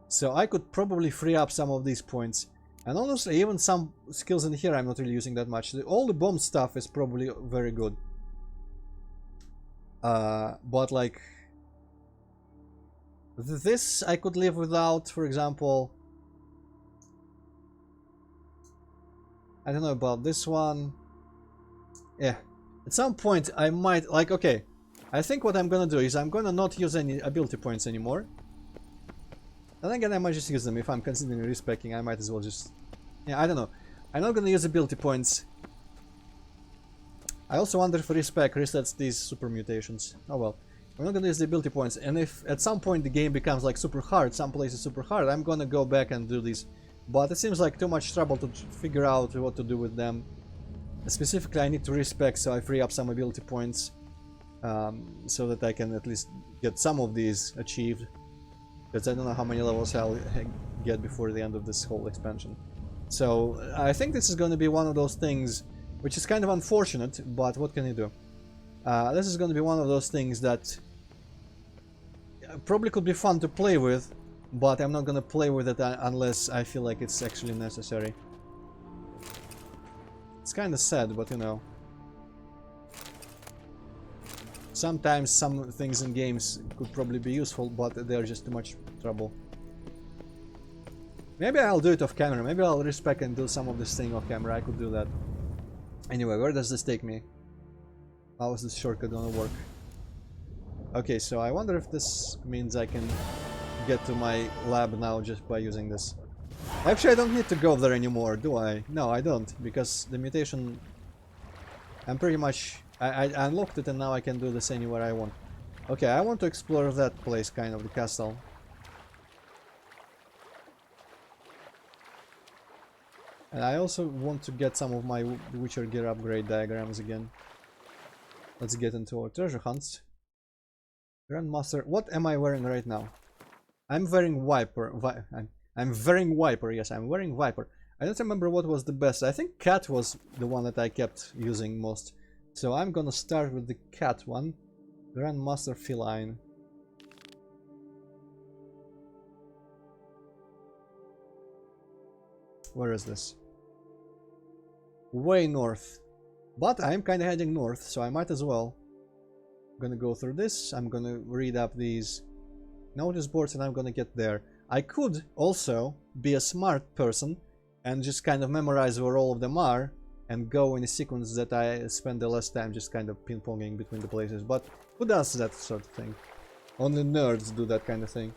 [SPEAKER 1] So I could probably free up some of these points. And honestly, even some skills in here I'm not really using that much. All the bomb stuff is probably very good. But like... this I could live without, for example. I don't know about this one. Yeah, at some point I might, like, okay, I think what I'm gonna do is I'm gonna not use any ability points anymore. And again, I might just use them. If I'm considering respecking, I might as well just... Yeah, I don't know. I'm not gonna use ability points. I also wonder if respec resets these super mutations. Oh well. I'm not gonna use the ability points, and if at some point the game becomes like super hard, some places super hard, I'm gonna go back and do these. But it seems like too much trouble to figure out what to do with them. Specifically, I need to respec, so I free up some ability points, so that I can at least get some of these achieved. Because I don't know how many levels I'll get before the end of this whole expansion. So I think this is going to be one of those things, which is kind of unfortunate, but what can you do? This is going to be one of those things that probably could be fun to play with, but I'm not going to play with it unless I feel like it's actually necessary. It's kind of sad, but you know. Sometimes some things in games could probably be useful, but they're just too much trouble. Maybe I'll do it off camera. Maybe I'll respec and do some of this thing off camera. I could do that. Anyway, where does this take me? How is this shortcut gonna work? Okay, so I wonder if this means I can get to my lab now just by using this. Actually, I don't need to go there anymore, do I? No, I don't, because the mutation... I'm pretty much... I unlocked it and now I can do this anywhere I want. Okay, I want to explore that place, kind of, the castle. And I also want to get some of my Witcher gear upgrade diagrams again. Let's get into our treasure hunts. Grandmaster, what am I wearing right now? I'm wearing Viper. I'm wearing Viper, yes, I'm wearing Viper. I don't remember what was the best. I think Cat was the one that I kept using most. So I'm gonna start with the Cat one. Grandmaster Feline. Where is this? Way north. But I'm kinda heading north, so I might as well. I'm gonna go through this, I'm gonna read up these notice boards and I'm gonna get there. I could also be a smart person and just kind of memorize where all of them are and go in a sequence that I spend the less time just kind of ping-ponging between the places. But who does that sort of thing? Only nerds do that kind of thing.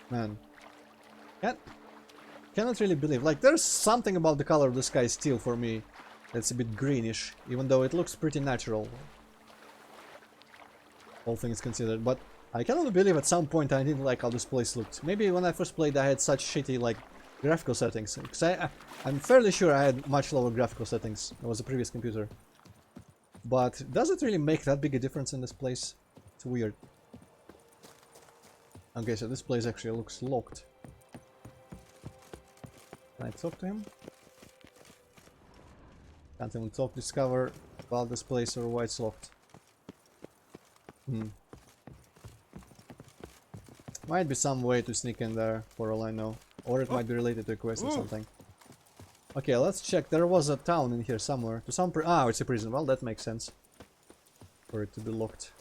[SPEAKER 1] Man. Cannot really believe. Like, there's something about the color of the sky still for me that's a bit greenish, even though it looks pretty natural. All things considered, but I cannot believe at some point I didn't like how this place looked. Maybe when I first played I had such shitty, like, graphical settings. Because I'm fairly sure I had much lower graphical settings. It was a previous computer. But does it really make that big a difference in this place? It's weird. Okay, so this place actually looks locked. Can I talk to him? Can't even talk, discover about this place or why it's locked. Might be some way to sneak in there, for all I know. Or it might be related to a quest or something. Okay, let's check. There was a town in here somewhere. To some it's a prison. Well, that makes sense. For it to be locked.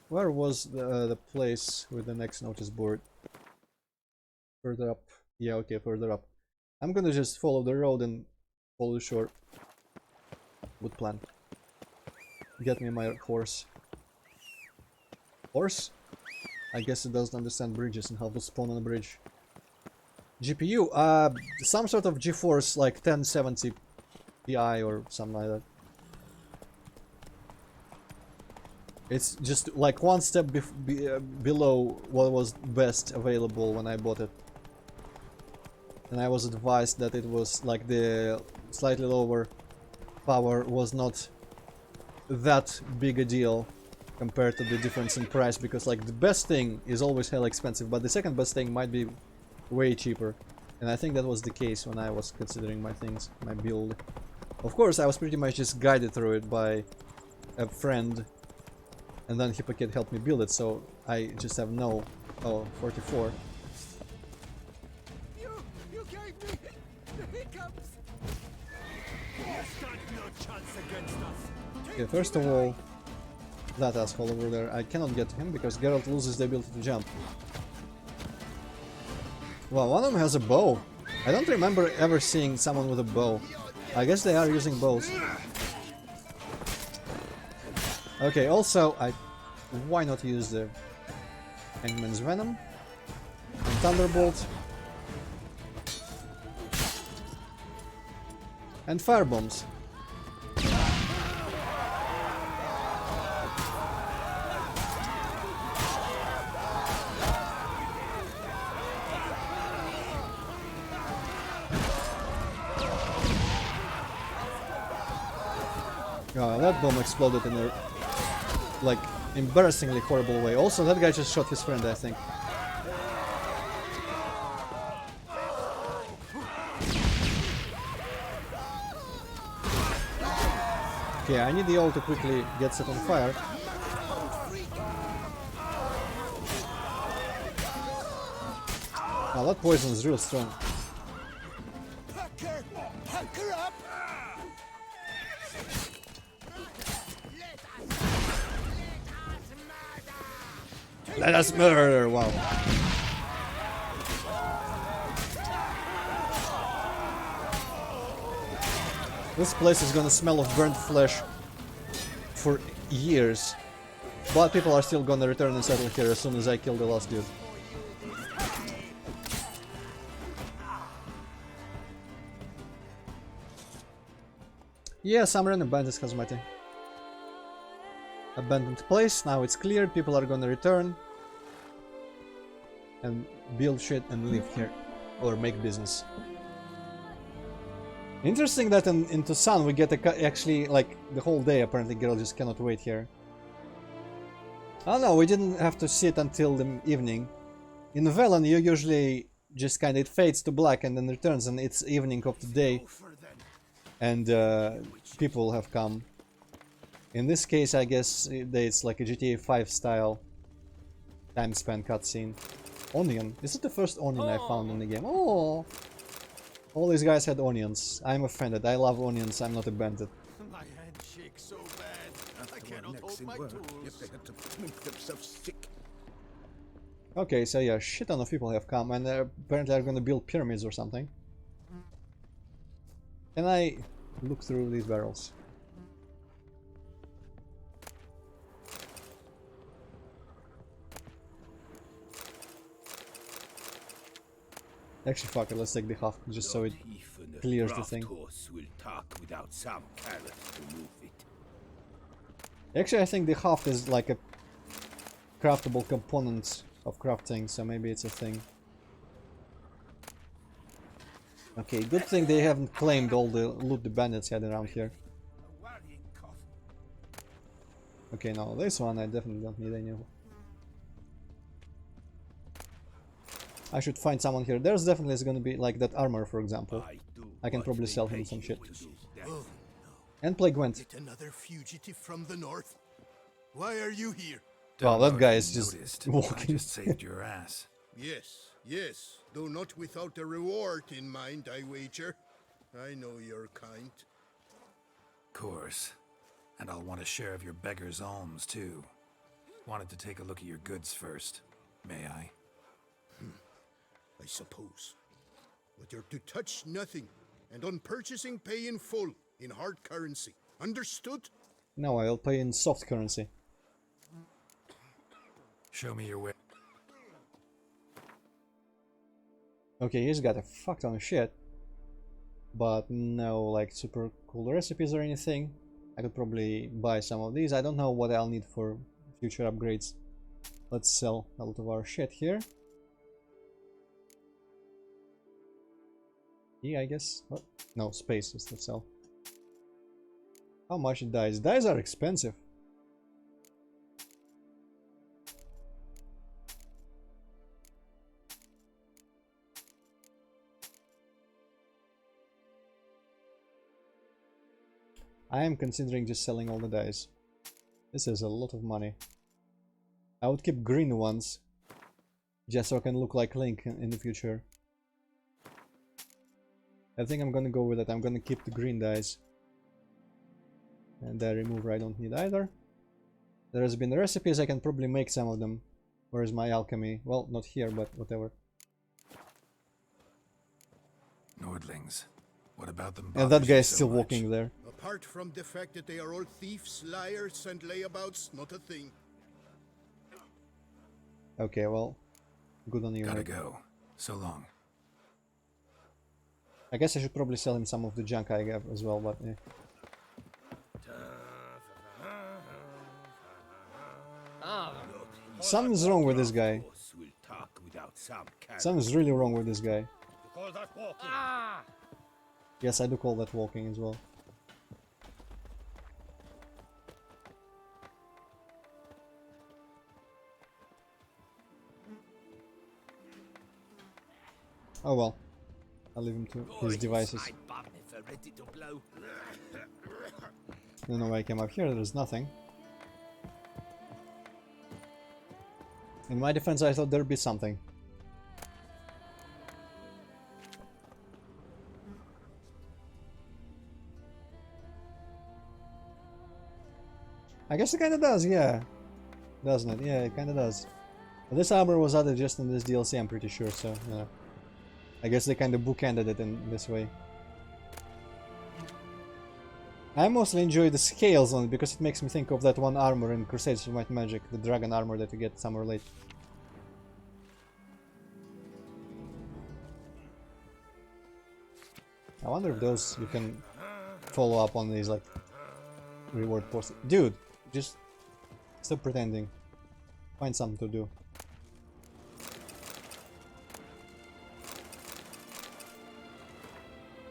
[SPEAKER 1] Where was the place with the next notice board? Further up. Yeah, okay, further up. I'm gonna just follow the road and follow the shore. Good plan. Get me my horse. Horse? I guess it doesn't understand bridges and how to spawn on a bridge. GPU, some sort of GeForce like 1070 Ti or something like that. It's just like one step below what was best available when I bought it. And I was advised that it was like the slightly lower power was not that big a deal compared to the difference in price, because like the best thing is always hell expensive, but the second best thing might be way cheaper. And I think that was the case when I was considering my things, my build. Of course, I was pretty much just guided through it by a friend, and then Hippokid helped me build it, so I just have no... Oh, 44.
[SPEAKER 6] You gave me the hiccups. You stand no chance against us.
[SPEAKER 1] Okay, first of all, that asshole over there, I cannot get to him because Geralt loses the ability to jump. Well, one of them has a bow. I don't remember ever seeing someone with a bow. I guess they are using bows. Okay, also, why not use the Hangman's Venom and Thunderbolt and Firebombs. That bomb exploded in a, like, embarrassingly horrible way. Also, that guy just shot his friend, I think. Okay, I need the oil to quickly get set on fire. Now that poison is real strong.
[SPEAKER 6] Pucker up!
[SPEAKER 1] Let us murder! Wow. This place is gonna smell of burnt flesh for years. But people are still gonna return and settle here as soon as I kill the last dude. Yeah, some random bandits cosmetic. Abandoned place, now it's cleared, people are gonna return and build shit and live here. Or make business. Interesting that in Tucson we get actually like the whole day. Apparently girls just cannot wait here. Oh no, we didn't have to sit until the evening. In Velen you usually just kinda it fades to black and then returns and it's evening of the day. And people have come. In this case I guess it's like a GTA 5 style time span cutscene. Onion. Is it the first onion I found in the game? Oh! All these guys had onions. I'm offended. I love onions. I'm not a bandit.
[SPEAKER 6] My hand shakes so bad. I cannot hold my tools.
[SPEAKER 4] They had to make themselves sick.
[SPEAKER 1] Okay, so yeah, shit ton of people have come and apparently are gonna build pyramids or something. Can I look through these barrels? Actually, fuck it, let's take the half, just so it clears the thing. Actually, I think the half is like a craftable component of crafting, so maybe it's a thing. Okay, good thing they haven't claimed all the loot the bandits had around here. Okay, now this one I definitely don't need any of. I should find someone here. There's definitely is gonna be like that armor, for example. I can probably sell him some shit.
[SPEAKER 7] Oh,
[SPEAKER 1] And play Gwent.
[SPEAKER 7] yet another fugitive from the north. Why are you here?
[SPEAKER 1] Wow, that guy is just
[SPEAKER 5] Noticed.
[SPEAKER 1] walking.
[SPEAKER 5] I just saved your ass.
[SPEAKER 7] Yes, yes, though not without a reward in mind, I wager. I know your kind.
[SPEAKER 5] Course. And I'll want a share of your beggar's alms, too. Wanted to take a look at your goods first. May I?
[SPEAKER 7] I suppose. But you're to touch nothing, and on purchasing pay in full, in hard currency. Understood?
[SPEAKER 1] No, I'll pay in soft currency.
[SPEAKER 5] Show me your way.
[SPEAKER 1] Okay, he's got a fuck ton of shit. But no, like, super cool recipes or anything. I could probably buy some of these. I don't know what I'll need for future upgrades. Let's sell a lot of our shit here. Yeah, I guess. What? No, spaces, let's sell. How much it dies? Dies are expensive. I am considering just selling all the dice. This is a lot of money. I would keep green ones, just so I can look like Link in the future. I think I'm gonna go with that. I'm gonna keep the green dice. And the remover I don't need either. There has been recipes, I can probably make some of them. Where is my alchemy? Well, not here, but whatever.
[SPEAKER 5] Nordlings. What about them?
[SPEAKER 1] And that
[SPEAKER 5] bothers you
[SPEAKER 1] guy is
[SPEAKER 5] so
[SPEAKER 1] still
[SPEAKER 5] much?
[SPEAKER 1] walking there.
[SPEAKER 7] Apart from the fact that they are all thieves, liars, and layabouts, not a thing.
[SPEAKER 1] Okay, well, good on you.
[SPEAKER 5] Gotta
[SPEAKER 1] mate.
[SPEAKER 5] go. So long.
[SPEAKER 1] I guess I should probably sell him some of the junk I have as well, but eh. Something's wrong with this guy. Something's really wrong with this guy. Yes, I do call that walking as well. Oh well. I'll leave him to his devices. Don't know why I came up here, there's nothing. In my defense, I thought there'd be something. I guess it kinda does, yeah. Doesn't it? Yeah, it kinda does. But this armor was added just in this DLC, I'm pretty sure, so, yeah. I guess they kinda bookended it in this way. I mostly enjoy the scales on it because it makes me think of that one armor in Crusades of Might and Magic, the dragon armor that you get somewhere late. I wonder if those you can follow up on these like reward posts. Dude, just stop pretending. Find something to do.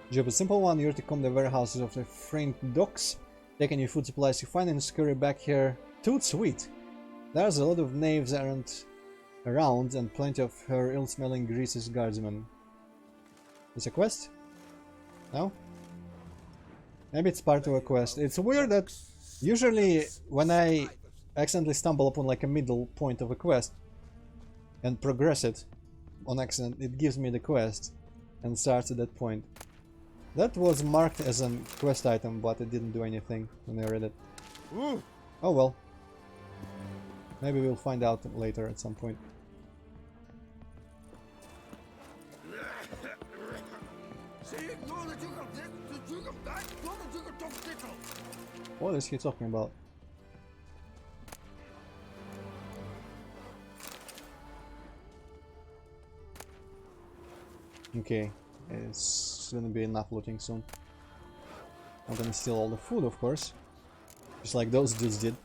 [SPEAKER 1] Job is a simple one. You're to comb the warehouses of the framed docks, take any food supplies you find and scurry back here. Toot sweet! There's a lot of knaves around and plenty of her ill-smelling greases guardsmen. Is a quest? No? Maybe it's part of a quest. It's weird that usually when I accidentally stumble upon like a middle point of a quest and progress it on accident, it gives me the quest and starts at that point. That was marked as a quest item, but it didn't do anything when I read it. Oh well. Maybe we'll find out later at some point. What is he talking about? Okay, it's gonna be enough looting soon. I'm gonna steal all the food, of course. Just like those dudes did.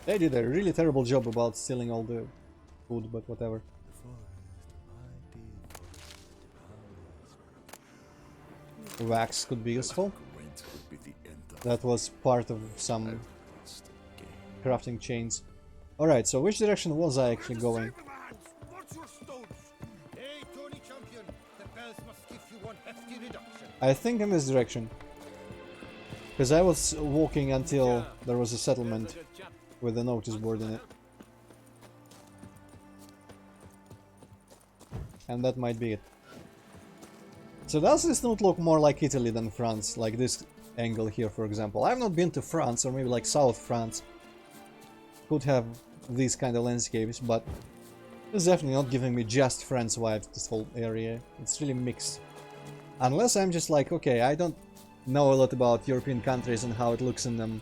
[SPEAKER 1] They did a really terrible job about stealing all the food, but whatever. Wax could be useful. That was part of some crafting chains. Alright, so which direction was I actually going? I think in this direction. Because I was walking until there was a settlement with a notice board in it. And that might be it. So does this not look more like Italy than France? Like this angle here, for example. I've not been to France, or maybe like South France. Could have these kind of landscapes, but it's definitely not giving me just France vibes, this whole area. It's really mixed. Unless I'm just like, okay, I don't know a lot about European countries and how it looks in them.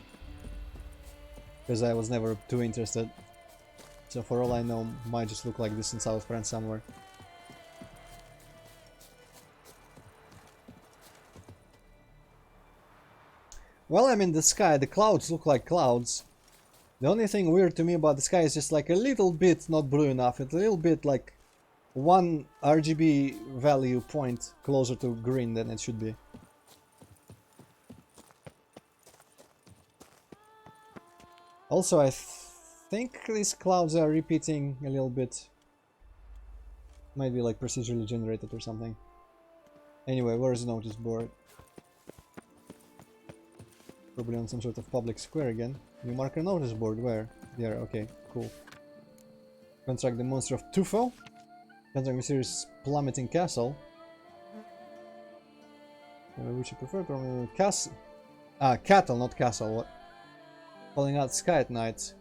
[SPEAKER 1] Because I was never too interested. So for all I know, might just look like this in South France somewhere. Well, I'm in the sky, the clouds look like clouds. The only thing weird to me about the sky is just like a little bit not blue enough. It's a little bit like one RGB value point closer to green than it should be. Also, I think these clouds are repeating a little bit. Might be like procedurally generated or something. Anyway, where is the notice board? Probably on some sort of public square again. New marker notice board, where? There, okay, cool. Contract the monster of Tufo. Contract mysterious plummeting castle. Which you prefer? Castle. Ah, cattle, not castle. What? Calling out sky at night.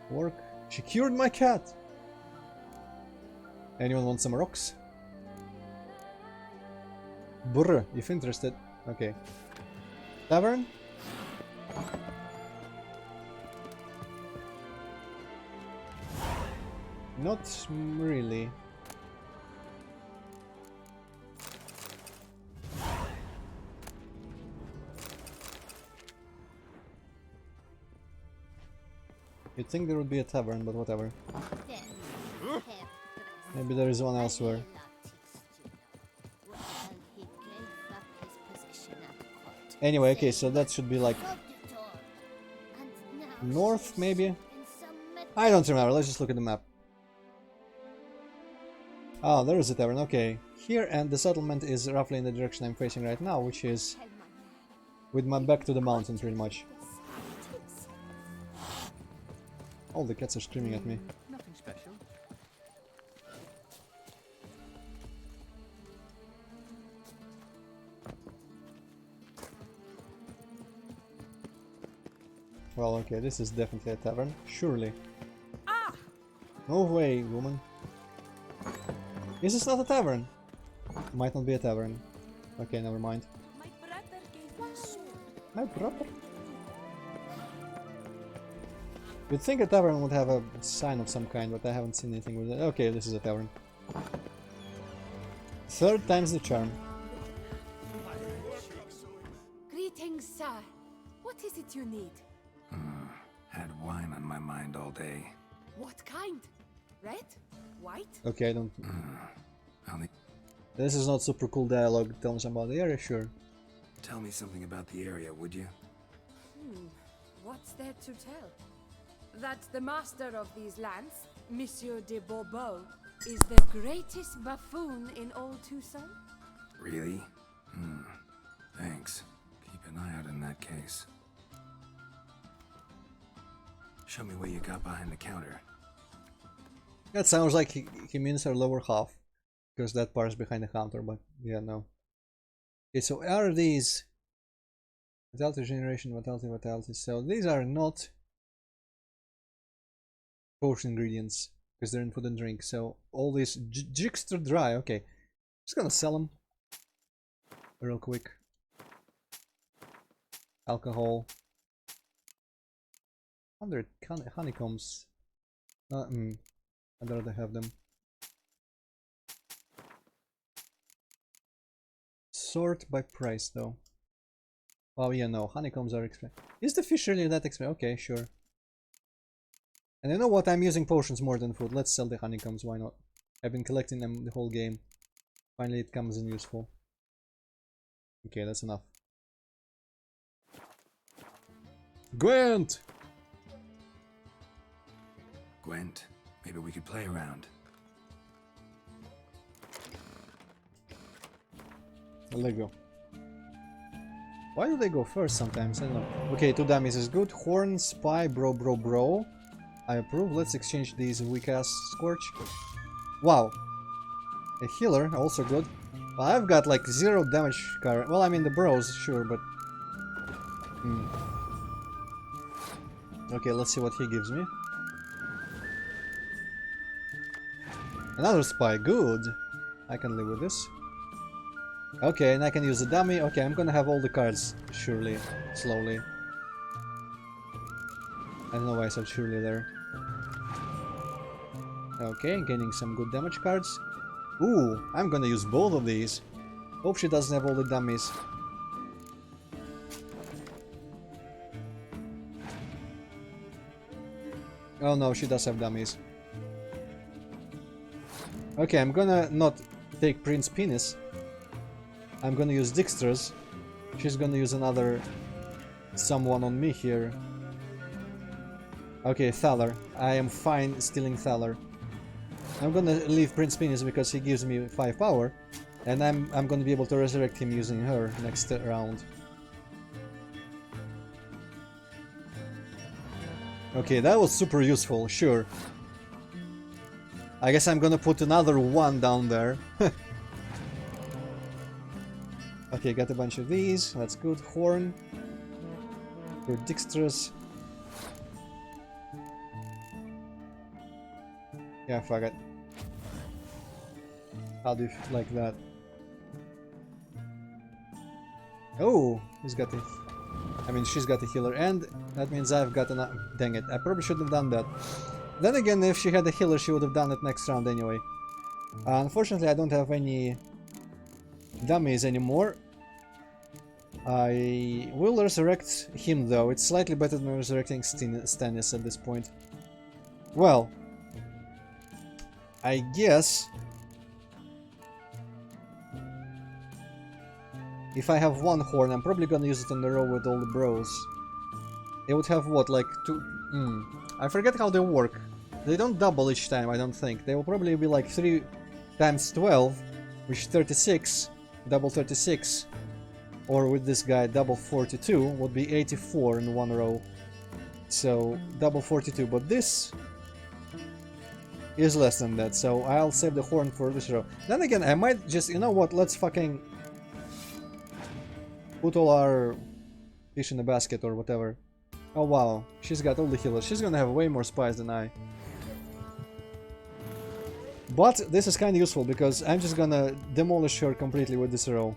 [SPEAKER 1] Work. She cured my cat. Anyone want some rocks? Brr, if interested. Okay. Tavern? Not really. You'd think there would be a tavern, but whatever. Maybe there is one elsewhere. Anyway, okay, so that should be like north, maybe? I don't remember, let's just look at the map. Oh, there is a tavern, okay. Here, and the settlement is roughly in the direction I'm facing right now, which is with my back to the mountain, pretty much. All the cats are screaming at me.
[SPEAKER 6] Nothing special.
[SPEAKER 1] Well, okay, this is definitely a tavern, surely.
[SPEAKER 10] Ah!
[SPEAKER 1] No way, woman. Is this not a tavern? Might not be a tavern. Okay, never mind.
[SPEAKER 10] My brother gave me a sword.
[SPEAKER 1] My brother? You'd think a tavern would have a sign of some kind, but I haven't seen anything with it. Okay, this is a tavern. Third time's the charm.
[SPEAKER 10] Greetings, sir. What is it you need?
[SPEAKER 5] Had wine on my mind all day.
[SPEAKER 10] What kind? Red? White?
[SPEAKER 1] Okay, I don't...
[SPEAKER 5] I'll need...
[SPEAKER 1] This is not super cool dialogue. Tell me something about the area, sure.
[SPEAKER 5] Tell me something about the area, would you?
[SPEAKER 10] What's there to tell? That the master of these lands, Monsieur de Bourbeau, is the greatest buffoon in all Tucson?
[SPEAKER 5] Really? Thanks. Keep an eye out in that case. Show me what you got behind the counter.
[SPEAKER 1] That sounds like he means her lower half. Because that part is behind the counter, but yeah, no. Okay, so are these... Vitality generation, vitality. So these are not potion ingredients. Because they're in food and drink. So all these... Jigster dry, okay. Just gonna sell them. Real quick. Alcohol. 100 honeycombs. I'd rather have them. Sort by price though. Oh yeah, no, honeycombs are expensive. Is the fish really that expensive? Okay, sure. And you know what? I'm using potions more than food. Let's sell the honeycombs, why not? I've been collecting them the whole game. Finally it comes in useful. Okay, that's enough. Gwent!
[SPEAKER 5] Gwent, maybe we could play around.
[SPEAKER 1] Well, let go. Why do they go first sometimes? I don't know. Okay, 2 dummies is good. Horn, spy, bro. I approve. Let's exchange these weak ass scorch. Wow. A healer, also good. Well, I've got like 0 damage current. Well, I mean the bros, sure, but... Okay, let's see what he gives me. Another spy, good. I can live with this. Okay, and I can use a dummy. Okay, I'm gonna have all the cards, surely, slowly. I don't know why I said surely there. Okay, gaining some good damage cards. Ooh, I'm gonna use both of these. Hope she doesn't have all the dummies. Oh no, she does have dummies. Okay, I'm gonna not take Prince Penis. I'm gonna use Dijkstra's. She's gonna use another someone on me here. Okay, Thaler. I am fine stealing Thaler. I'm gonna leave Prince Penis because he gives me 5 power. And I'm gonna be able to resurrect him using her next round. Okay, that was super useful, sure. I guess I'm gonna put another 1 down there. Okay, got a bunch of these. That's good. Horn. For Dijkstra's. Yeah, fuck it. How do you like that? Oh, he's got a... I mean, she's got a healer, and that means I've got an... Dang it, I probably shouldn't have done that. Then again, if she had a healer, she would have done it next round anyway. Unfortunately, I don't have any dummies anymore. I will resurrect him though. It's slightly better than resurrecting Stannis at this point. Well, I guess if I have 1 horn, I'm probably gonna use it on the row with all the bros. They would have what, like 2... I forget how they work. They don't double each time, I don't think. They will probably be like 3 times 12, which is 36, double 36, or with this guy double 42 would be 84 in one row. So double 42, but this is less than that, so I'll save the horn for this row. Then again, I might just, you know what, let's fucking put all our fish in a basket or whatever. Oh wow, she's got all the healers. She's gonna have way more spies than I. But this is kind of useful because I'm just gonna demolish her completely with this row.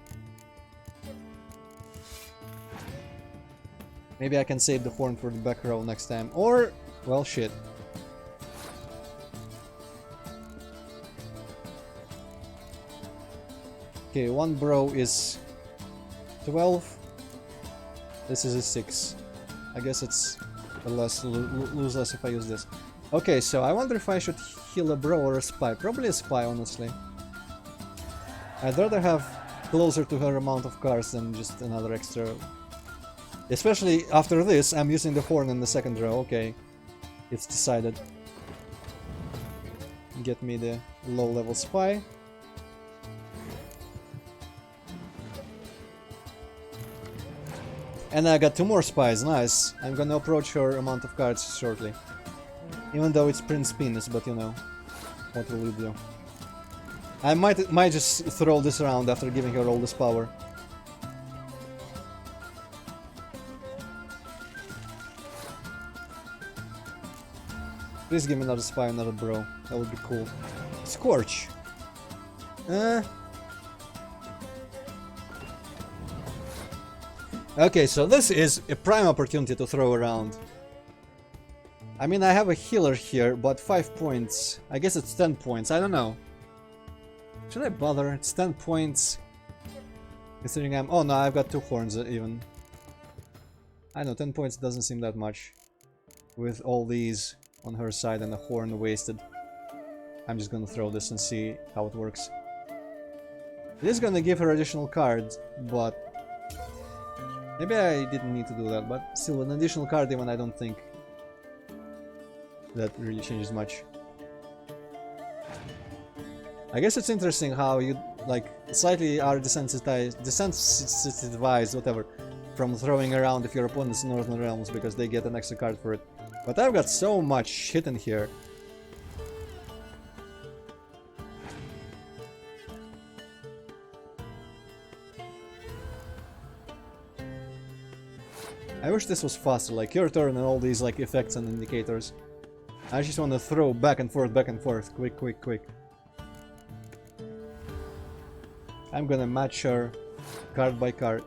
[SPEAKER 1] Maybe I can save the horn for the back row next time. Or, well, shit. Okay, one bro is 12. This is a 6. I guess it's a lose less if I use this. Okay, so I wonder if I should heal a bro or a spy. Probably a spy, honestly. I'd rather have closer to her amount of cards than just another extra. Especially after this, I'm using the horn in the second row. Okay, it's decided. Get me the low-level spy. And I got 2 more spies, nice. I'm gonna approach her amount of cards shortly. Even though it's Prince Penis, but you know, what will you do? I might just throw this around after giving her all this power. Please give me another spy, another bro. That would be cool. Scorch! Okay, so this is a prime opportunity to throw around. I mean, I have a healer here, but 5 points. I guess it's 10 points, I don't know. Should I bother? It's 10 points. Considering I'm... Oh no, I've got 2 horns even. I know, 10 points doesn't seem that much. With all these on her side and a horn wasted. I'm just gonna throw this and see how it works. It is gonna give her additional cards, but... Maybe I didn't need to do that, but still an additional card even I don't think that really changes much. I guess it's interesting how you like slightly are desensitized, whatever, from throwing around if your opponent's Northern Realms because they get an extra card for it. But I've got so much shit in here. I wish this was faster, like your turn and all these like effects and indicators. I just want to throw back and forth, quick, quick, quick. I'm gonna match her card by card.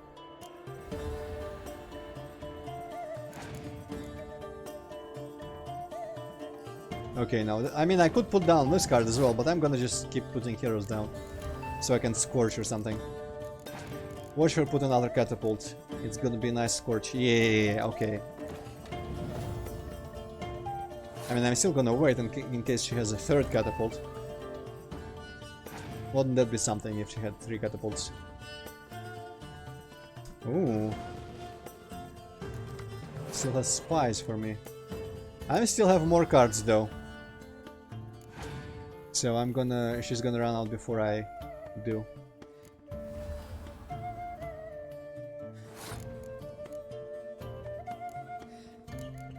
[SPEAKER 1] Okay, now, I mean I could put down this card as well, but I'm gonna just keep putting heroes down. So I can scorch or something. Watch her put another catapult. It's gonna be a nice scorch. Yeah, okay. I mean, I'm still gonna wait in case she has a 3rd catapult. Wouldn't that be something if she had 3 catapults? Ooh. Still has spies for me. I still have more cards though. So she's gonna run out before I do.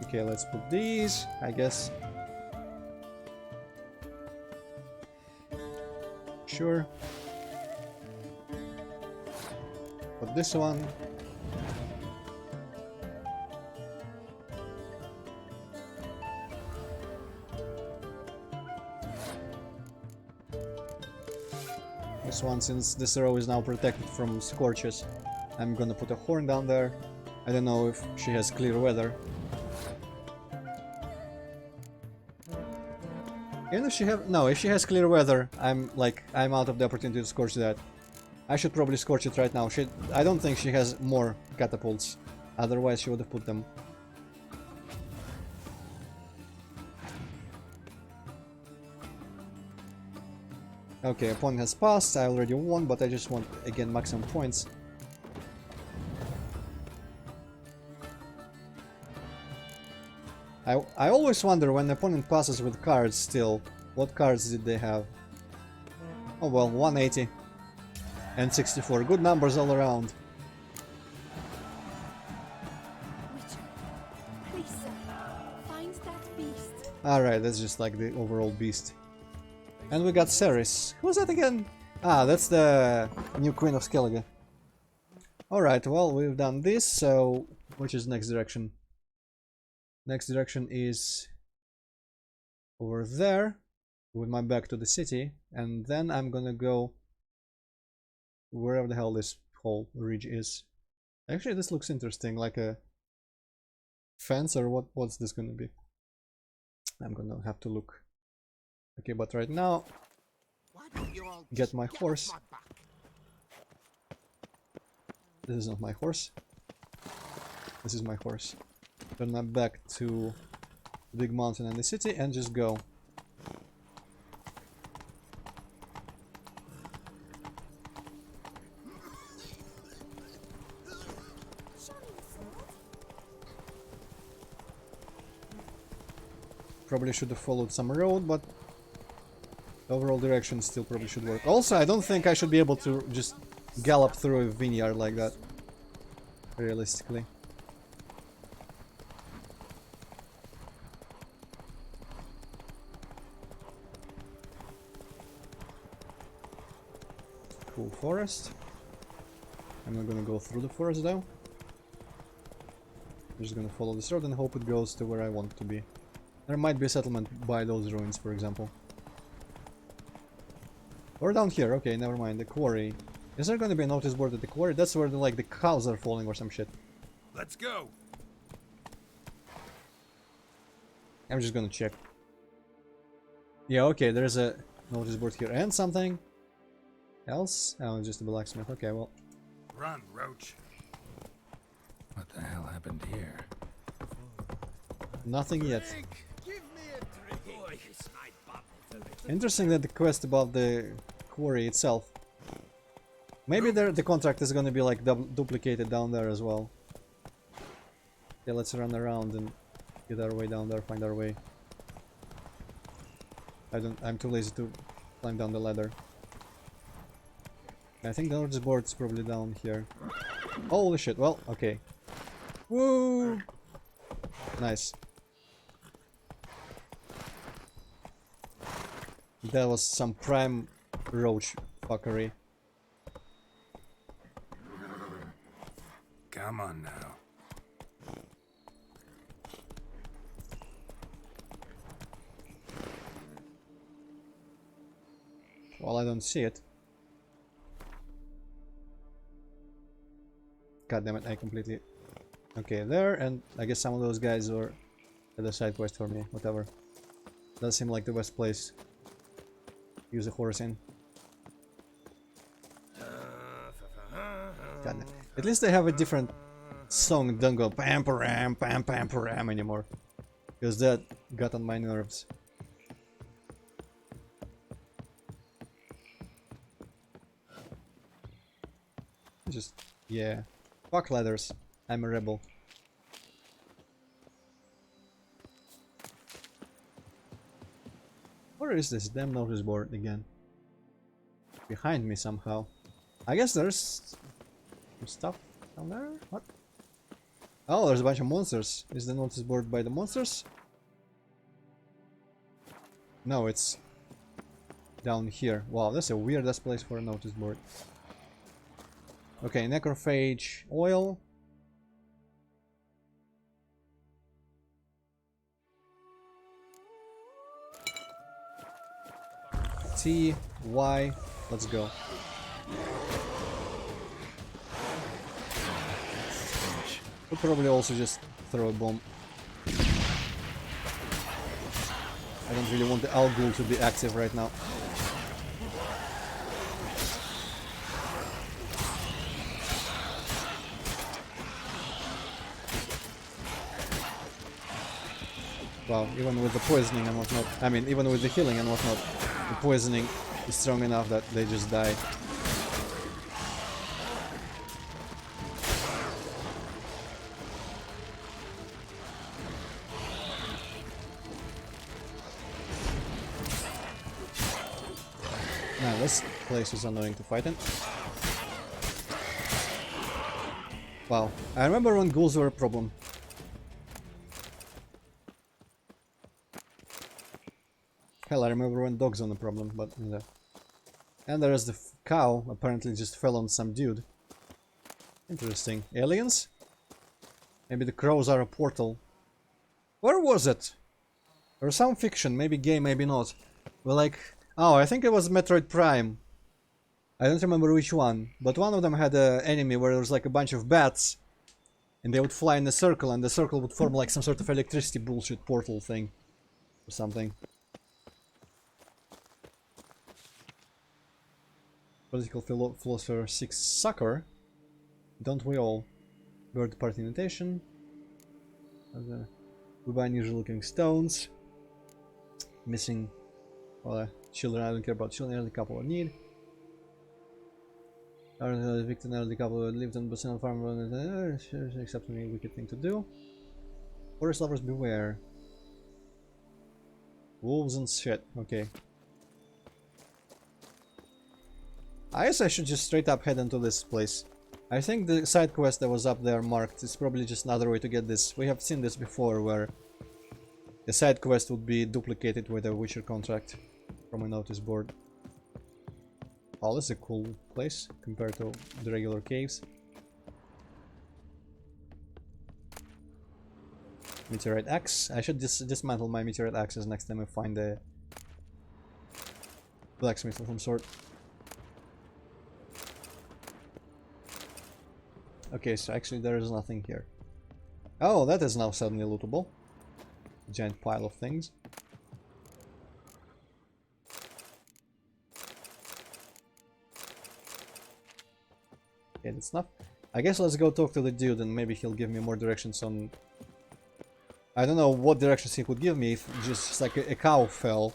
[SPEAKER 1] Okay, let's put these, I guess. Sure. Put this one. This one, since this row is now protected from scorches, I'm gonna put a horn down there. I don't know if she has clear weather. Even if she if she has clear weather, I'm out of the opportunity to scorch that. I should probably scorch it right now. I don't think she has more catapults. Otherwise she would have put them. Okay, opponent has passed. I already won, but I just want again maximum points. I always wonder when the opponent passes with cards still, what cards did they have? Oh well, 180 and 64. Good numbers all around.
[SPEAKER 10] Witcher, please, sir, find that beast.
[SPEAKER 1] Alright, that's just like the overall beast. And we got Ceres. Who's that again? Ah, that's the new Queen of Skellige. Alright, well, we've done this, so which is next direction? Next direction is over there, with my back to the city, and then I'm gonna go wherever the hell this whole ridge is. Actually, this looks interesting, like a fence, or what's this gonna be? I'm gonna have to look. Okay, but right now, get my horse. This is not my horse. This is my horse. Turn my back to the big mountain and the city and just go. Probably should have followed some road, but the overall direction still probably should work. Also, I don't think I should be able to just gallop through a vineyard like that, realistically. Cool forest. I'm not gonna go through the forest though. I'm just gonna follow this road and hope it goes to where I want it to be. There might be a settlement by those ruins, for example. Or down here, okay, never mind, the quarry. Is there gonna be a notice board at the quarry? That's where the cows are falling or some shit.
[SPEAKER 6] Let's go.
[SPEAKER 1] I'm just gonna check. Yeah, okay, there's a notice board here and something else. Oh, just a blacksmith. Okay, well.
[SPEAKER 6] Run, Roach.
[SPEAKER 5] What the hell happened here?
[SPEAKER 1] Nothing yet.
[SPEAKER 6] Give me a drink.
[SPEAKER 1] Interesting that the quest about the quarry itself. Maybe the contract is gonna be like duplicated down there as well. Okay, let's run around and get our way down there, find our way. I'm too lazy to climb down the ladder. I think the notice board is probably down here. Holy shit, well, okay. Woo! Nice. That was some prime roach fuckery.
[SPEAKER 5] Come on now.
[SPEAKER 1] Well, I don't see it. God damn it, I completely... Okay, there, and I guess some of those guys were at the side quest for me, whatever. Does seem like the best place. Use a horse in. God damn. At least they have a different song, don't go pam param pam pam param anymore. Because that got on my nerves. Just, yeah. Fuck ladders. I'm a rebel. Where is this damn notice board again? Behind me somehow. I guess there's some stuff down there? What? Oh, there's a bunch of monsters. Is the notice board by the monsters? No, it's down here. Wow, that's a weirdest place for a notice board. Okay, necrophage oil. T, Y, let's go. We'll probably also just throw a bomb. I don't really want the Al Ghul to be active right now. Wow, even with the poisoning and whatnot, I mean, even with the healing and whatnot, the poisoning is strong enough that they just die. Now, let's place is annoying to fight in. Wow, I remember when ghouls were a problem. Hell, I remember when dogs were a problem, but... And there is the cow, apparently just fell on some dude. Interesting. Aliens? Maybe the crows are a portal. Where was it? Or some fiction, maybe gay, maybe not. Well, like... Oh, I think it was Metroid Prime. I don't remember which one, but one of them had an enemy where there was like a bunch of bats. And they would fly in a circle, and the circle would form like some sort of electricity bullshit portal thing. Or something. Political philosopher 6 sucker. Don't we all? Bird party notation. We buy unusual looking stones. Missing children. I don't care about children. Elderly couple in need. Our victim, elderly couple who lived on Brazilian farm. Except for me, wicked thing to do. Forest lovers beware. Wolves and shit. Okay. I guess I should just straight up head into this place. I think the side quest that was up there marked is probably just another way to get this. We have seen this before, where the side quest would be duplicated with a Witcher contract from a notice board. Oh, this is a cool place compared to the regular caves. Meteorite axe. I should dismantle my meteorite axes next time I find a blacksmith of some sort. Okay, so actually there is nothing here. Oh, that is now suddenly lootable. A giant pile of things. Okay, that's enough. I guess let's go talk to the dude and maybe he'll give me more directions on... I don't know what directions he would give me if just like a cow fell.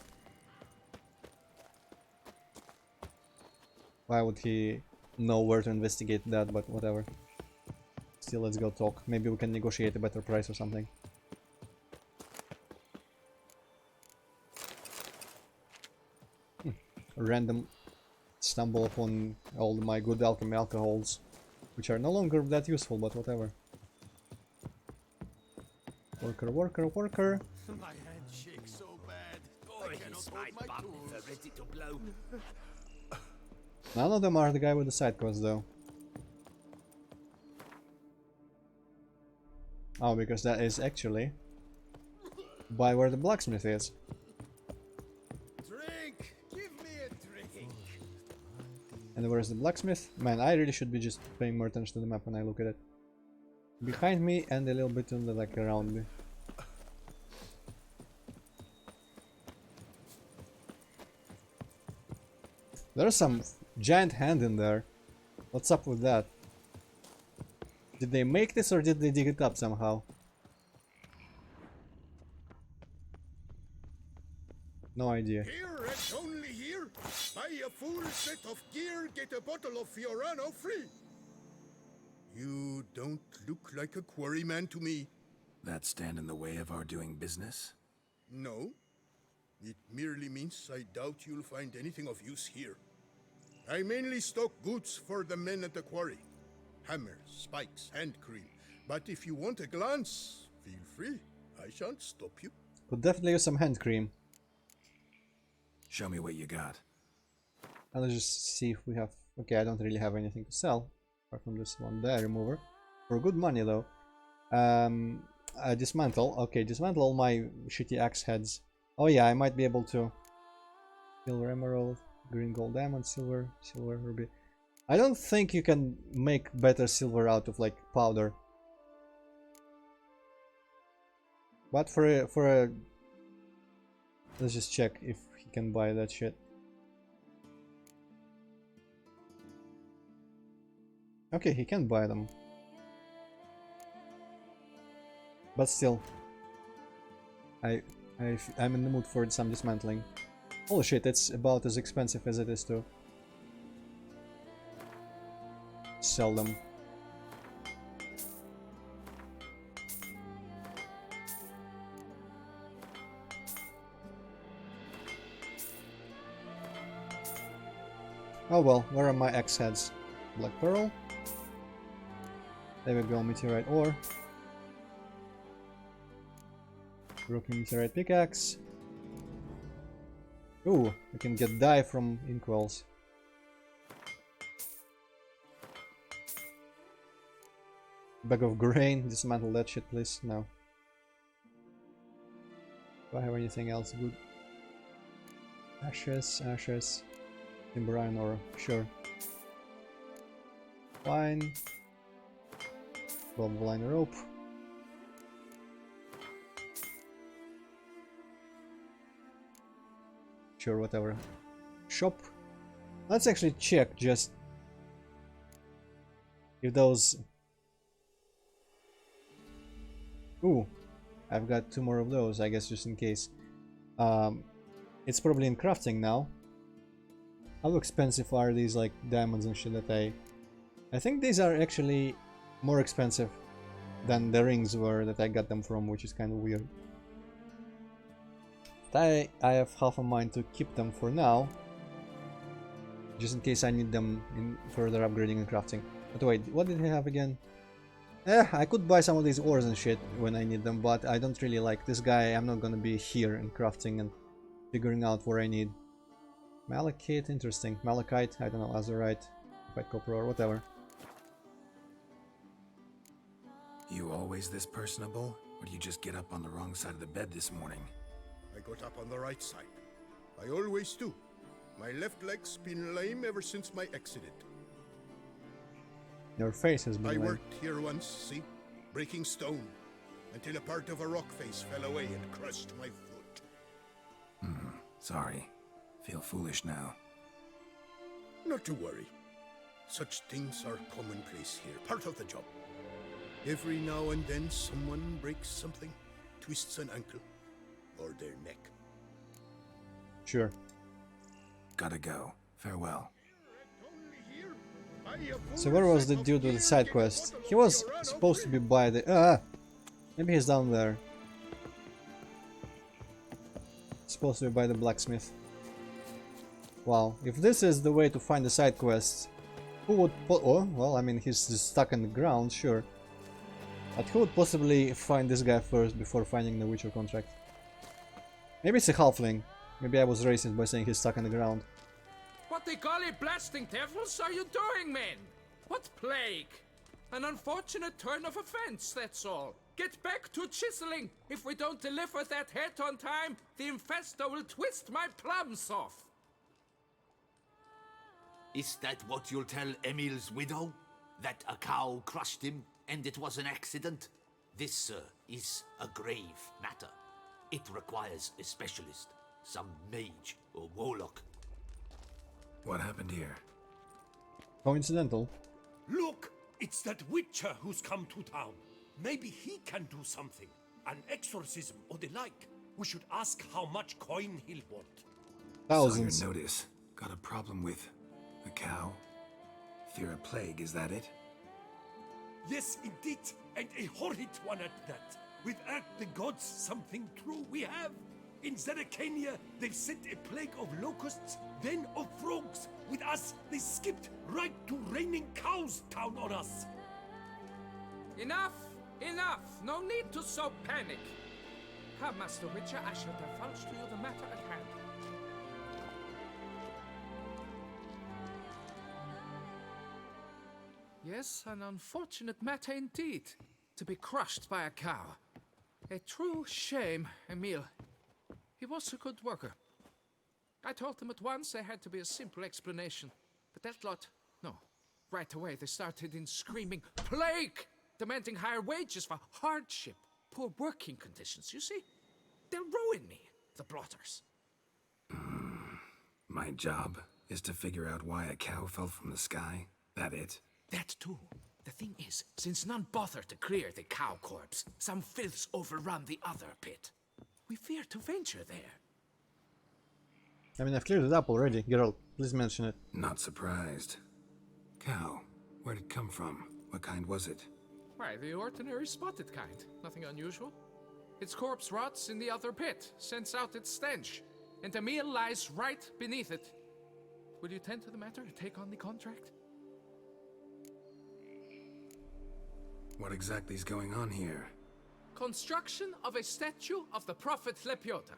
[SPEAKER 1] Why would he know where to investigate that, but whatever. Still, let's go talk. Maybe we can negotiate a better price or something. Random stumble upon all my good alchemy alcohols, which are no longer that useful, but whatever. Worker, worker, worker.
[SPEAKER 6] My hand shakes so bad. I cannot hold my tools. Ready to blow.
[SPEAKER 1] None of them are the guy with the side quest, though. Oh, because that is actually by where the blacksmith is.
[SPEAKER 6] Drink! Give me a drink!
[SPEAKER 1] And where's the blacksmith? Man, I really should be just paying more attention to the map when I look at it. Behind me and a little bit on the like around me. There's some giant hand in there. What's up with that? Did they make this or did they dig it up somehow? No idea.
[SPEAKER 6] Here and only here, buy a full set of gear, get a bottle of Fiorano free. You don't look like a quarryman to me.
[SPEAKER 5] That stand in the way of our doing business?
[SPEAKER 6] No. It merely means I doubt you'll find anything of use here. I mainly stock goods for the men at the quarry. Hammers, spikes, hand cream. But if you want a glance, feel free. I shan't stop you.
[SPEAKER 1] Could definitely use some hand cream.
[SPEAKER 5] Show me what you got.
[SPEAKER 1] And let's just see if we have... Okay, I don't really have anything to sell. Apart from this one there, remover. For good money though. Dismantle. Okay, dismantle all my shitty axe heads. Oh yeah, I might be able to... Silver emerald, green gold diamond, silver ruby. I don't think you can make better silver out of like powder. But for a let's just check if he can buy that shit. Okay, he can buy them. But still, I'm in the mood for some dismantling. Holy shit, it's about as expensive as it is to sell them. Oh well, where are my X heads? Black Pearl. There we go, Meteorite Ore. Broken Meteorite Pickaxe. Ooh, I can get dye from inkwells. Bag of grain. Dismantle that shit, please. No. Do I have anything else good? Ashes, ashes. Timber iron ore. Sure. Fine. Bob line rope. Sure, whatever. Shop. Let's actually check just if those. Ooh, I've got 2 more of those, I guess, just in case. It's probably in crafting now. How expensive are these, like, diamonds and shit that I think these are actually more expensive than the rings were that I got them from, which is kind of weird. But I have half a mind to keep them for now, just in case I need them in further upgrading and crafting. But wait, what did I have again? I could buy some of these ores and shit when I need them, but I don't really like this guy. I'm not gonna be here and crafting and figuring out where I need. Malachite, interesting. Malachite, I don't know, azurite, white copper ore, whatever.
[SPEAKER 5] You always this personable? Or do you just get up on the wrong side of the bed this morning?
[SPEAKER 6] I got up on the right side. I always do. My left leg's been lame ever since my accident.
[SPEAKER 1] Your face has been
[SPEAKER 6] I
[SPEAKER 1] lame.
[SPEAKER 6] worked here once, see? Breaking stone. Until a part of a rock face fell away and crushed my foot.
[SPEAKER 5] Sorry. Feel foolish now.
[SPEAKER 6] Not to worry. Such things are commonplace here, part of the job. Every now and then someone breaks something, twists an ankle, or their neck.
[SPEAKER 1] Sure.
[SPEAKER 5] Gotta go. Farewell.
[SPEAKER 1] So where was the dude with the side quest? He was supposed to be by the... maybe he's down there. Supposed to be by the blacksmith. Wow, if this is the way to find the side quests, who would... oh, well, I mean, he's just stuck in the ground, sure. But who would possibly find this guy first before finding the Witcher contract? Maybe it's a halfling. Maybe I was racist by saying he's stuck in the ground.
[SPEAKER 13] What the golly blasting devils are you doing, men? What plague? An unfortunate turn of events, that's all. Get back to chiseling. If we don't deliver that head on time, the infestor will twist my plums off.
[SPEAKER 4] Is that what you'll tell Emil's widow? That a cow crushed him and it was an accident? This, sir, is a grave matter. It requires a specialist, some mage or warlock.
[SPEAKER 5] What happened here?
[SPEAKER 1] Coincidental.
[SPEAKER 14] Look! It's that Witcher who's come to town. Maybe he can do something. An exorcism or the like. We should ask how much coin he'll want.
[SPEAKER 1] Thousands.
[SPEAKER 5] Saw your notice. Got a problem with a cow? Fear a plague, is that it?
[SPEAKER 14] Yes, indeed. And a horrid one at that. Without the gods, something true we have. In Zeracania, they've sent a plague of locusts, then of frogs. With us, they skipped right to raining cows down on us.
[SPEAKER 13] Enough! Enough! No need to so panic. Come, Master Witcher, I shall divulge to you the matter at hand. Yes, an unfortunate matter indeed. To be crushed by a cow. A true shame, Emil. He was a good worker. I told them at once there had to be a simple explanation. But that lot, no. Right away they started in screaming, plague! Demanding higher wages for hardship, poor working conditions, you see? They'll ruin me, the blotters.
[SPEAKER 5] My job is to figure out why a cow fell from the sky. That it?
[SPEAKER 13] That too. The thing is, since none bothered to clear the cow corpse, some filths overrun the other pit. We fear to venture there.
[SPEAKER 1] I mean, I've cleared it up already. Geralt, please mention it.
[SPEAKER 5] Not surprised. Cow. Where'd it come from? What kind was it?
[SPEAKER 13] Why, the ordinary spotted kind. Nothing unusual. Its corpse rots in the other pit, sends out its stench, and Emil lies right beneath it. Will you tend to the matter and take on the contract?
[SPEAKER 5] What exactly is going on here?
[SPEAKER 13] Construction of a statue of the prophet Lepiota.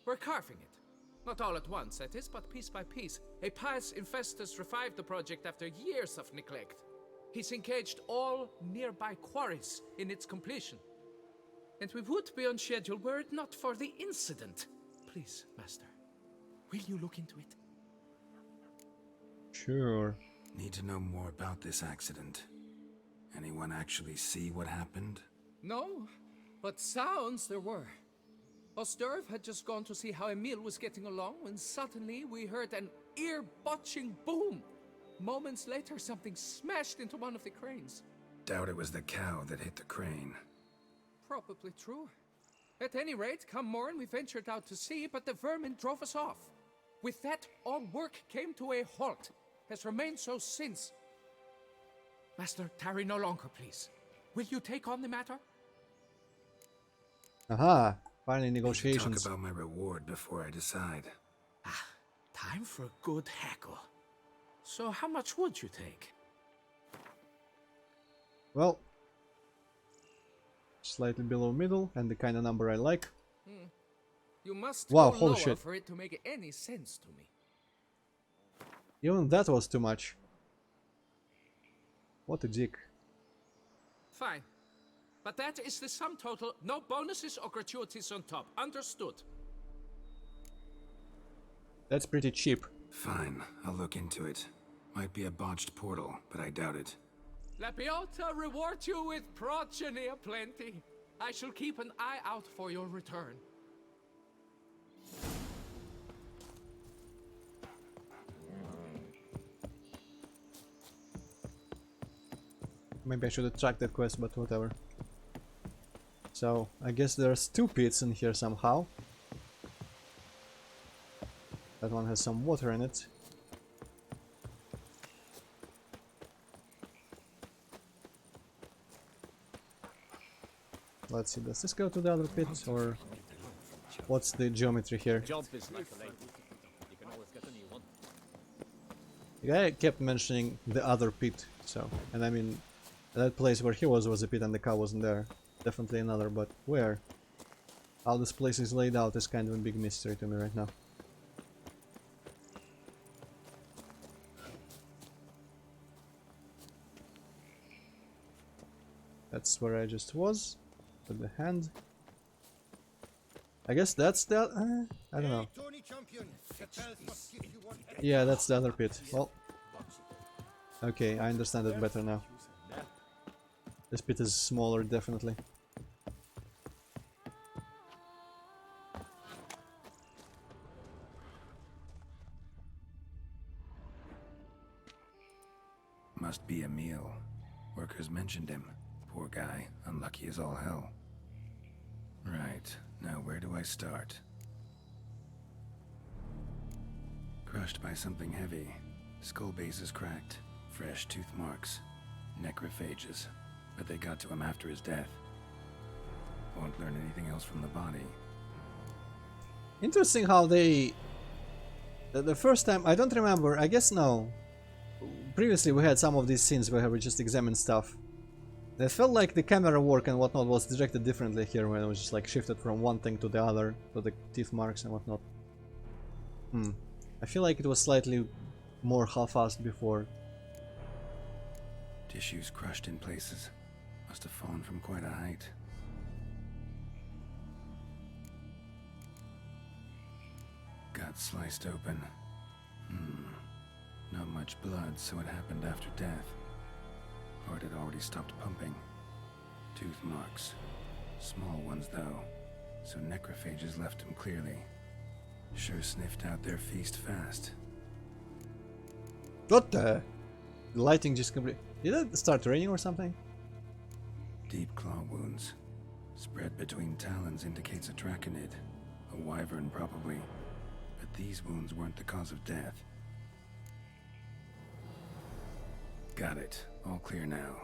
[SPEAKER 13] We're carving it. Not all at once, that is, but piece by piece. A pious infestus revived the project after years of neglect. He's engaged all nearby quarries in its completion. And we would be on schedule were it not for the incident. Please, Master, will you look into it?
[SPEAKER 1] Sure.
[SPEAKER 5] Need to know more about this accident. Anyone actually see what happened?
[SPEAKER 13] No, but sounds there were. Osterv had just gone to see how Emil was getting along when suddenly we heard an ear-botching boom. Moments later, something smashed into one of the cranes.
[SPEAKER 5] Doubt it was the cow that hit the crane.
[SPEAKER 13] Probably true. At any rate, come morn we ventured out to sea, but the vermin drove us off. With that, all work came to a halt. Has remained so since. Master, tarry no longer, please. Will you take on the matter?
[SPEAKER 1] Aha! Finally,
[SPEAKER 5] Need to
[SPEAKER 1] negotiations.
[SPEAKER 5] talk about my reward before I decide.
[SPEAKER 13] Time for a good haggle. So how much would you take?
[SPEAKER 1] Well, slightly below middle, and the kind of number I like.
[SPEAKER 13] You must
[SPEAKER 1] Wow,
[SPEAKER 13] go
[SPEAKER 1] holy
[SPEAKER 13] lower
[SPEAKER 1] shit.
[SPEAKER 13] for it to make any sense to me.
[SPEAKER 1] Even that was too much. What a dick.
[SPEAKER 13] Fine. But that is the sum total. No bonuses or gratuities on top. Understood?
[SPEAKER 1] That's pretty cheap.
[SPEAKER 5] Fine, I'll look into it. Might be a botched portal, but I doubt it.
[SPEAKER 13] Lapiota reward you with progeny aplenty. I shall keep an eye out for your return.
[SPEAKER 1] Maybe I should have tracked that quest, but whatever. So, I guess there's two pits in here somehow. That one has some water in it. Let's see, does this go to the other pit, or what's the geometry here? The guy kept mentioning the other pit, so, and I mean, that place where he was a pit and the cow wasn't there. Definitely another, but where? How this place is laid out is kind of a big mystery to me right now. That's where I just was, with the hand. I guess that's the... I don't know. Yeah, that's the other pit. Well, okay, I understand it better now. This pit is smaller, definitely.
[SPEAKER 5] Must be Emil. Workers mentioned him. Poor guy, unlucky as all hell. Right, now where do I start? Crushed by something heavy. Skull base is cracked. Fresh tooth marks. Necrophages. But they got to him after his death. Won't learn anything else from the body.
[SPEAKER 1] Interesting how they... The first time, I don't remember, I guess no. Previously we had some of these scenes where we just examined stuff. It felt like the camera work and whatnot was directed differently here, when it was just like shifted from one thing to the other, to the teeth marks and whatnot. I feel like it was slightly more half-assed before.
[SPEAKER 5] Tissues crushed in places. Must have fallen from quite a height. Gut sliced open. Not much blood, so it happened after death. Heart had already stopped pumping. Tooth marks. Small ones, though, so necrophages left him clearly. Sure sniffed out their feast fast.
[SPEAKER 1] What the? The lighting just complete. Did it start raining or something?
[SPEAKER 5] Deep claw wounds. Spread between talons indicates a draconid. A wyvern, probably. But these wounds weren't the cause of death. Got it. All clear now.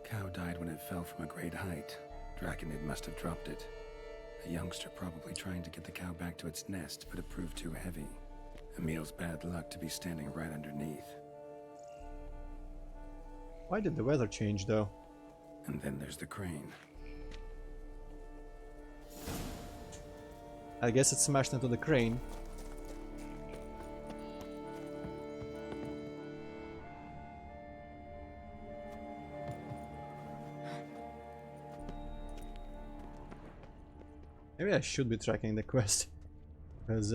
[SPEAKER 5] Cow died when it fell from a great height. Draconid must have dropped it. A youngster probably trying to get the cow back to its nest, but it proved too heavy. Emil's bad luck to be standing right underneath.
[SPEAKER 1] Why did the weather change though?
[SPEAKER 5] And then there's the crane.
[SPEAKER 1] I guess it smashed into the crane. Maybe I should be tracking the quest. Because,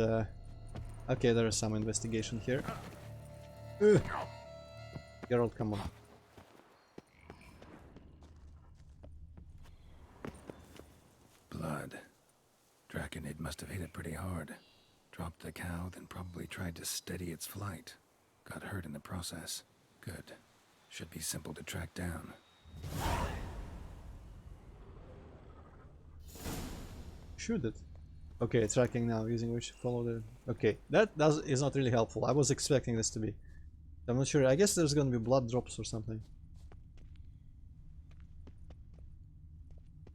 [SPEAKER 1] okay, there is some investigation here. Ugh. Geralt, come on.
[SPEAKER 5] Blood. Draconid must have hit it pretty hard. Dropped the cow, then probably tried to steady its flight. Got hurt in the process. Good. Should be simple to track down.
[SPEAKER 1] Shoot it. Okay, tracking now, using which to follow the... Okay, that is not really helpful. I was expecting this to be. I'm not sure. I guess there's gonna be blood drops or something.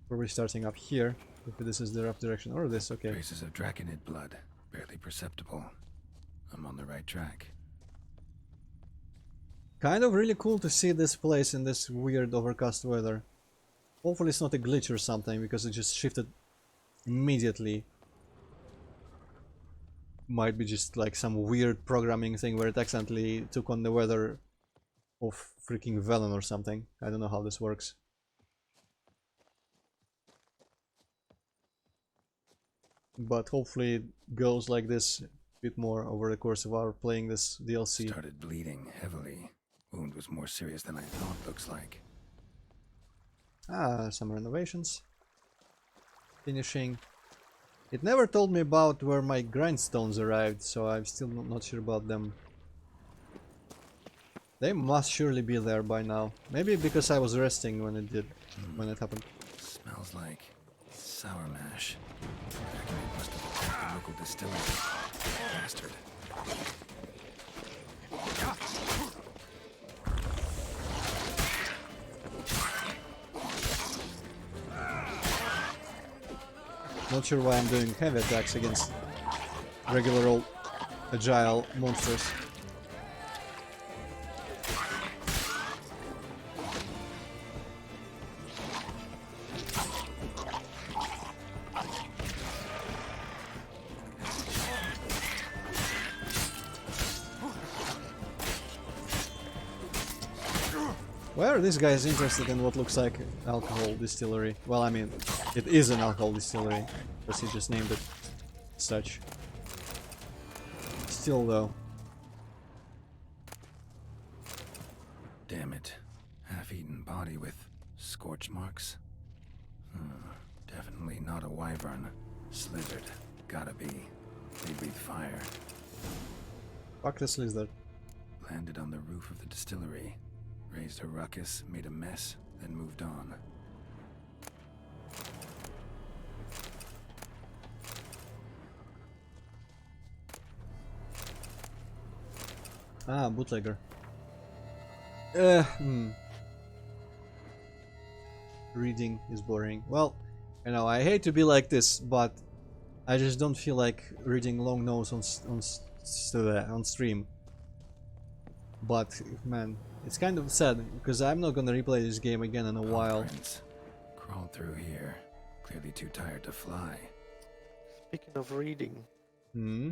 [SPEAKER 1] Probably starting up here, if this is the rough direction, or this, okay.
[SPEAKER 5] Traces of Draconid blood. Barely perceptible. I'm on the right track.
[SPEAKER 1] Kind of really cool to see this place in this weird overcast weather. Hopefully it's not a glitch or something, because it just shifted immediately. Might be just like some weird programming thing where it accidentally took on the weather of freaking Velen or something. I don't know how this works. But hopefully it goes like this a bit more over the course of our playing this DLC.
[SPEAKER 5] Started bleeding heavily. Wound was more serious than I thought, looks like.
[SPEAKER 1] Ah, some renovations. Finishing. It never told me about where my grindstones arrived, so I'm still not sure about them. They must surely be there by now. Maybe because I was resting when it did, when it happened.
[SPEAKER 5] Smells like sour mash. Draconid must have attacked the local distillery. Bastard.
[SPEAKER 1] Not sure why I'm doing heavy attacks against regular old agile monsters. Why are these guys interested in what looks like alcohol distillery? Well, I mean, it is an alcohol distillery, because he just named it such. Still, though.
[SPEAKER 5] Damn it. Half-eaten body with scorch marks. Definitely not a wyvern. Slithered. Gotta be. They breathe fire.
[SPEAKER 1] Fuck this lizard.
[SPEAKER 5] Landed on the roof of the distillery. Raised a ruckus, made a mess, then moved on.
[SPEAKER 1] Ah, bootlegger. Reading is boring. Well, you know, I hate to be like this, but I just don't feel like reading long notes on stream. But man, it's kind of sad because I'm not gonna replay this game again in a while.
[SPEAKER 5] Crawled through here. Clearly too tired to fly.
[SPEAKER 2] Speaking of reading,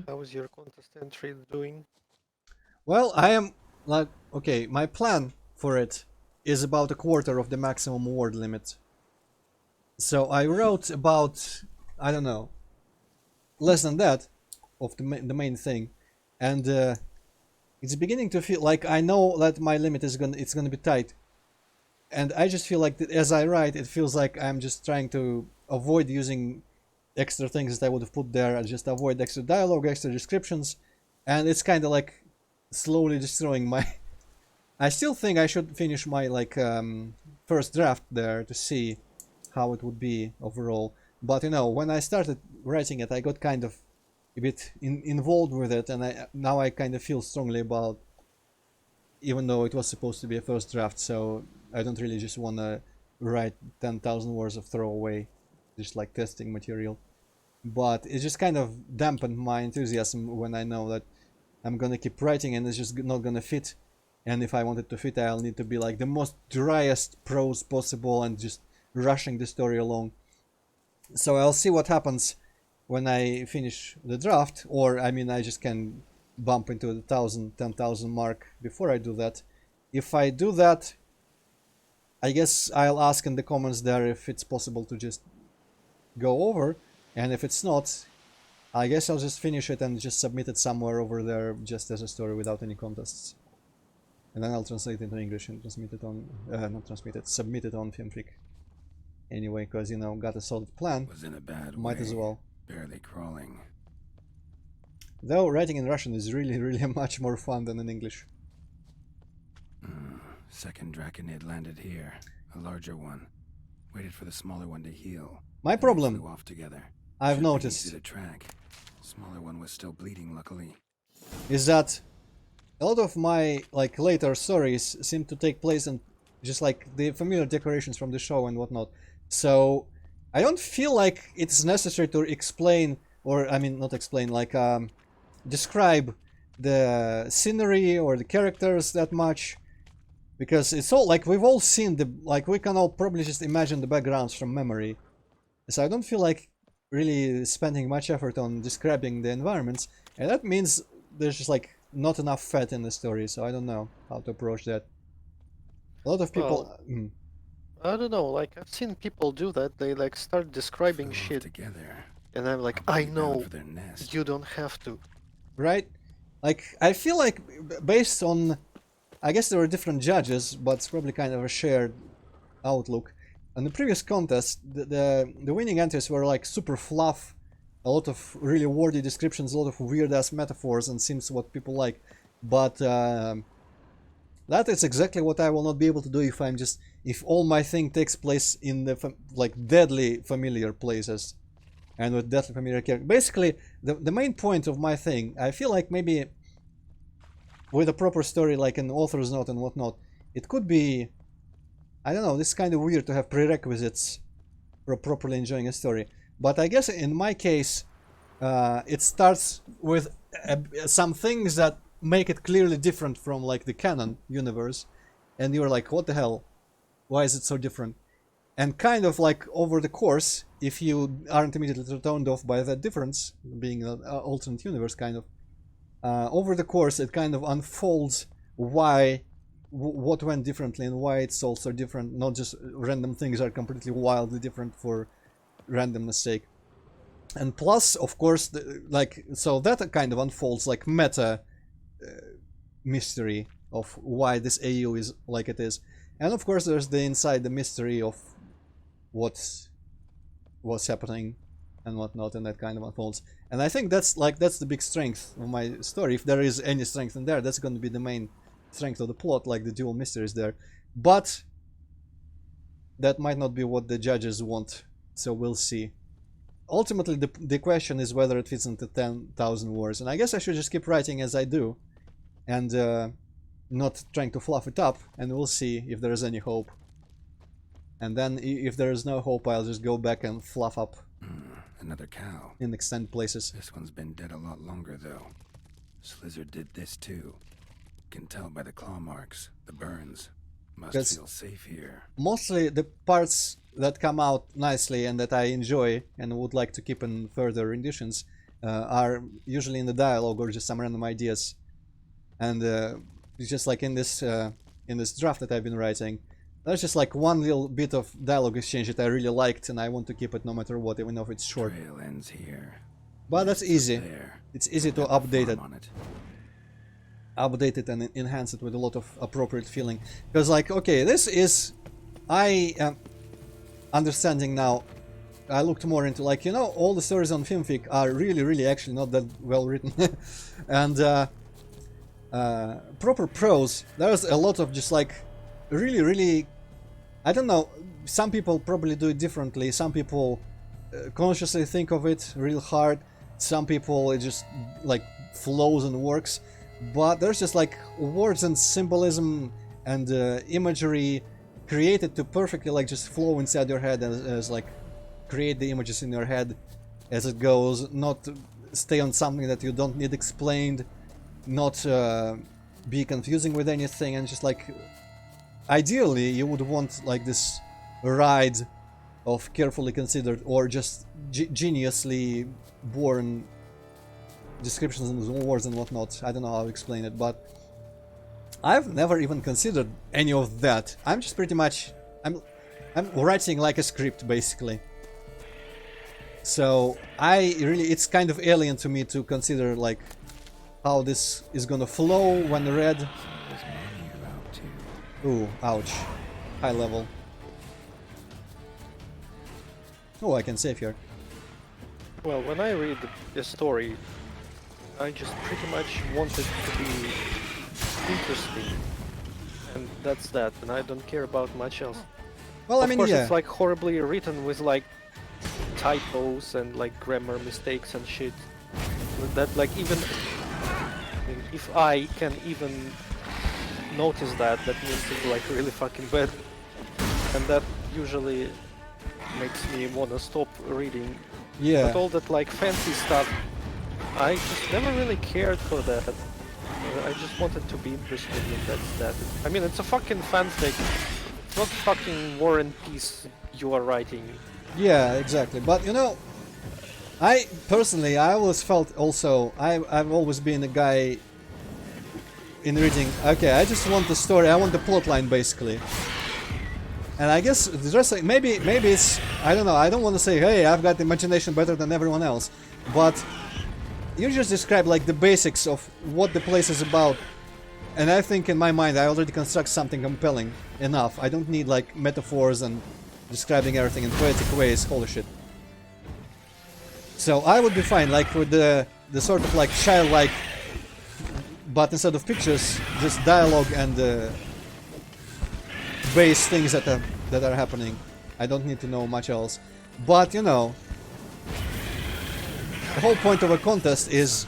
[SPEAKER 2] how is your contest entry doing?
[SPEAKER 1] Well, I am like, okay, my plan for it is about a quarter of the maximum word limit. So I wrote about, I don't know, less than that of the main thing, and it's beginning to feel like I know that my limit is gonna be tight, and I just feel like as I write, it feels like I'm just trying to avoid using extra things that I would have put there. I just avoid extra dialogue, extra descriptions, and it's kind of like slowly destroying my. I still think I should finish my first draft there to see how it would be overall. But you know, when I started writing it, I got kind of a bit involved with it, and now I kind of feel strongly about, even though it was supposed to be a first draft, so I don't really just want to write 10,000 words of throwaway, just like testing material. But it just kind of dampened my enthusiasm when I know that I'm gonna keep writing and it's just not gonna fit. And if I want it to fit, I'll need to be like the most driest prose possible and just rushing the story along. So I'll see what happens when I finish the draft, or I mean I just can bump into the 10,000 mark before I do that. If I do that, I guess I'll ask in the comments there if it's possible to just go over, and if it's not, I guess I'll just finish it and just submit it somewhere over there just as a story without any contests. And then I'll translate it into English and transmit it on, submit it on FilmFreak. Anyway, because, you know, got a solid plan,
[SPEAKER 5] was in a bad
[SPEAKER 1] might
[SPEAKER 5] way,
[SPEAKER 1] as well.
[SPEAKER 5] barely crawling.
[SPEAKER 1] Though writing in Russian is really, really much more fun than in English.
[SPEAKER 5] Second Draconid landed here, a larger one. Waited for the smaller one to heal.
[SPEAKER 1] My
[SPEAKER 5] Then they
[SPEAKER 1] problem,
[SPEAKER 5] flew off together.
[SPEAKER 1] I've
[SPEAKER 5] Should be
[SPEAKER 1] noticed,
[SPEAKER 5] easy to track. Smaller one was still bleeding, luckily.
[SPEAKER 1] is that a lot of my like later stories seem to take place in just like the familiar decorations from the show and whatnot. So I don't feel like it's necessary to explain, or I mean not explain, like describe the scenery or the characters that much, because it's all like we've all seen the, like we can all probably just imagine the backgrounds from memory. So I don't feel like really spending much effort on describing the environments, and that means there's just like not enough fat in the story, so I don't know how to approach that. A lot of people...
[SPEAKER 2] Well, I don't know, like I've seen people do that. They like start describing
[SPEAKER 5] Flew off
[SPEAKER 2] shit
[SPEAKER 5] together.
[SPEAKER 2] and I'm like, I
[SPEAKER 5] Probably bound
[SPEAKER 2] know,
[SPEAKER 5] for their nest.
[SPEAKER 2] you don't have to.
[SPEAKER 1] Right? Like, I feel like based on... I guess there were different judges, but it's probably kind of a shared outlook. On the previous contest, the winning entries were like super fluff, a lot of really wordy descriptions, a lot of weird-ass metaphors, and seems what people like. But that is exactly what I will not be able to do if I'm just... if all my thing takes place in the like deadly familiar places and with deadly familiar characters. Basically, the main point of my thing, I feel like maybe with a proper story like an author's note and whatnot, it could be, I don't know, this is kind of weird to have prerequisites for properly enjoying a story. But I guess in my case, it starts with some things that make it clearly different from like the canon universe, and you're like, what the hell? Why is it so different? And kind of like over the course, if you aren't immediately turned off by that difference, being an alternate universe kind of, over the course it kind of unfolds why, what went differently and why it's also different, not just random things are completely wildly different for randomness sake. And plus, of course, like, so that kind of unfolds like meta mystery of why this AU is like it is. And of course there's the inside the mystery of what's happening and whatnot, and that kind of unfolds. And I think that's the big strength of my story. If there is any strength in there, that's going to be the main strength of the plot, like the dual mysteries there. But that might not be what the judges want, so we'll see. Ultimately, the question is whether it fits into 10,000 words, and I guess I should just keep writing as I do, and not trying to fluff it up, and we'll see if there is any hope. And then, if there is no hope, I'll just go back and fluff up.
[SPEAKER 5] Another cow.
[SPEAKER 1] In extended places.
[SPEAKER 5] This one's been dead a lot longer, though. Slizzard did this too. Can tell by the claw marks, the burns. Must feel safe here. Mostly the parts that come out nicely and that I enjoy and would like to keep in further renditions are usually in the dialogue or just some random ideas. And it's just like in this draft that I've been writing, there's just like one little bit of dialogue exchange that I really liked, and I want to keep it no matter what, even if it's short. Trail ends here.
[SPEAKER 1] But that's easy. It's easy to update it. Update it and enhance it with a lot of appropriate feeling. Because like, okay, this is... I am understanding now. I looked more into, like, you know, all the stories on FilmFreak are really actually not that well written. And proper prose, there's a lot of just like really, I don't know, some people probably do it differently. Some people consciously think of it real hard. Some people it just like flows and works. But there's just like words and symbolism and imagery created to perfectly like just flow inside your head as like create the images in your head as it goes, not stay on something that you don't need explained. not be confusing with anything, and just like ideally you would want like this ride of carefully considered or just geniusly born descriptions and words and whatnot. I don't know how to explain it, but I've never even considered any of that. I'm just pretty much I'm writing like a script basically. So it's kind of alien to me to consider like how this is gonna flow when read. Ooh, ouch. High level. Oh, I can save here.
[SPEAKER 2] Well, when I read the story, I just pretty much want it to be interesting. And that's that, and I don't care about much else.
[SPEAKER 1] Well, I
[SPEAKER 2] of
[SPEAKER 1] mean,
[SPEAKER 2] course,
[SPEAKER 1] yeah.
[SPEAKER 2] it's like horribly written with like typos and like grammar mistakes and shit. That like even if I can even notice that, that means it's like really fucking bad. And that usually makes me wanna stop reading.
[SPEAKER 1] Yeah.
[SPEAKER 2] But all that like fancy stuff, I just never really cared for that. I just wanted to be interested in that. I mean, it's a fucking fanfic. It's not fucking War and Peace you are writing.
[SPEAKER 1] Yeah, exactly. But you know, I personally, I always felt also, I've always been a guy in reading, okay, I just want the story, I want the plotline basically. And I guess just like, maybe it's, I don't know, I don't want to say, hey, I've got imagination better than everyone else, but you just describe like the basics of what the place is about, and I think in my mind I already construct something compelling enough. I don't need like metaphors and describing everything in poetic ways, holy shit. So I would be fine like with the sort of like childlike, but instead of pictures, just dialogue and base things that are happening. I don't need to know much else. But you know, the whole point of a contest is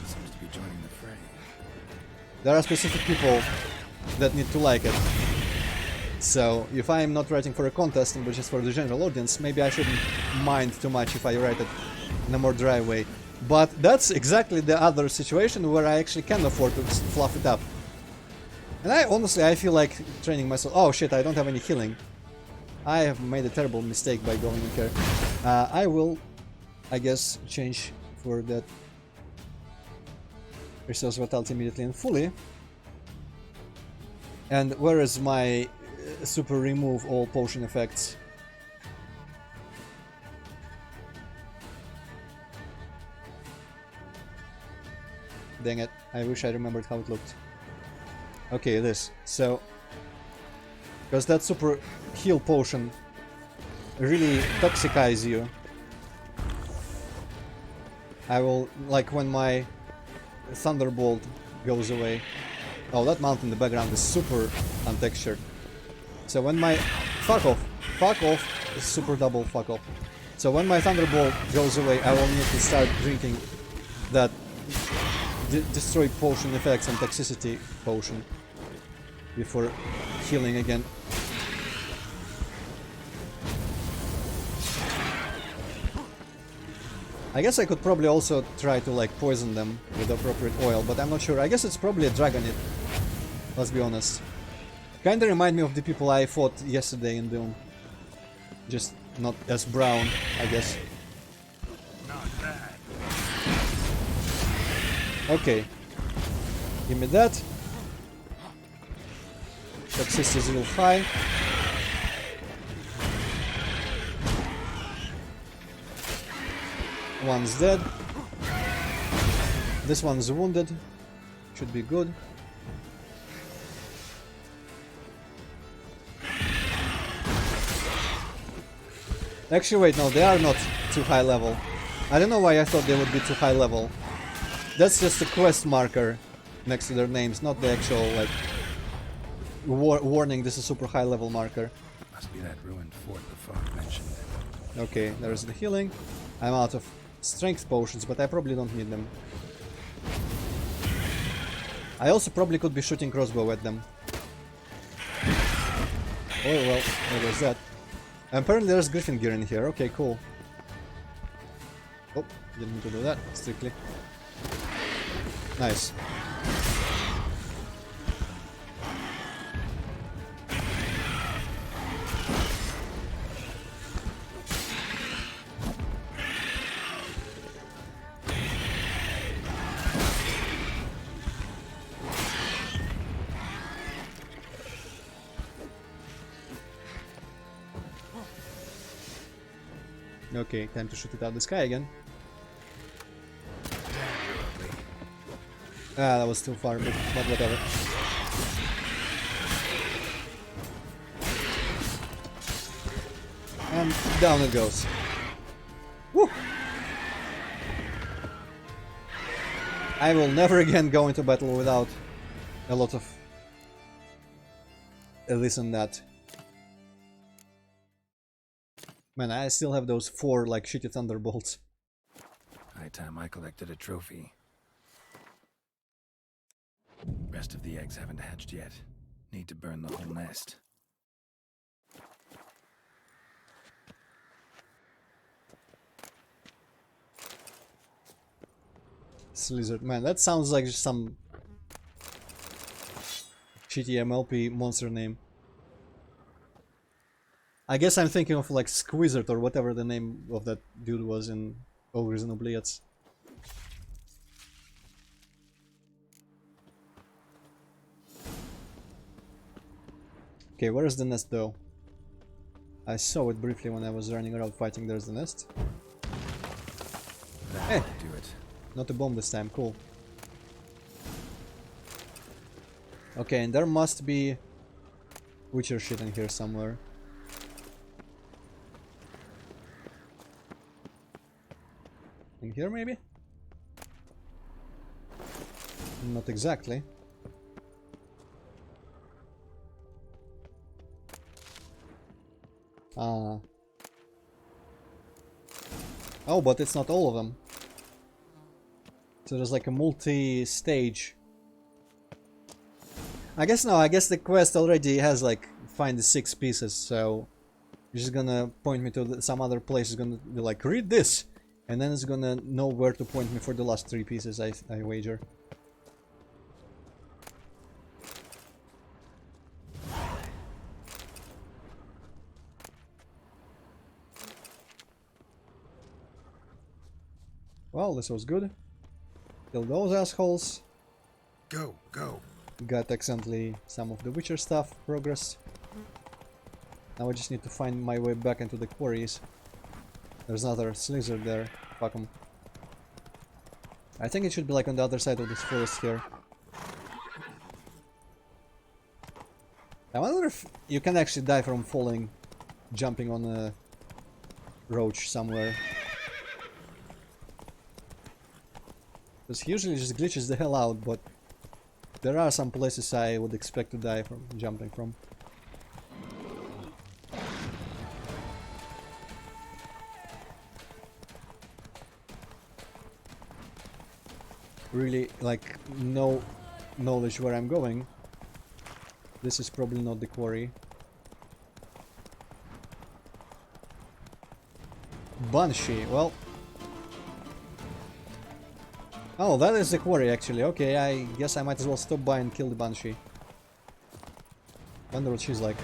[SPEAKER 1] there are specific people that need to like it. So if I'm not writing for a contest but just for the general audience, maybe I shouldn't mind too much if I write it in a more dry way. But that's exactly the other situation where I actually can afford to fluff it up. And I feel like training myself. Oh shit, I don't have any healing. I have made a terrible mistake by going in here. I will, I guess, change for that Resource Vitality immediately and fully. And where is my super remove all potion effects? Dang it, I wish I remembered how it looked. Okay, this. So, because that super heal potion really toxicizes you. I will, like when my Thunderbolt goes away. Oh, that mountain in the background is super untextured. So when my... Fuck off, is super double fuck off. So when my Thunderbolt goes away, I will need to start drinking that destroy potion effects and toxicity potion before healing again. I guess I could probably also try to like poison them with appropriate oil, but I'm not sure. I guess it's probably a Dragonite, let's be honest. Kinda remind me of the people I fought yesterday in Doom. Just not as brown, I guess.
[SPEAKER 14] Not bad.
[SPEAKER 1] Okay. Give me that. Toxicity is real high. One's dead. This one's wounded. Should be good. Actually, wait, no, they are not too high level. I don't know why I thought they would be too high level. That's just a quest marker next to their names, not the actual, like, warning this is super high level marker.
[SPEAKER 5] Must be that ruined fort the fog mentioned.
[SPEAKER 1] Okay, there's the healing. I'm out of strength potions, but I probably don't need them. I also probably could be shooting crossbow at them. Oh well, there goes that. Apparently there's Griffin gear in here, okay, cool. Oh, didn't need to do that, strictly. Nice. Okay, time to shoot it out of the sky again. Ah, that was too far, but whatever. And down it goes. Woo! I will never again go into battle without a lot of this and that. Man, I still have those 4 like shitty thunderbolts.
[SPEAKER 5] High time I collected a trophy. Rest of the eggs haven't hatched yet. Need to burn the whole nest.
[SPEAKER 1] Lizard man, that sounds like just some shitty MLP monster name. I guess I'm thinking of like Squizard or whatever the name of that dude was in Ogres and Oubliettes. Okay, where is the nest though? I saw it briefly when I was running around fighting. There's the nest. Hey,
[SPEAKER 5] do it.
[SPEAKER 1] Not a bomb this time, cool. Okay, and there must be Witcher shit in here somewhere. In here maybe? Not exactly. Ah. Oh, but it's not all of them. So there's like a multi-stage. I guess the quest already has like find the 6 pieces, so it's just gonna point me to some other place. It's gonna be like, read this! And then it's gonna know where to point me for the last 3 pieces, I wager. Well, this was good. Kill those assholes.
[SPEAKER 5] Go, go.
[SPEAKER 1] Got accidentally some of the Witcher stuff progressed. Now I just need to find my way back into the quarries. There's another lizard there. Fuck him. I think it should be like on the other side of this forest here. I wonder if you can actually die from falling, jumping on a roach somewhere. Because he usually just glitches the hell out, but there are some places I would expect to die from jumping from. Really, like, no knowledge where I'm going. This is probably not the quarry. Banshee, well... Oh, that is the quarry actually. Okay, I guess I might as well stop by and kill the Banshee. Wonder what she's like.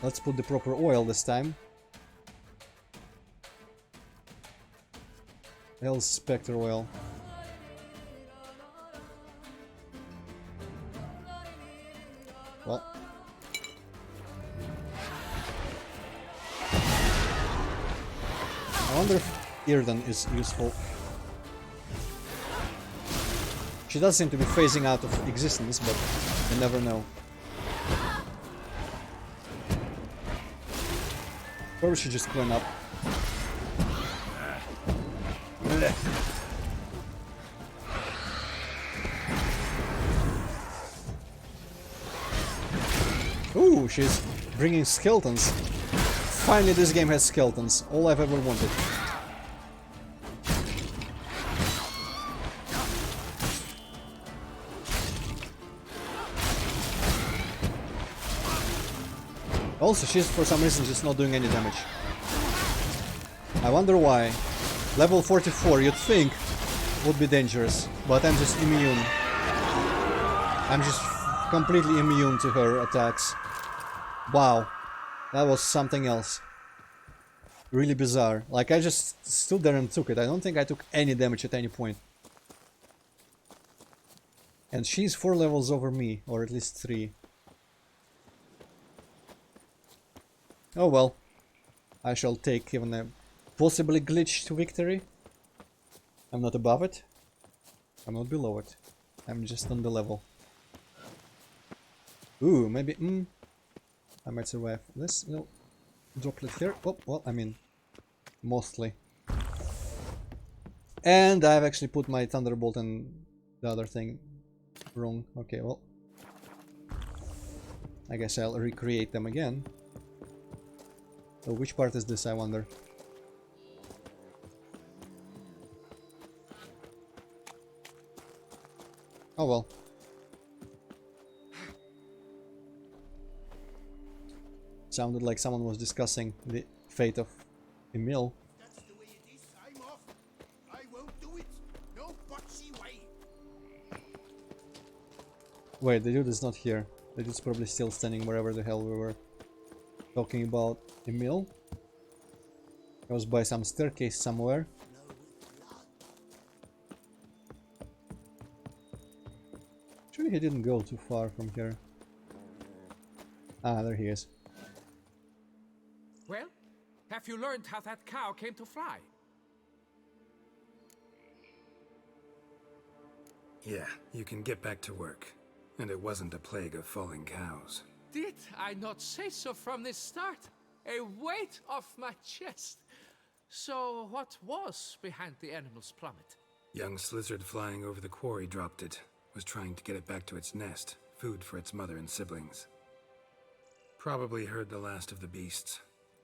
[SPEAKER 1] Let's put the proper oil this time. Hell's Spectre oil. Well. I wonder if Irden is useful. She does seem to be phasing out of existence, but you never know. Or we should just clean up. Ooh, she's bringing skeletons. Finally, this game has skeletons. All I've ever wanted. Also, she's for some reason just not doing any damage. I wonder why. Level 44, you'd think, would be dangerous, but I'm just immune. I'm just completely immune to her attacks. Wow, that was something else. Really bizarre. Like, I just stood there and took it. I don't think I took any damage at any point. And she's 4 levels over me, or at least 3. Oh well, I shall take even a possibly glitched victory. I'm not above it. I'm not below it. I'm just on the level. Ooh, maybe... I might survive this little droplet here. Oh, well, I mean... mostly. And I've actually put my Thunderbolt and the other thing wrong. Okay, well... I guess I'll recreate them again. So which part is this, I wonder? Oh well. Sounded like someone was discussing the fate of Emil.
[SPEAKER 6] That's the way it is. I'm off. I won't do it. No botsy way.
[SPEAKER 1] Wait, the dude is not here. The dude's probably still standing wherever the hell we were talking about Emil. He was by some staircase somewhere. Actually, he didn't go too far from here. Ah, there he is.
[SPEAKER 13] Well, have you learned how that cow came to fly?
[SPEAKER 5] Yeah, you can get back to work. And it wasn't a plague of falling cows.
[SPEAKER 13] Did I not say so from the start? A weight off my chest. So what was behind the animal's plummet?
[SPEAKER 5] Young lizard flying over the quarry dropped it. Was trying to get it back to its nest. Food for its mother and siblings. Probably heard the last of the beasts.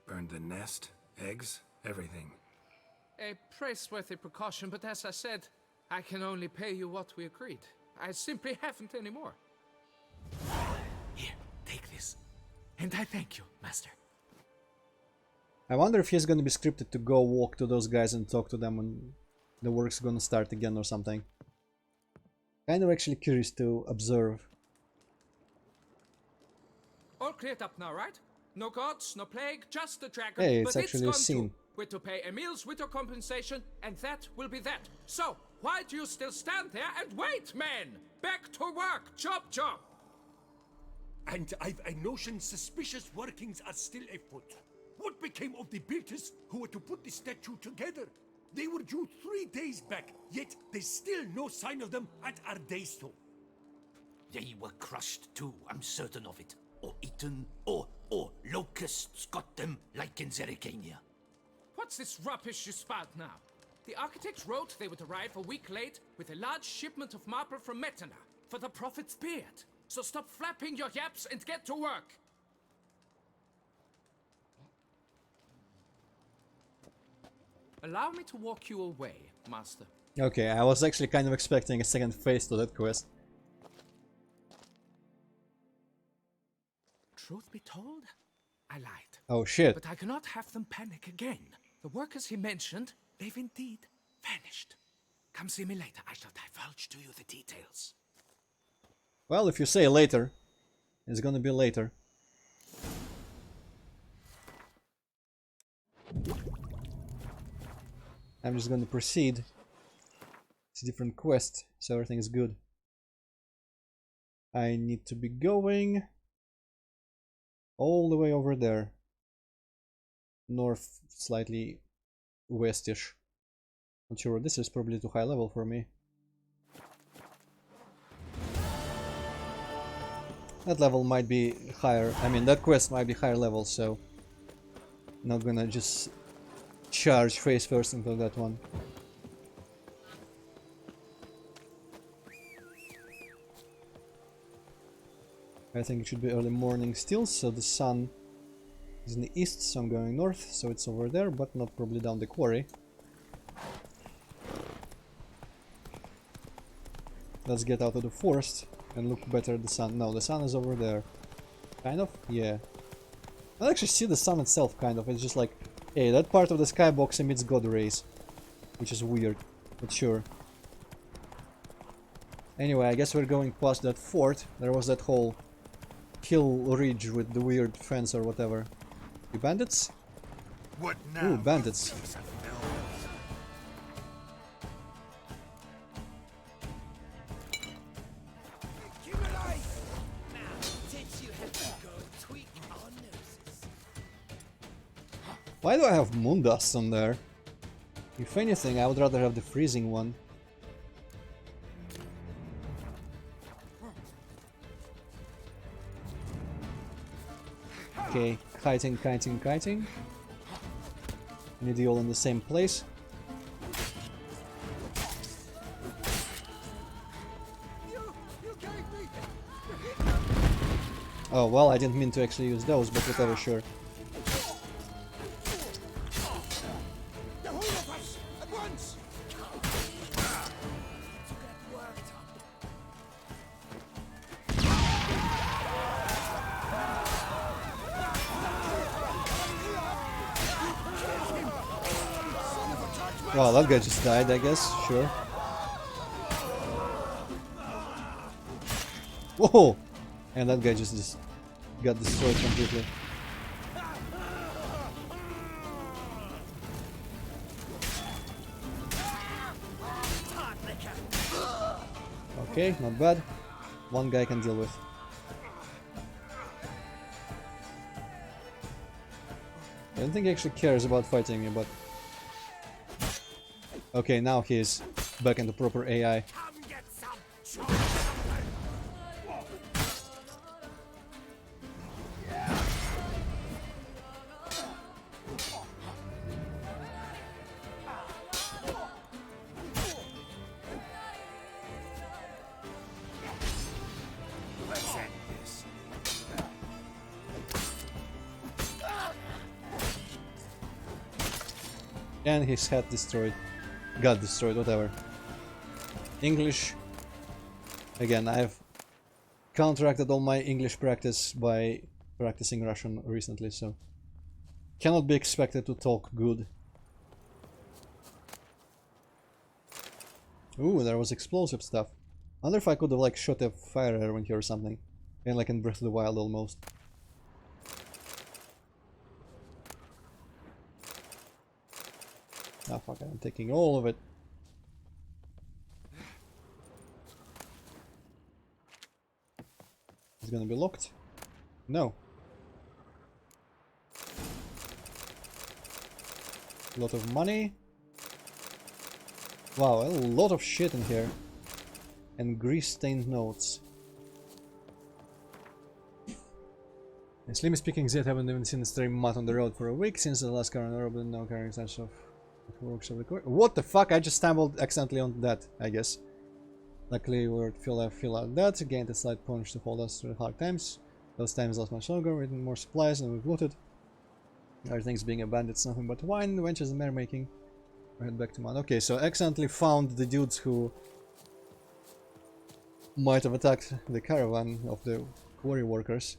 [SPEAKER 5] Burned the nest, eggs, everything.
[SPEAKER 13] A praiseworthy precaution, but as I said, I can only pay you what we agreed. I simply haven't any more.
[SPEAKER 14] Here, take this. And I thank you, Master.
[SPEAKER 1] I wonder if he's gonna be scripted to go walk to those guys and talk to them and the work's gonna start again or something. Kind of actually curious to observe.
[SPEAKER 13] All cleared up now, right? No gods, no plague, just the dragon.
[SPEAKER 1] Hey, it's
[SPEAKER 13] but
[SPEAKER 1] actually a
[SPEAKER 13] gone
[SPEAKER 1] scene.
[SPEAKER 13] too. We're to pay Emil's widow compensation, and that will be that. So, why do you still stand there and wait, men? Back to work, chop chop!
[SPEAKER 14] And I've a notion suspicious workings are still afoot. What became of the builders who were to put the statue together? They were due 3 days back, yet there's still no sign of them at Ardeisto.
[SPEAKER 4] They were crushed too, I'm certain of it. Or eaten, or locusts got them, like in Zerikania.
[SPEAKER 13] What's this rubbish you spout now? The architect wrote they would arrive a week late with a large shipment of marble from Metana for the prophet's beard. So stop flapping your yaps and get to work. Allow me to walk you away, Master.
[SPEAKER 1] Okay, I was actually kind of expecting a second phase to that quest.
[SPEAKER 13] Truth be told, I lied.
[SPEAKER 1] Oh shit.
[SPEAKER 13] But I cannot have them panic again. The workers he mentioned, they've indeed vanished. Come see me later. I shall divulge to you the details.
[SPEAKER 1] Well, if you say later, it's gonna be later. I'm just gonna proceed. It's a different quest, so everything is good. I need to be going all the way over there. North, slightly westish. Not sure, this is probably too high level for me. That level might be higher, I mean that quest might be higher level, so not gonna just charge face first into that one. I think it should be early morning still, so the sun is in the east, so I'm going north, so it's over there, but not probably down the quarry. Let's get out of the forest and look better at the sun. No, the sun is over there. Kind of? Yeah. I actually see the sun itself, kind of. It's just like, hey, that part of the skybox emits god rays. Which is weird, but sure. Anyway, I guess we're going past that fort. There was that whole hill ridge with the weird fence or whatever. The bandits?
[SPEAKER 4] What now?
[SPEAKER 1] Ooh, bandits. Why do I have moon dust on there? If anything, I would rather have the freezing one. Okay, kiting, kiting, kiting. Need you all in the same place. Oh, well, I didn't mean to actually use those, but whatever, sure. Well, that guy just died, I guess, sure. Whoa! And that guy just got destroyed completely. Okay, not bad. One guy can deal with. I don't think he actually cares about fighting me, but... Okay, now he's back into proper AI. And his head destroyed. Got destroyed, whatever. English. Again, I've counteracted all my English practice by practicing Russian recently, so cannot be expected to talk good. Ooh, there was explosive stuff. I wonder if I could have like shot a fire arrow in here or something. And like in Breath of the Wild almost. Ah, fuck it, I'm taking all of it. It's gonna be locked? No. A lot of money. Wow, a lot of shit in here. And grease-stained notes. And Slim speaking, Z haven't even seen a stray mutt on the road for a week since the last car on the road, but no carrying such of works of the core. What the fuck? I just stumbled accidentally on that, I guess. Luckily, we were fill out that, gained a slight punch to hold us through the hard times. Those times last much longer, with more supplies than we've looted. Everything's being abandoned, it's nothing but wine, adventures and merrymaking. We'll head back to mine. Okay, so accidentally found the dudes who might have attacked the caravan of the quarry workers.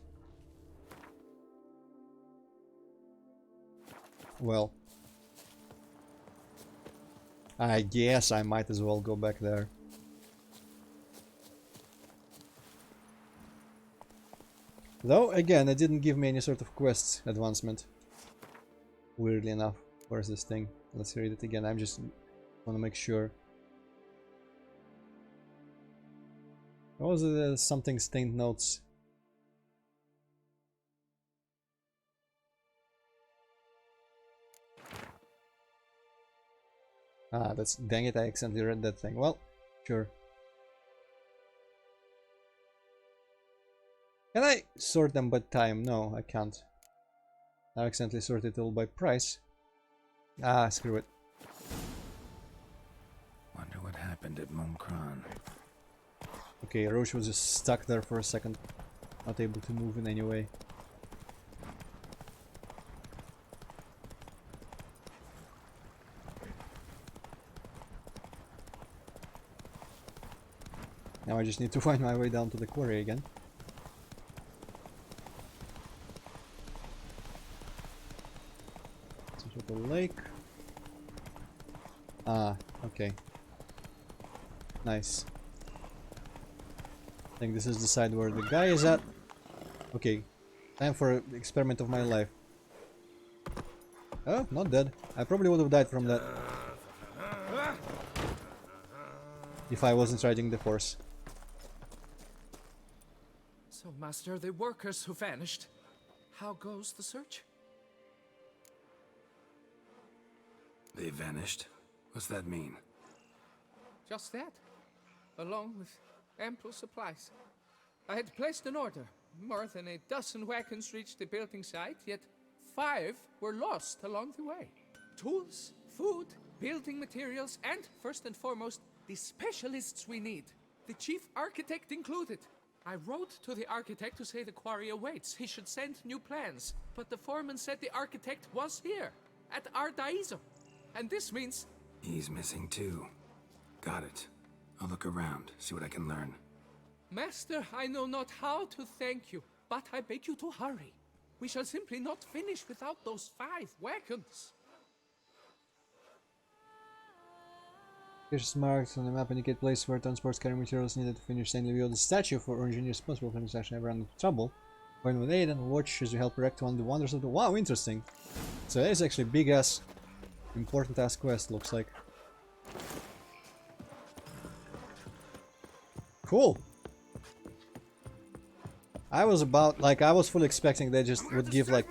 [SPEAKER 1] Well, I guess I might as well go back there. Though, again, it didn't give me any sort of quest advancement. Weirdly enough. Where's this thing? Let's read it again. I'm just want to make sure. What was it? Something stained notes. Ah, that's... Dang it, I accidentally read that thing. Well, sure. Can I sort them by time? No, I can't. I accidentally sorted it all by price. Ah, screw it.
[SPEAKER 5] Wonder what happened at Momkran.
[SPEAKER 1] Okay, Roche was just stuck there for a second. Not able to move in any way. Now I just need to find my way down to the quarry again. Some sort of lake. Ah, okay. Nice. I think this is the side where the guy is at. Okay, time for the experiment of my life. Oh, not dead. I probably would have died from that if I wasn't riding the horse.
[SPEAKER 13] So, Master, the workers who vanished, how goes the search?
[SPEAKER 5] They vanished? What's that mean?
[SPEAKER 13] Just that, along with ample supplies. I had placed an order. More than a dozen wagons reached the building site, yet 5 were lost along the way. Tools, food, building materials, and, first and foremost, the specialists we need. The chief architect included. I wrote to the architect to say the quarry awaits. He should send new plans. But the foreman said the architect was here, at Ardaizo. And this means...
[SPEAKER 5] He's missing too. Got it. I'll look around, see what I can learn.
[SPEAKER 13] Master, I know not how to thank you, but I beg you to hurry. We shall simply not finish without those 5 wagons.
[SPEAKER 1] Locations marked on the map indicate place where transport carrying materials needed to finish Saint Levio. The statue for engineers responsible for this action ever under trouble. When with aid and watch as you help erect one of the wonders of the... Wow, interesting. So that is actually big ass, important ass quest, looks like. Cool. I was fully expecting they just would give like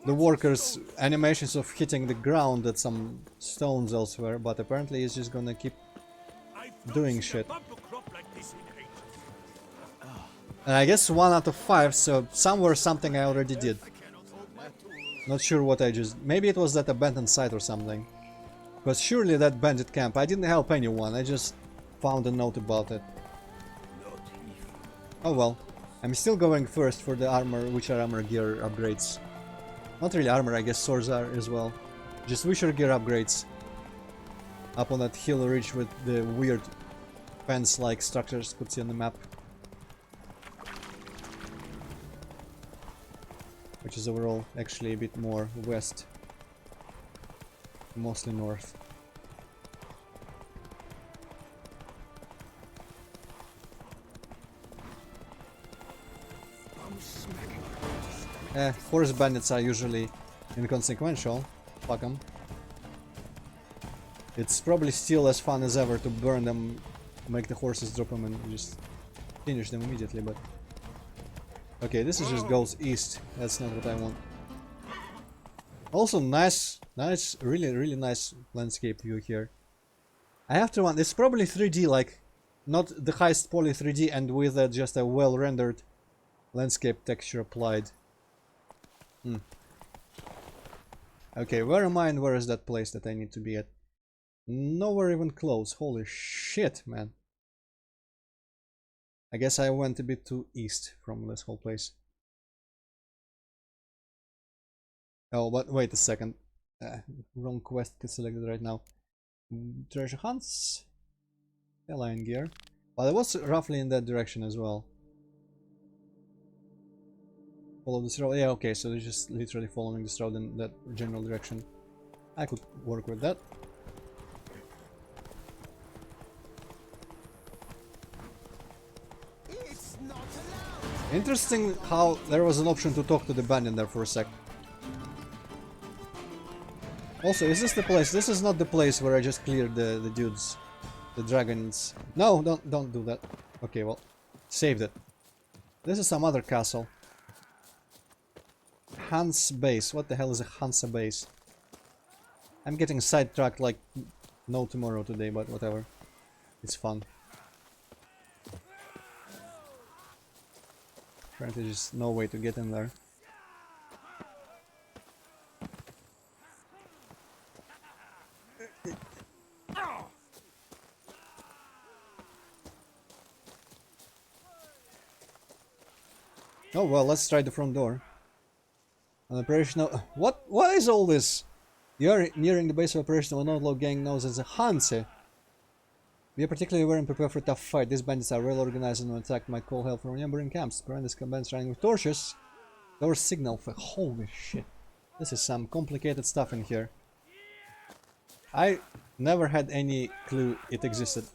[SPEAKER 1] the workers animations of hitting the ground at some stones elsewhere, but apparently he's just gonna keep doing shit. And I guess 1 out of 5, so somewhere something I already did. Not sure what I just... Maybe it was that abandoned site or something. Because surely that bandit camp, I didn't help anyone, I just found a note about it. Oh well. I'm still going first for the armor, which are armor gear upgrades. Not really armor, I guess swords are as well. Just Witcher gear upgrades. Up on that hill ridge with the weird fence-like structures could see on the map. Which is overall actually a bit more west. Mostly north. Forest bandits are usually inconsequential. Fuck them. It's probably still as fun as ever to burn them, make the horses drop them and just finish them immediately, but... Okay, this is just goes east. That's not what I want. Also nice, really nice landscape view here. I have to want, it's probably 3D, like, not the highest poly 3D and with just a well-rendered landscape texture applied. Okay, where am I and where is that place that I need to be at? Nowhere even close. Holy shit, man. I guess I went a bit too east from this whole place. Oh, but wait a second. Wrong quest selected right now. Treasure hunts? Alien gear. Well, it was roughly in that direction as well. Follow this road. Yeah, okay, so they're just literally following this road in that general direction. I could work with that. Interesting how there was an option to talk to the bandit there for a sec. Also, is this the place? This is not the place where I just cleared the dudes. The dragons. No, don't do that. Okay, well, saved it. This is some other castle. Hans base. What the hell is a Hansa base? I'm getting sidetracked like no tomorrow today, but whatever. It's fun. Apparently there's no way to get in there. Oh well, let's try the front door. An operational... What is all this? You are nearing the base of operation of an outlaw gang known as a Hanse. We are particularly aware and prepared for a tough fight. These bandits are well organized and when attacked might call help from neighboring camps. Bandits combines running with torches. Door signal for... Holy shit. This is some complicated stuff in here. I never had any clue it existed.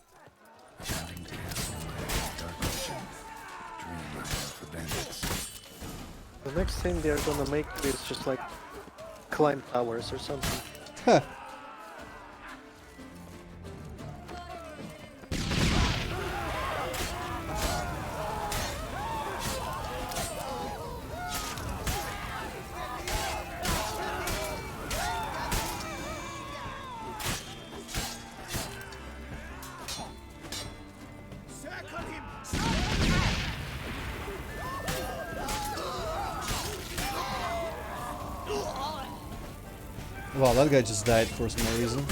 [SPEAKER 2] The next thing they're gonna make is just like climb towers or something.
[SPEAKER 1] Huh. Wow, that guy just died for some reason.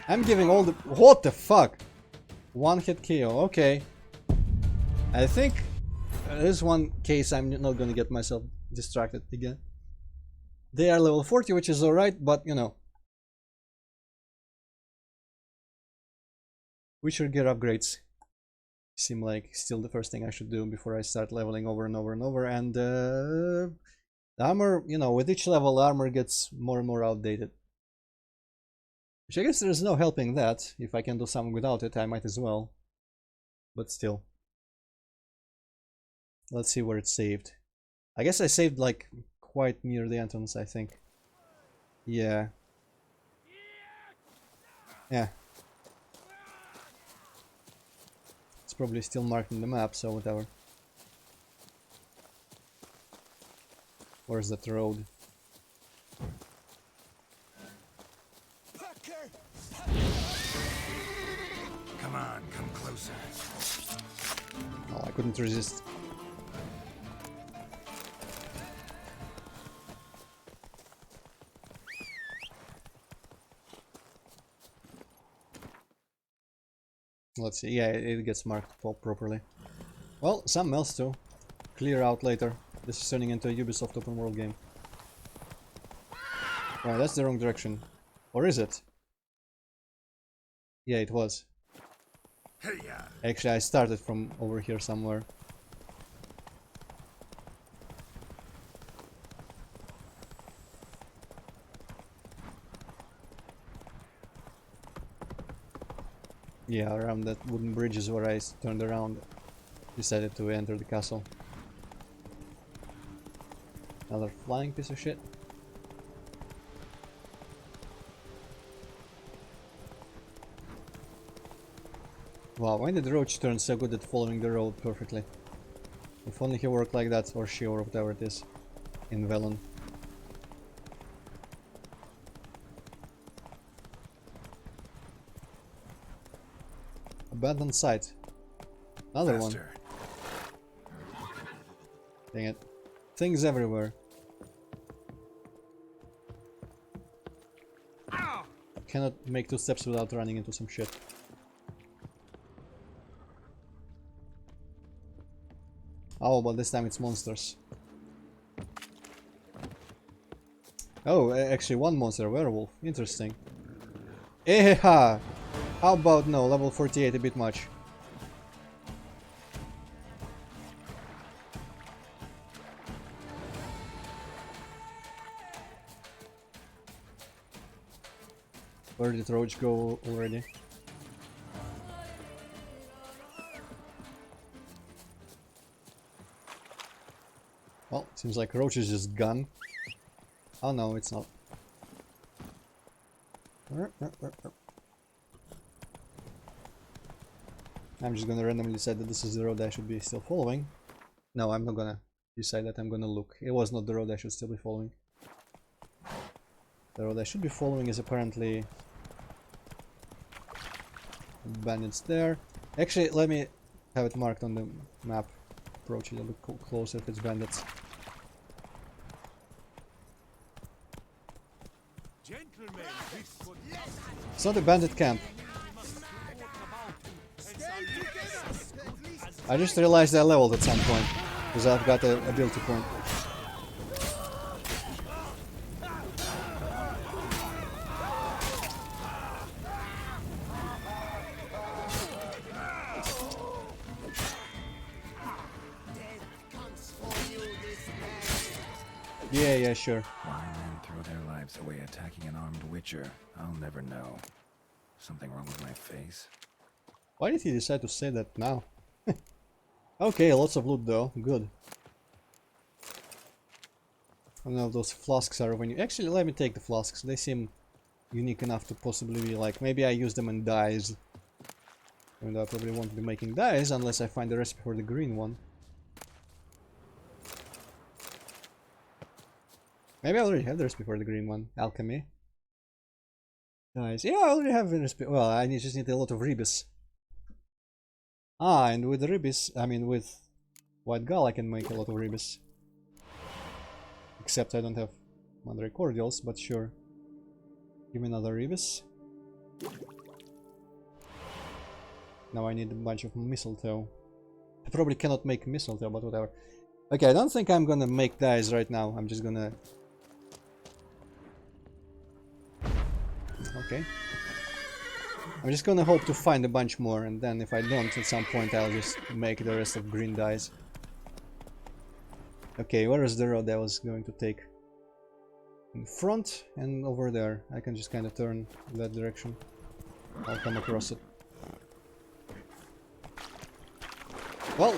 [SPEAKER 1] I'm giving all the... What the fuck? One hit KO, okay. I think this one case I'm not gonna get myself distracted again. They are level 40, which is alright, but you know. Witcher gear upgrades seem like still the first thing I should do before I start leveling over and over and over. And the armor, you know, with each level, armor gets more and more outdated. Which I guess there's no helping that. If I can do something without it, I might as well. But still. Let's see where it's saved. I guess I saved like quite near the entrance, I think. Yeah. Yeah. It's probably still marked on the map, so whatever. Where's that road?
[SPEAKER 5] Come on, come closer.
[SPEAKER 1] Oh, I couldn't resist. Let's see. Yeah, it gets marked properly. Well, something else to clear out later. This is turning into a Ubisoft open world game. Oh, that's the wrong direction. Or is it? Yeah, it was. Actually, I started from over here somewhere. Yeah, around that wooden bridge is where I turned around. Decided to enter the castle. Another flying piece of shit. Wow, why did Roach turn so good at following the road perfectly? If only he worked like that, or she, or whatever it is, in Velen. Abandoned site. Another
[SPEAKER 5] Faster.
[SPEAKER 1] One. Dang it. Things everywhere. Cannot make 2 steps without running into some shit. Oh, but this time it's monsters. Oh, actually one monster, a werewolf. Interesting. Eheha! How about no, level 48 a bit much. Where did Roach go already? Well, seems like Roach is just gone. Oh no, it's not. I'm just gonna randomly decide that this is the road I should be still following. No, I'm not gonna decide that, I'm gonna look. It was not the road I should still be following. The road I should be following is apparently... bandits there. Actually, let me have it marked on the map. Approach it a bit closer if it's bandits. It's not a bandit camp. I just realized I leveled at some point, because I've got a ability point. Yeah, sure.
[SPEAKER 5] Why men throw their lives away attacking an armed witcher, I'll never know. Something wrong with my face?
[SPEAKER 1] Why did he decide to say that now? Okay, lots of loot though. Good. I don't know if those flasks are when you... Actually, let me take the flasks. They seem unique enough to possibly be like... Maybe I use them in dyes. And I probably won't be making dyes unless I find the recipe for the green one. Maybe I already have the recipe for the green one. Alchemy. Nice. Yeah, I already have the recipe. Well, I just need a lot of ribis. Ah, and with the ribis, I mean with White Gull I can make a lot of ribis. Except I don't have Mandre cordials, but sure. Give me another Rebus. Now I need a bunch of mistletoe. I probably cannot make mistletoe, but whatever. Okay, I don't think I'm gonna make dyes right now. I'm just gonna... Okay. I'm just gonna hope to find a bunch more, and then if I don't, at some point I'll just make the rest of green dyes. Okay, where is the road I was going to take? In front and over there. I can just kind of turn in that direction. I'll come across it. Well,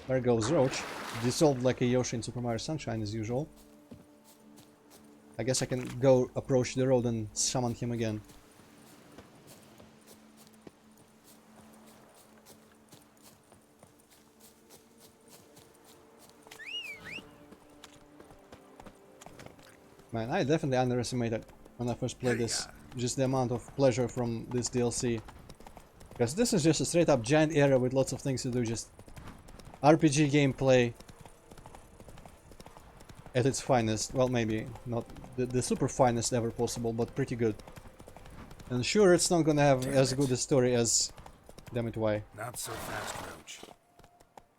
[SPEAKER 1] there goes Roach. Dissolved like a Yoshi in Super Mario Sunshine as usual. I guess I can go approach the road and summon him again. Man, I definitely underestimated when I first played this, just the amount of pleasure from this DLC. Because this is just a straight up giant area with lots of things to do, just RPG gameplay at its finest. Well, maybe not the super finest ever possible, but pretty good. And sure, it's not gonna have as good a story as... Damn it, why?
[SPEAKER 5] Not so fast, Roach.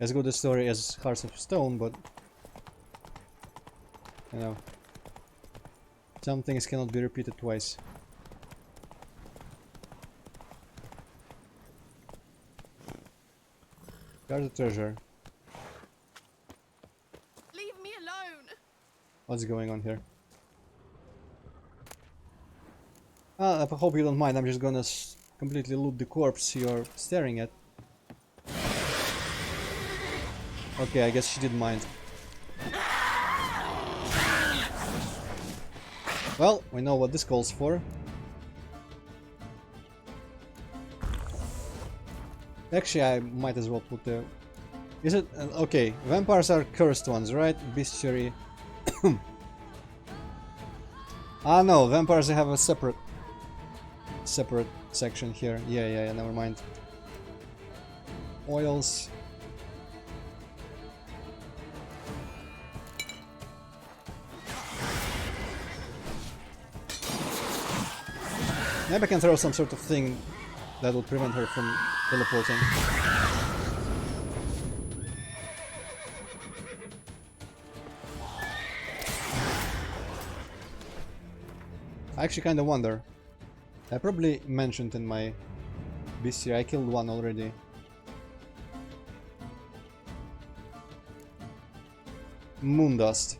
[SPEAKER 1] As good a story as Hearts of Stone, but... You know... Some things cannot be repeated twice. Guard the treasure.
[SPEAKER 15] Leave me alone.
[SPEAKER 1] What's going on here? I hope you don't mind. I'm just gonna completely loot the corpse you're staring at. Okay, I guess she didn't mind. Well, we know what this calls for. Actually, I might as well put the... Is it... okay, vampires are cursed ones, right? Bestiary. Ah, no, vampires have a separate section here. Yeah, never mind. Oils. Maybe I can throw some sort of thing that will prevent her from teleporting. I actually kinda wonder. I probably mentioned in my bestiary, I killed one already. Moondust.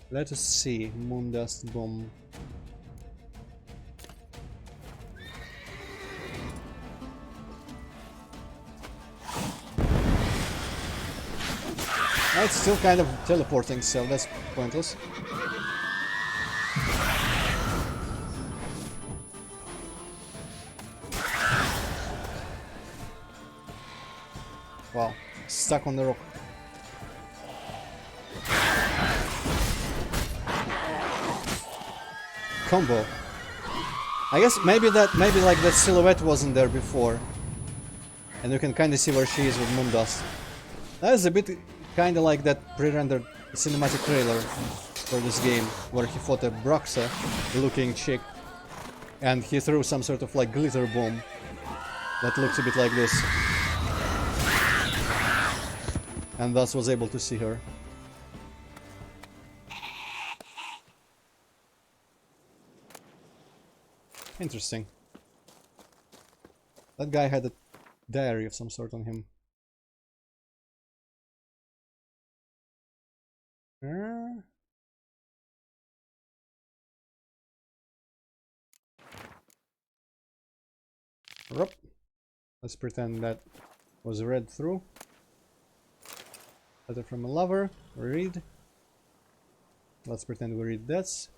[SPEAKER 1] Let us see. Moondust bomb. It's still kind of teleporting, so that's pointless. Wow, stuck on the rock. Combo. I guess maybe like that silhouette wasn't there before, and you can kind of see where she is with Moondust. That is a bit kind of like that pre-rendered cinematic trailer for this game, where he fought a Broxa-looking chick, and he threw some sort of like glitter bomb that looks a bit like this, and thus was able to see her. Interesting. That guy had a diary of some sort on him. Let's pretend that was read through. Letter from a lover. Read. Let's pretend we read this.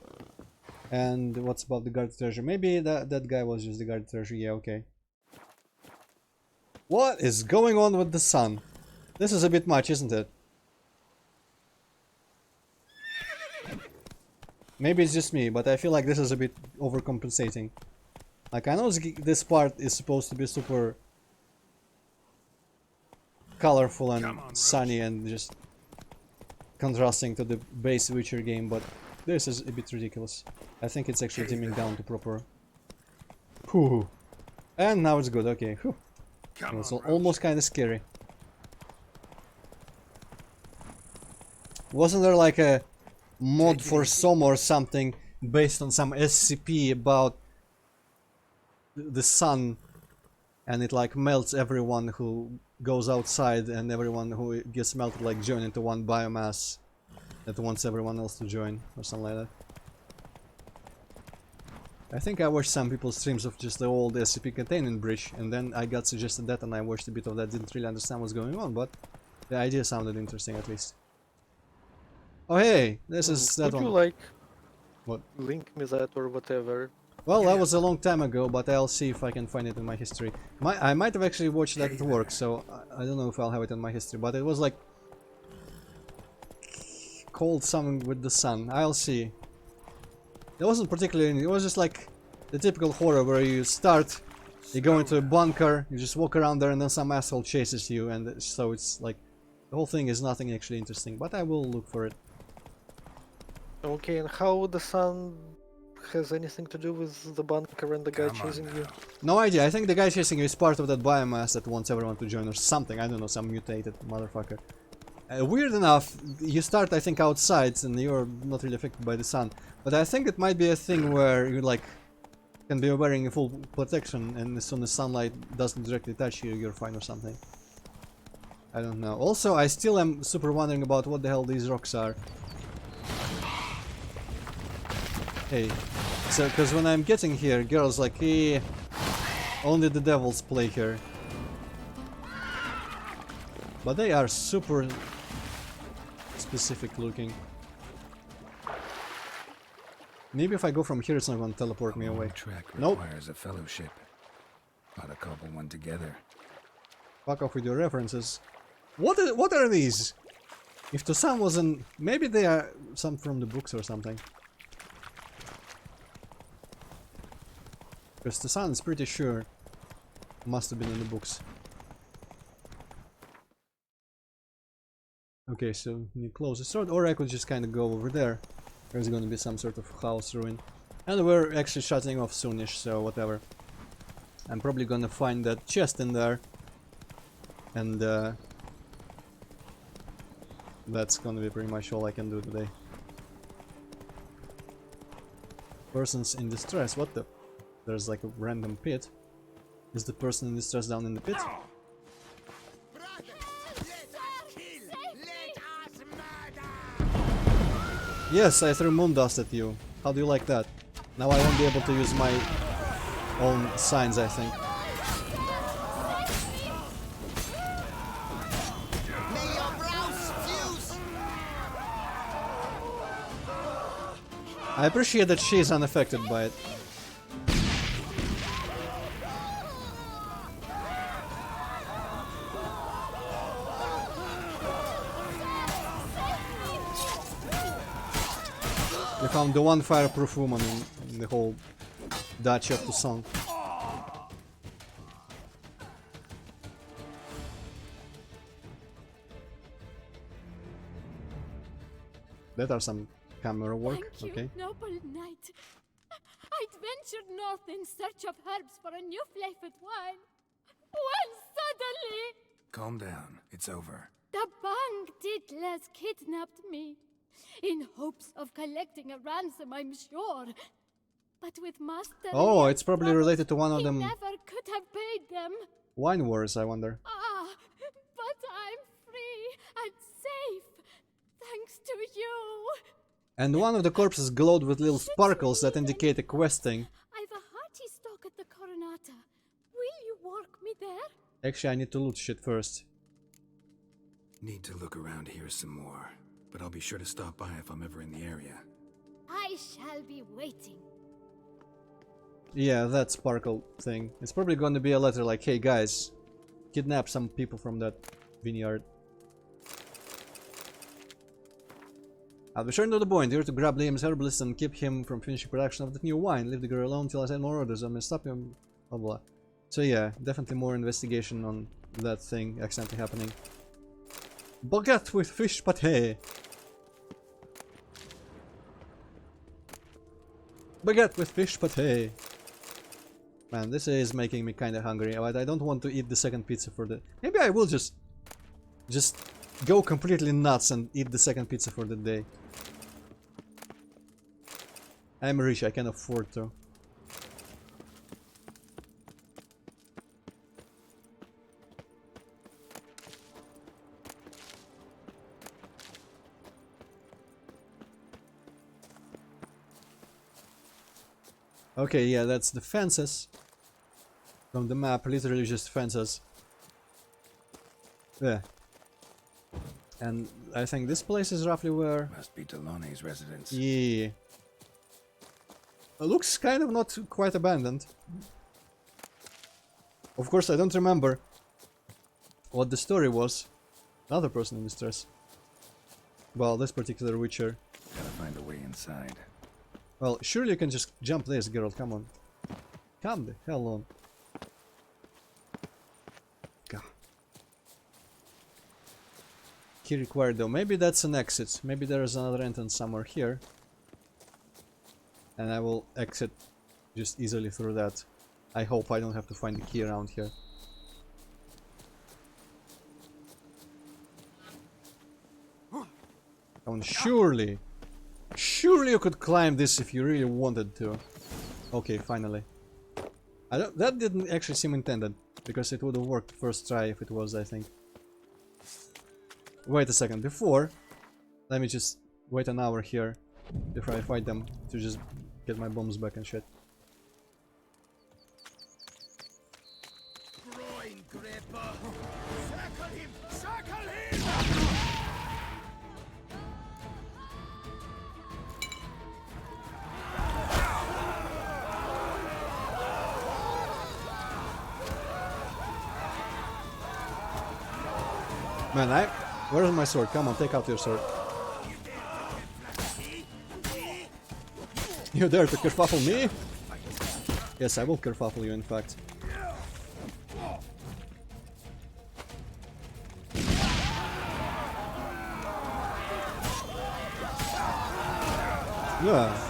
[SPEAKER 1] And what's about the guard treasure? Maybe that guy was just the guard treasure. Yeah, okay. What is going on with the sun? This is a bit much, isn't it? Maybe it's just me, but I feel like this is a bit overcompensating. Like, I know this part is supposed to be super colorful and sunny and just contrasting to the base Witcher game, but this is a bit ridiculous. I think it's actually dimming down to proper. Whew. And now it's good. Okay. Whew. It was almost kind of scary. Wasn't there like a mod for Soma or something based on some SCP about the sun, and it like melts everyone who goes outside, and everyone who gets melted like join into one biomass that wants everyone else to join, or something like that. I think I watched some people's streams of just the old SCP containment breach, and then I got suggested that and I watched a bit of that. Didn't really understand what's going on, but the idea sounded interesting at least. Oh hey, this is that one.
[SPEAKER 2] Would you like
[SPEAKER 1] what?
[SPEAKER 2] Link me that or whatever?
[SPEAKER 1] Well, that was a long time ago, but I'll see if I can find it in my history. I might have actually watched that at work, so I don't know if I'll have it in my history, but it was like called something with the sun. I'll see. It wasn't particularly, it was just like the typical horror where you start, you go into a bunker, you just walk around there and then some asshole chases you, and so it's like the whole thing is nothing actually interesting, but I will look for it.
[SPEAKER 2] Okay, and how the sun has anything to do with the bunker and the guy chasing you?
[SPEAKER 1] No idea. I think the guy chasing you is part of that biomass that wants everyone to join or something. I don't know, some mutated motherfucker. Weird enough, you start I think outside and you're not really affected by the sun. But I think it might be a thing where you like can be wearing a full protection, and as soon as sunlight doesn't directly touch you, you're fine or something. I don't know. Also, I still am super wondering about what the hell these rocks are. Hey, so because when I'm getting here, girls like, hey, only the devils play here. But they are super specific looking. Maybe if I go from here, it's not going to teleport me away. Nope.
[SPEAKER 5] Requires a fellowship. Ought to cobble one together.
[SPEAKER 1] Fuck off with your references. What are these? If Toussaint wasn't, maybe they are some from the books or something. Because Toussaint is pretty sure must have been in the books. Okay, so you close this road, or I could just kind of go over there. There's gonna be some sort of house ruin. And we're actually shutting off soonish, so whatever. I'm probably gonna find that chest in there. And that's gonna be pretty much all I can do today. Persons in distress, what the? There's like a random pit. Is the person in distress down in the pit? Yes, I threw moon dust at you. How do you like that? Now I won't be able to use my own signs, I think. I appreciate that she is unaffected by it. We found the one fireproof woman in the whole Duchy of Toussaint. That are some camera work.
[SPEAKER 16] Thank you,
[SPEAKER 1] okay.
[SPEAKER 16] noble knight. I'd ventured north in search of herbs for a new flavored wine. When suddenly...
[SPEAKER 5] Calm down. It's over.
[SPEAKER 16] the bank diddlers kidnapped me. In hopes of collecting a ransom, I'm sure. But with Master...
[SPEAKER 1] Oh, it's probably related to one of
[SPEAKER 16] he
[SPEAKER 1] them
[SPEAKER 16] never could have paid them.
[SPEAKER 1] wine wars, I wonder.
[SPEAKER 16] Ah, but I'm free and safe, thanks to you.
[SPEAKER 1] And one of the corpses glowed with little sparkles that indicate a questing.
[SPEAKER 16] I've a hearty stock at the Coronata. Will you walk me there?
[SPEAKER 1] Actually, I need to loot shit first.
[SPEAKER 5] Need to look around here some more, but I'll be sure to stop by if I'm ever in the area.
[SPEAKER 16] I shall be waiting.
[SPEAKER 1] Yeah, that sparkle thing. It's probably going to be a letter like, hey guys, kidnap some people from that vineyard. I'll be sure to the point here to grab Liam's herbalist and keep him from finishing production of the new wine. Leave the girl alone till I send more orders. I'm gonna stop him. Blah blah. So yeah, definitely more investigation on that thing accidentally happening. Baguette with fish pate. Baguette with fish pate. Man, this is making me kinda hungry, but I don't want to eat the second pizza for the... Maybe I will just go completely nuts and eat the second pizza for the day. I'm rich, I can afford to. Okay, yeah, that's the fences. From the map, literally just fences. Yeah. And I think this place is roughly where...
[SPEAKER 5] Must be Delonne's residence.
[SPEAKER 1] Yeah. It looks kind of not quite abandoned. Of course, I don't remember what the story was. Another person in distress. Well, this particular Witcher.
[SPEAKER 5] Gotta find a way inside.
[SPEAKER 1] Well, surely you can just jump this, girl, come on. Come the hell on. God. Key required though. Maybe that's an exit. Maybe there is another entrance somewhere here. And I will exit just easily through that. I hope I don't have to find the key around here. Oh, surely you could climb this if you really wanted to. Okay, finally. That didn't actually seem intended, because it would have worked first try if it was, I think. Wait a second, before, let me just wait an hour here before I fight them to just get my bombs back and shit.
[SPEAKER 7] Groin gripper! Circle him! Circle him!
[SPEAKER 1] Man, where's my sword? Come on, take out your sword. You dare to kerfuffle me? Yes, I will kerfuffle you, in fact. Yeah.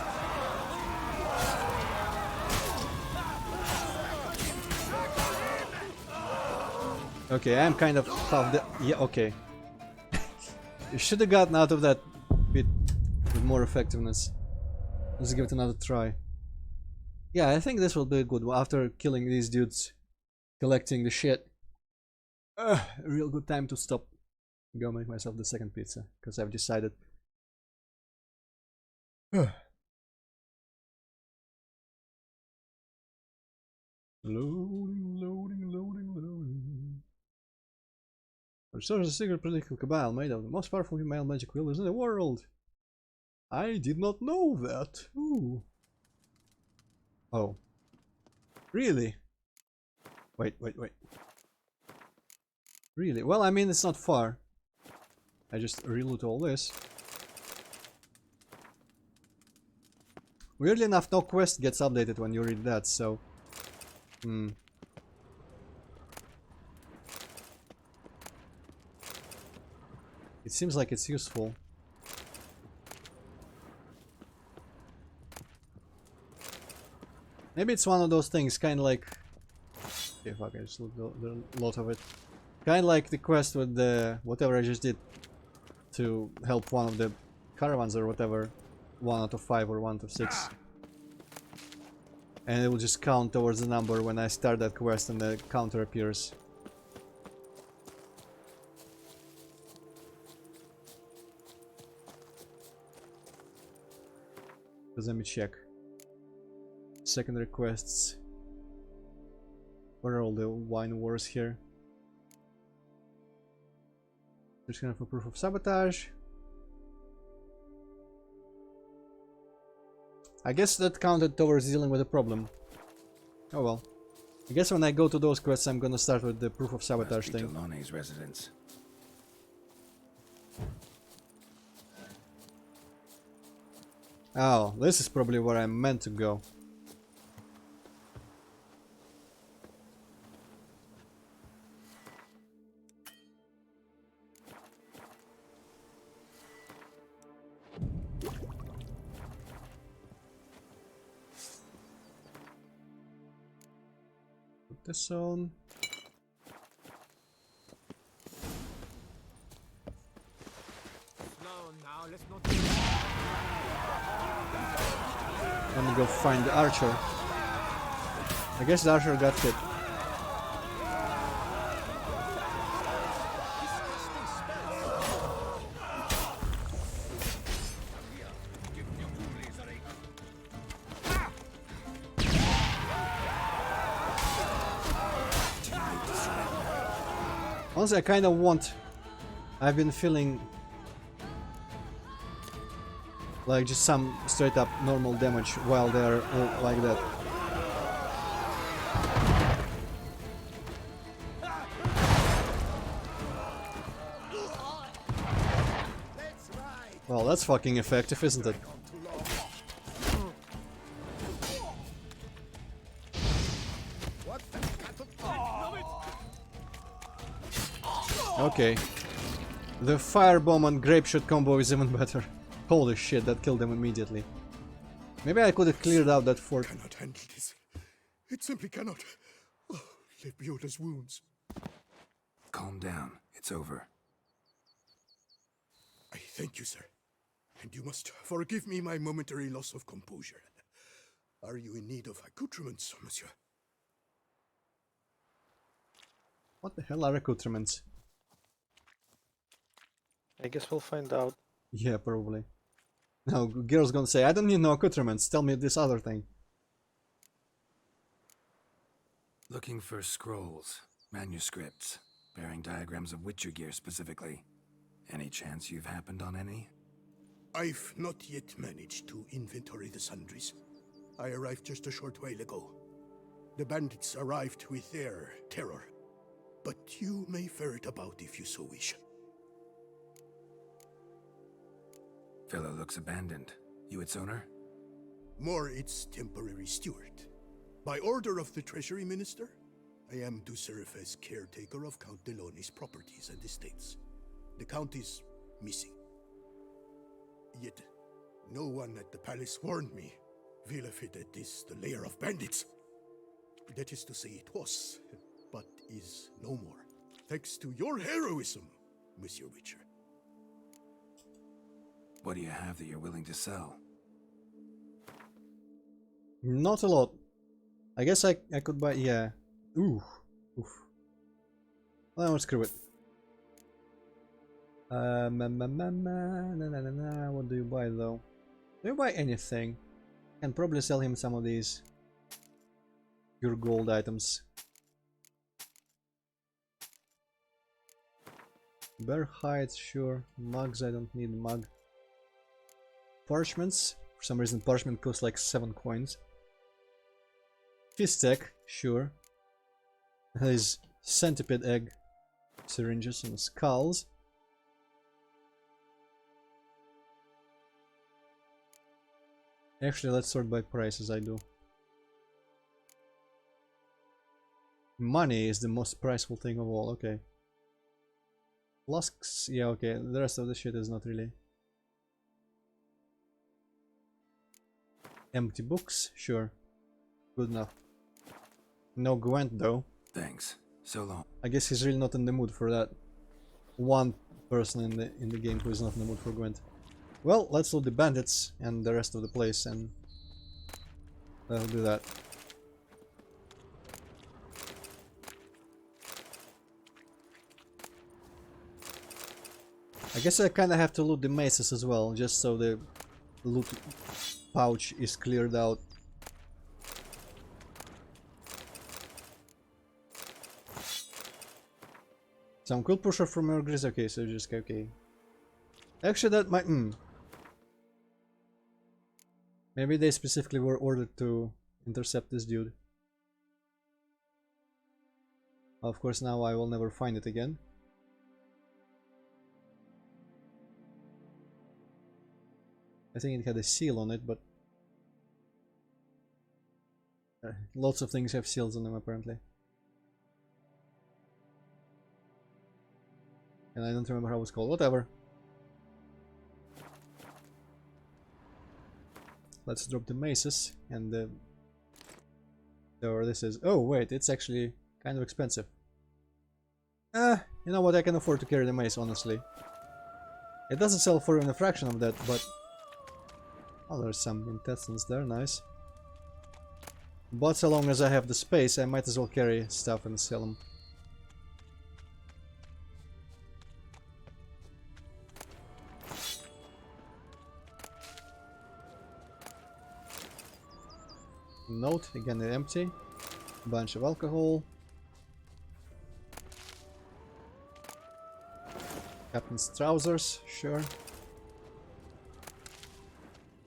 [SPEAKER 1] Okay, I'm kind of half the... Yeah, okay. You should have gotten out of that bit with more effectiveness. Let's give it another try. Yeah, I think this will be a good one. After killing these dudes, collecting the shit. A real good time to stop. Go make myself the second pizza, because I've decided. Loading. Restores a secret political cabal made of the most powerful female magic wielders in the world. I did not know that. Ooh. Oh. Really? Wait. Really? Well, I mean, it's not far. I just reloot all this. Weirdly enough, no quest gets updated when you read that, so... It seems like it's useful. Maybe it's one of those things, kind of like... Okay, fuck, I just looked a lot of it. Kind of like the quest with the... whatever I just did to help one of the caravans or whatever. 1 out of 5 or 1 out of 6. And it will just count towards the number when I start that quest and the counter appears. Let me check. Secondary quests. Where are all the wine wars here? There's kind of a proof of sabotage. I guess that counted towards dealing with a problem. Oh well. I guess when I go to those quests, I'm gonna start with the proof of sabotage thing.
[SPEAKER 5] Delonne's residence.
[SPEAKER 1] Oh, this is probably where I'm meant to go. put this on. Let me go find the archer. I guess the archer got hit. Honestly, I kind of want... I've been feeling like just some straight up normal damage while they're like that. Well, that's fucking effective, isn't it? Okay. The firebomb and grapeshot combo is even better. Holy shit, that killed them immediately. Maybe I could have cleared out that fort.
[SPEAKER 6] I cannot handle this. It simply cannot. Oh, Lebioda's wounds.
[SPEAKER 5] Calm down. It's over.
[SPEAKER 6] I thank you, sir. And you must forgive me my momentary loss of composure. Are you in need of accoutrements, monsieur?
[SPEAKER 1] What the hell are accoutrements?
[SPEAKER 2] I guess we'll find out.
[SPEAKER 1] Yeah, probably. No, girl's gonna say, I don't need no accoutrements, tell me this other thing.
[SPEAKER 5] Looking for scrolls, manuscripts, bearing diagrams of Witcher gear specifically. Any chance you've happened on any?
[SPEAKER 6] I've not yet managed to inventory the sundries. I arrived just a short while ago. The bandits arrived with their terror. But you may ferret about if you so wish.
[SPEAKER 5] Fellow looks abandoned. You its owner?
[SPEAKER 6] More its temporary steward. By order of the Treasury Minister, I am to serve as caretaker of Count Deloni's properties and estates. The Count is missing. Yet, no one at the palace warned me. Villafidette is the lair of bandits. That is to say, it was, but is no more. Thanks to your heroism, Monsieur Witcher.
[SPEAKER 5] What do you have that you're willing to sell?
[SPEAKER 1] Not a lot. I guess I could buy, yeah. Ooh. Oof. Well, screw it. What do you buy though? Do you buy anything? Can probably sell him some of these pure gold items. Bear hides, sure. Mugs, I don't need mug. Parchments. For some reason parchment costs like 7 coins. Fist tech, sure. His centipede egg. Syringes and skulls. Actually, let's sort by prices, I do. Money is the most priceful thing of all, okay. Flasks, yeah, okay, the rest of the shit is not really. Empty books, sure. Good enough. No Gwent though.
[SPEAKER 5] Thanks. So long.
[SPEAKER 1] I guess he's really not in the mood for that. One person in the game who is not in the mood for Gwent. Well, let's loot the bandits and the rest of the place, and I'll do that. I guess I kinda have to loot the maces as well, just so the loot pouch is cleared out. Some cool pusher from your grizz, okay, so just okay. Actually that might maybe they specifically were ordered to intercept this dude. Of course now I will never find it again. I think it had a seal on it, but lots of things have seals on them apparently. And I don't remember how it's called, whatever. Let's drop the maces and So this is... Oh, wait, it's actually kind of expensive. You know what, I can afford to carry the mace, honestly. It doesn't sell for even a fraction of that, but... Oh, there's some intestines there, nice. But so long as I have the space, I might as well carry stuff and sell them. Note, again empty. Bunch of alcohol. Captain's trousers, sure.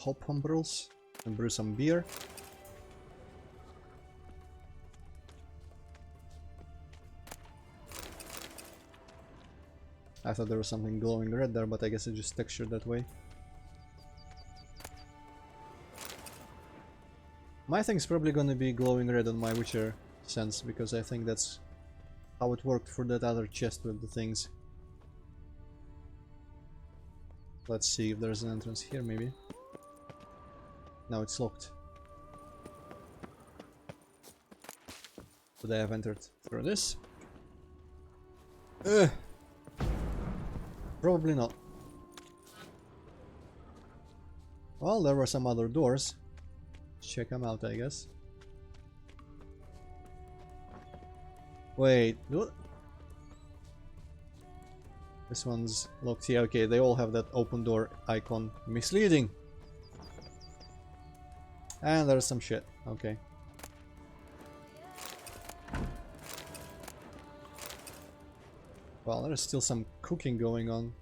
[SPEAKER 1] Hop umbrels. And brew some beer. I thought there was something glowing red there, but I guess it just textured that way. My thing's probably gonna be glowing red on my Witcher sense, because I think that's how it worked for that other chest with the things. Let's see if there's an entrance here, maybe. No, it's locked. Would I have entered through this? Probably not. Well, there were some other doors. Check them out, I guess. Wait, what? This one's locked here. Okay, they all have that open door icon. Misleading. And there's some shit. Okay. Well, there's still some cooking going on.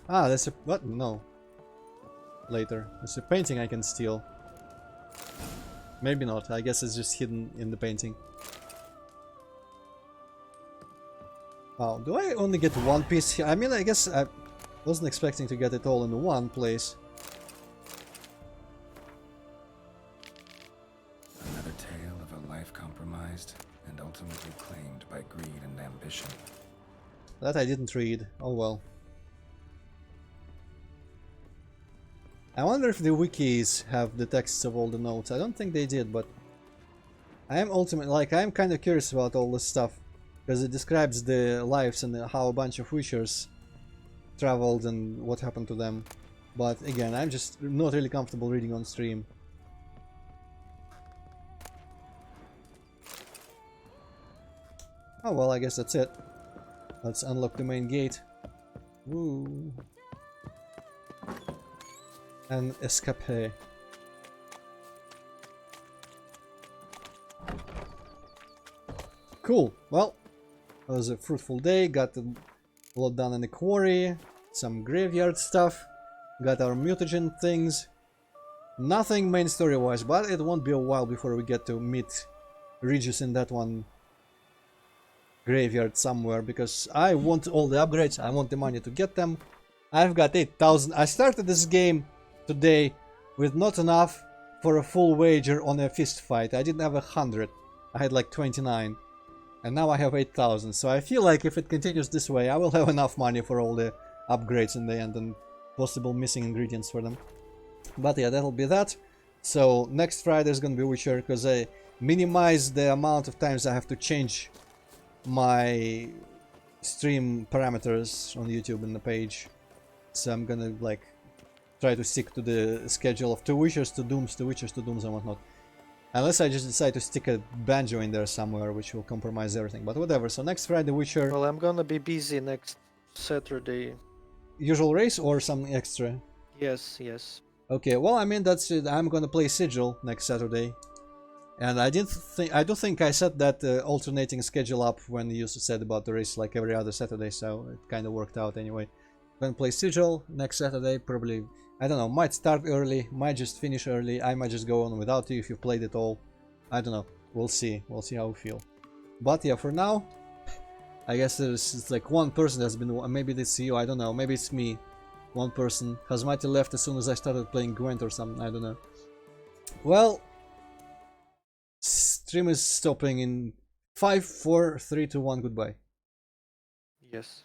[SPEAKER 1] Ah, that's a... what? No. Later. There's a painting I can steal. Maybe not. I guess it's just hidden in the painting. Wow, do I only get one piece here? I mean, I guess I wasn't expecting to get it all in one place.
[SPEAKER 5] Another tale of a life compromised and ultimately claimed by greed and ambition.
[SPEAKER 1] That I didn't read. Oh well. I wonder if the wikis have the texts of all the notes. I don't think they did, but I am I'm kind of curious about all this stuff, because it describes the lives and how a bunch of Witchers traveled and what happened to them. But again, I'm just not really comfortable reading on stream. Oh well, I guess that's it. Let's unlock the main gate. Woo. And escape. Cool. Well, it was a fruitful day. Got a lot done in the quarry. Some graveyard stuff. Got our mutagen things. Nothing main story wise, but it won't be a while before we get to meet Regis in that one graveyard somewhere, because I want all the upgrades. I want the money to get them. I've got 8,000. I started this game today with not enough for a full wager on a fist fight. I didn't have 100. I had like 29. And now I have 8,000. So I feel like if it continues this way, I will have enough money for all the upgrades in the end and possible missing ingredients for them. But yeah, that'll be that. So next Friday is gonna be Witcher, because I minimized the amount of times I have to change my stream parameters on YouTube in the page. So I'm gonna like try to stick to the schedule of 2 Witchers, 2 Dooms, 2 Witchers, 2 Dooms and whatnot. Unless I just decide to stick a banjo in there somewhere, which will compromise everything. But whatever, so next Friday Witcher...
[SPEAKER 2] Well, I'm gonna be busy next Saturday.
[SPEAKER 1] Usual race or some extra?
[SPEAKER 2] Yes, yes.
[SPEAKER 1] Okay, well, I mean, that's it. I'm gonna play Sigil next Saturday. And I do think I set that alternating schedule up when you said about the race like every other Saturday, so it kind of worked out anyway. Gonna play Sigil next Saturday, probably, I don't know, might start early, might just finish early, I might just go on without you if you played it all. I don't know, we'll see how we feel. But yeah, for now, I guess it's like one person has been, maybe it's you, I don't know, maybe it's me. One person. Hazmati left as soon as I started playing Gwent or something, I don't know. Well, stream is stopping in 5, 4, 3, 2, 1, goodbye.
[SPEAKER 2] Yes.